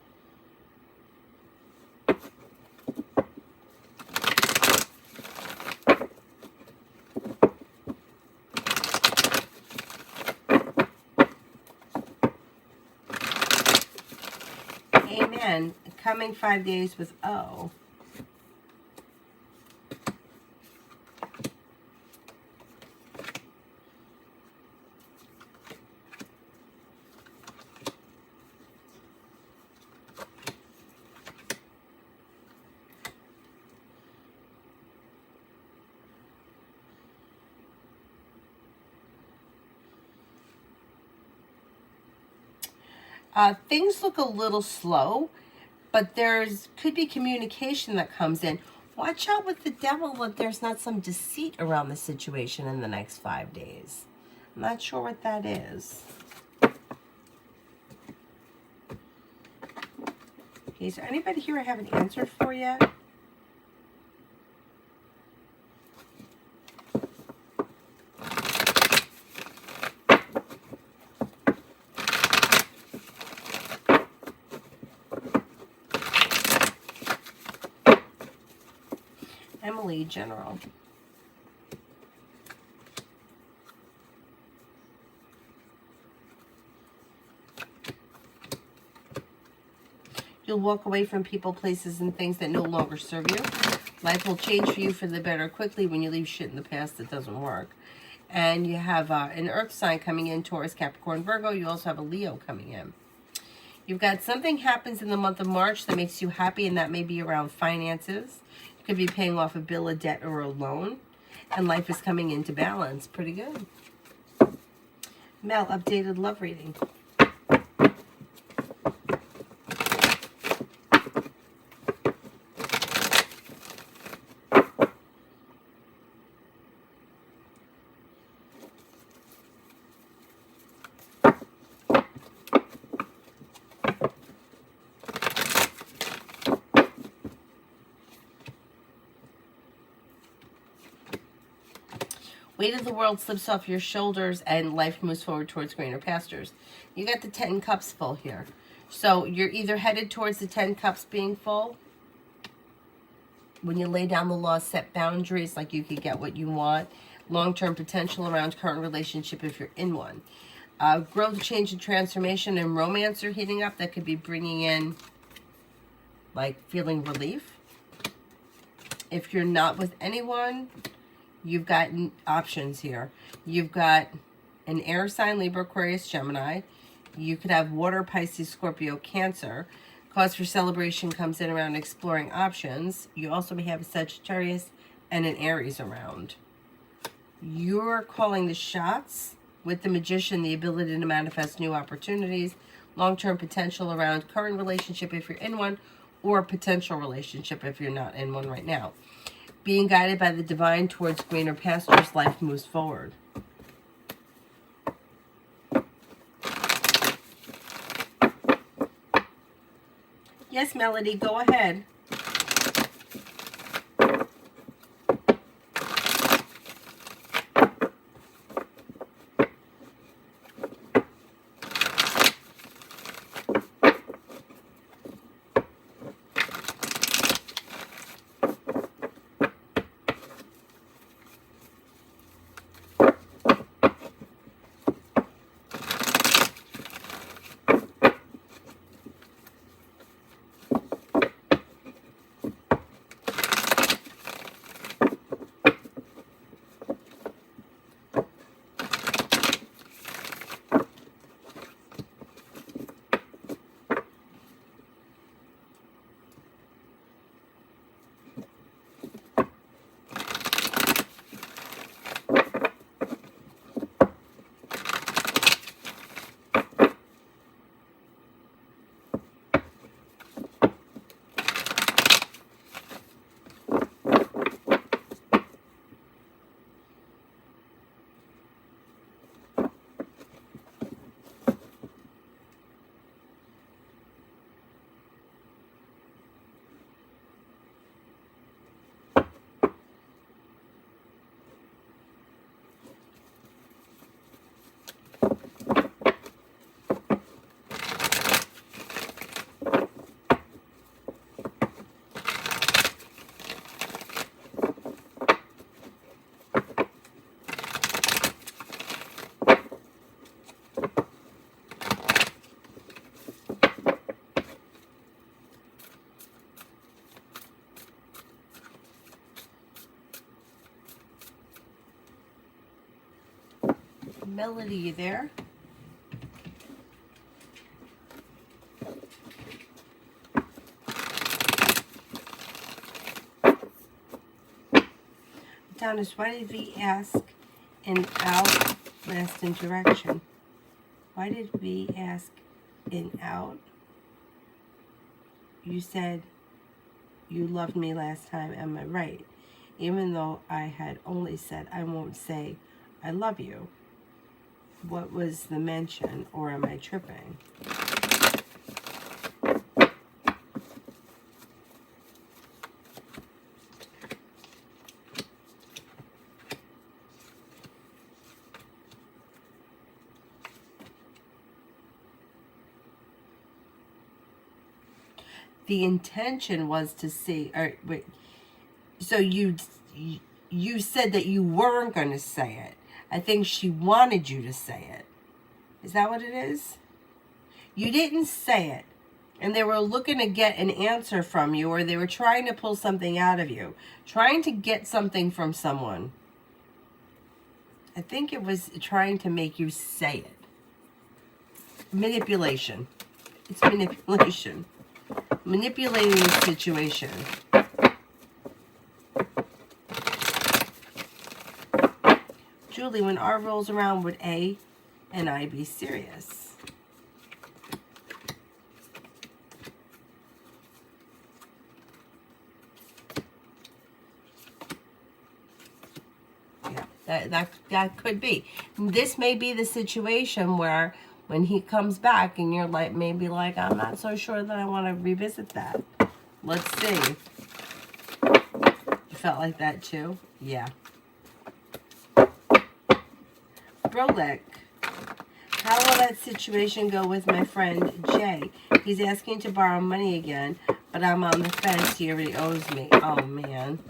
Amen. Coming 5 days with O. Things look a little slow, but could be communication that comes in. Watch out with the devil that there's not some deceit around the situation in the next 5 days. I'm not sure what that is. Okay, is there anybody here I haven't answered for yet? Emily, General. You'll walk away from people, places, and things that no longer serve you. Life will change for you for the better quickly when you leave shit in the past that doesn't work. And you have an earth sign coming in, Taurus, Capricorn, Virgo. You also have a Leo coming in. You've got something happens in the month of March that makes you happy, and that may be around finances. You Could be paying off a bill, a debt, or a loan. And life is coming into balance. Pretty good. Mel, updated love reading. Weight of the world slips off your shoulders and life moves forward towards greener pastures. You got the 10 cups full here. So you're either headed towards the 10 cups being full. When you lay down the law, set boundaries, like you could get what you want. Long-term potential around current relationship if you're in one. Growth, change, and transformation and romance are heating up. That could be bringing in, like, feeling relief. If you're not with anyone, you've got options here. You've got an air sign, Libra, Aquarius, Gemini. You could have water, Pisces, Scorpio, Cancer. Cause for celebration comes in around exploring options. You also may have a Sagittarius and an Aries around. You're calling the shots with the Magician, the ability to manifest new opportunities, long-term potential around current relationship if you're in one, or potential relationship if you're not in one right now. Being guided by the divine towards greener pastures, life moves forward. Yes, Melody, go ahead. Melody, you there? Adonis, why did we ask in out last interaction? Why did we ask in out? You said you loved me last time, am I right? Even though I had only said I won't say I love you. What was the mention, or am I tripping? The intention was to see, or wait, so you said that you weren't going to say it. I think she wanted you to say it. Is that what it is? You didn't say it. And they were looking to get an answer from you, or they were trying to pull something out of you. Trying to get something from someone. I think it was trying to make you say it. Manipulation. It's manipulation. Manipulating the situation. Julie, when R rolls around, would A and I be serious? Yeah, that could be. This may be the situation where when he comes back and you're like, maybe like, I'm not so sure that I want to revisit that. Let's see. You felt like that too? Yeah. Brolic. How will that situation go with my friend Jay? He's asking to borrow money again, but I'm on the fence. He already owes me. Oh, man.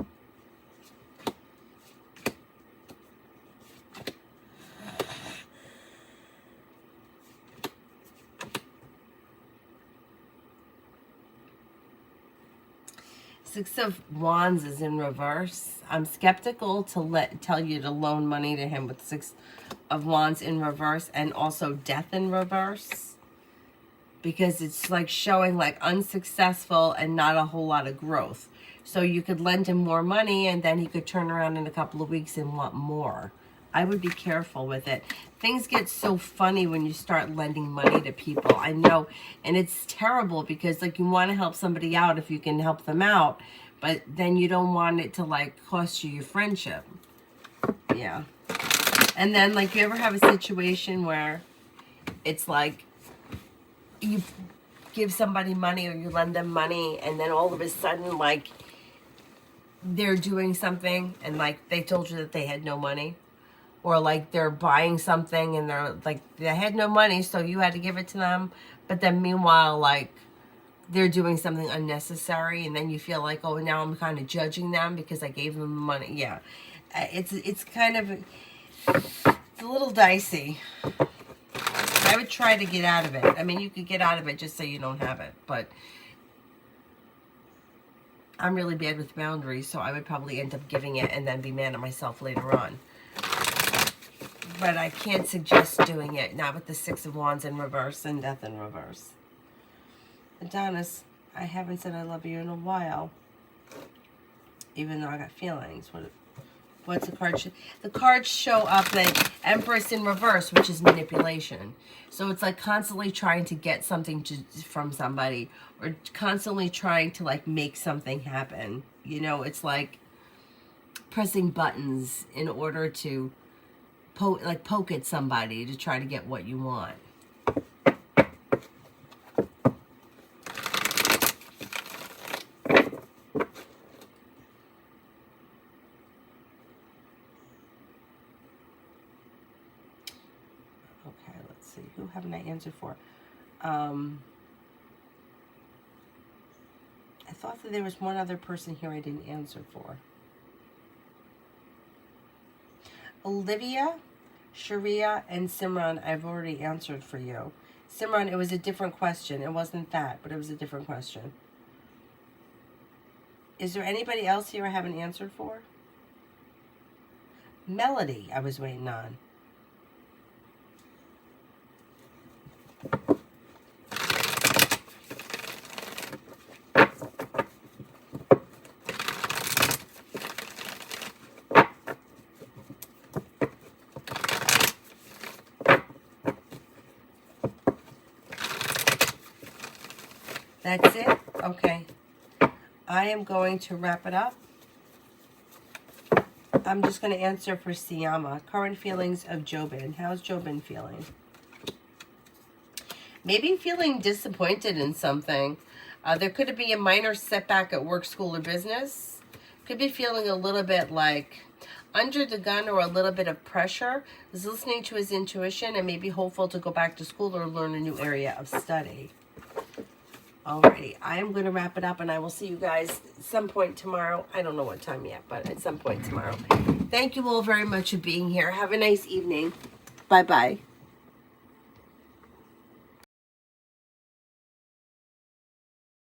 Six of Wands is in reverse. I'm skeptical to tell you to loan money to him with Six of Wands in reverse and also Death in reverse, because it's like showing like unsuccessful and not a whole lot of growth. So you could lend him more money and then he could turn around in a couple of weeks and want more. I would be careful with it. Things get so funny when you start lending money to people. I know, and it's terrible because like you want to help somebody out if you can help them out, but then you don't want it to like cost you your friendship. Yeah. And then like you ever have a situation where it's like you give somebody money or you lend them money and then all of a sudden like they're doing something and like they told you that they had no money. Or like they're buying something and they're like, they had no money, so you had to give it to them. But then meanwhile, like they're doing something unnecessary, and then you feel like, oh, now I'm kind of judging them because I gave them money. Yeah, it's kind of, it's a little dicey. I would try to get out of it. I mean, you could get out of it just so you don't have it, but I'm really bad with boundaries, so I would probably end up giving it and then be mad at myself later on. But I can't suggest doing it, not with the Six of Wands in reverse and Death in reverse. Adonis, I haven't said I love you in a while, even though I got feelings. What's the card? The cards show up like Empress in reverse, which is manipulation. So it's like constantly trying to get something from somebody, or constantly trying to like make something happen. You know, it's like pressing buttons in order to poke at somebody to try to get what you want. Okay, let's see. Who haven't I answered for? I thought that there was one other person here I didn't answer for. Olivia, Sharia, and Simran, I've already answered for you. Simran, it was a different question. It wasn't that, but it was a different question. Is there anybody else here I haven't answered for? Melody, I was waiting on. That's it? Okay. I am going to wrap it up. I'm just going to answer for Siyama. Current feelings of Jobin. How's Jobin feeling? Maybe feeling disappointed in something. There could be a minor setback at work, school, or business. Could be feeling a little bit like under the gun or a little bit of pressure. Is listening to his intuition and maybe hopeful to go back to school or learn a new area of study. Alrighty, I am going to wrap it up and I will see you guys at some point tomorrow. I don't know what time yet, but at some point tomorrow. Thank you all very much for being here. Have a nice evening. Bye-bye.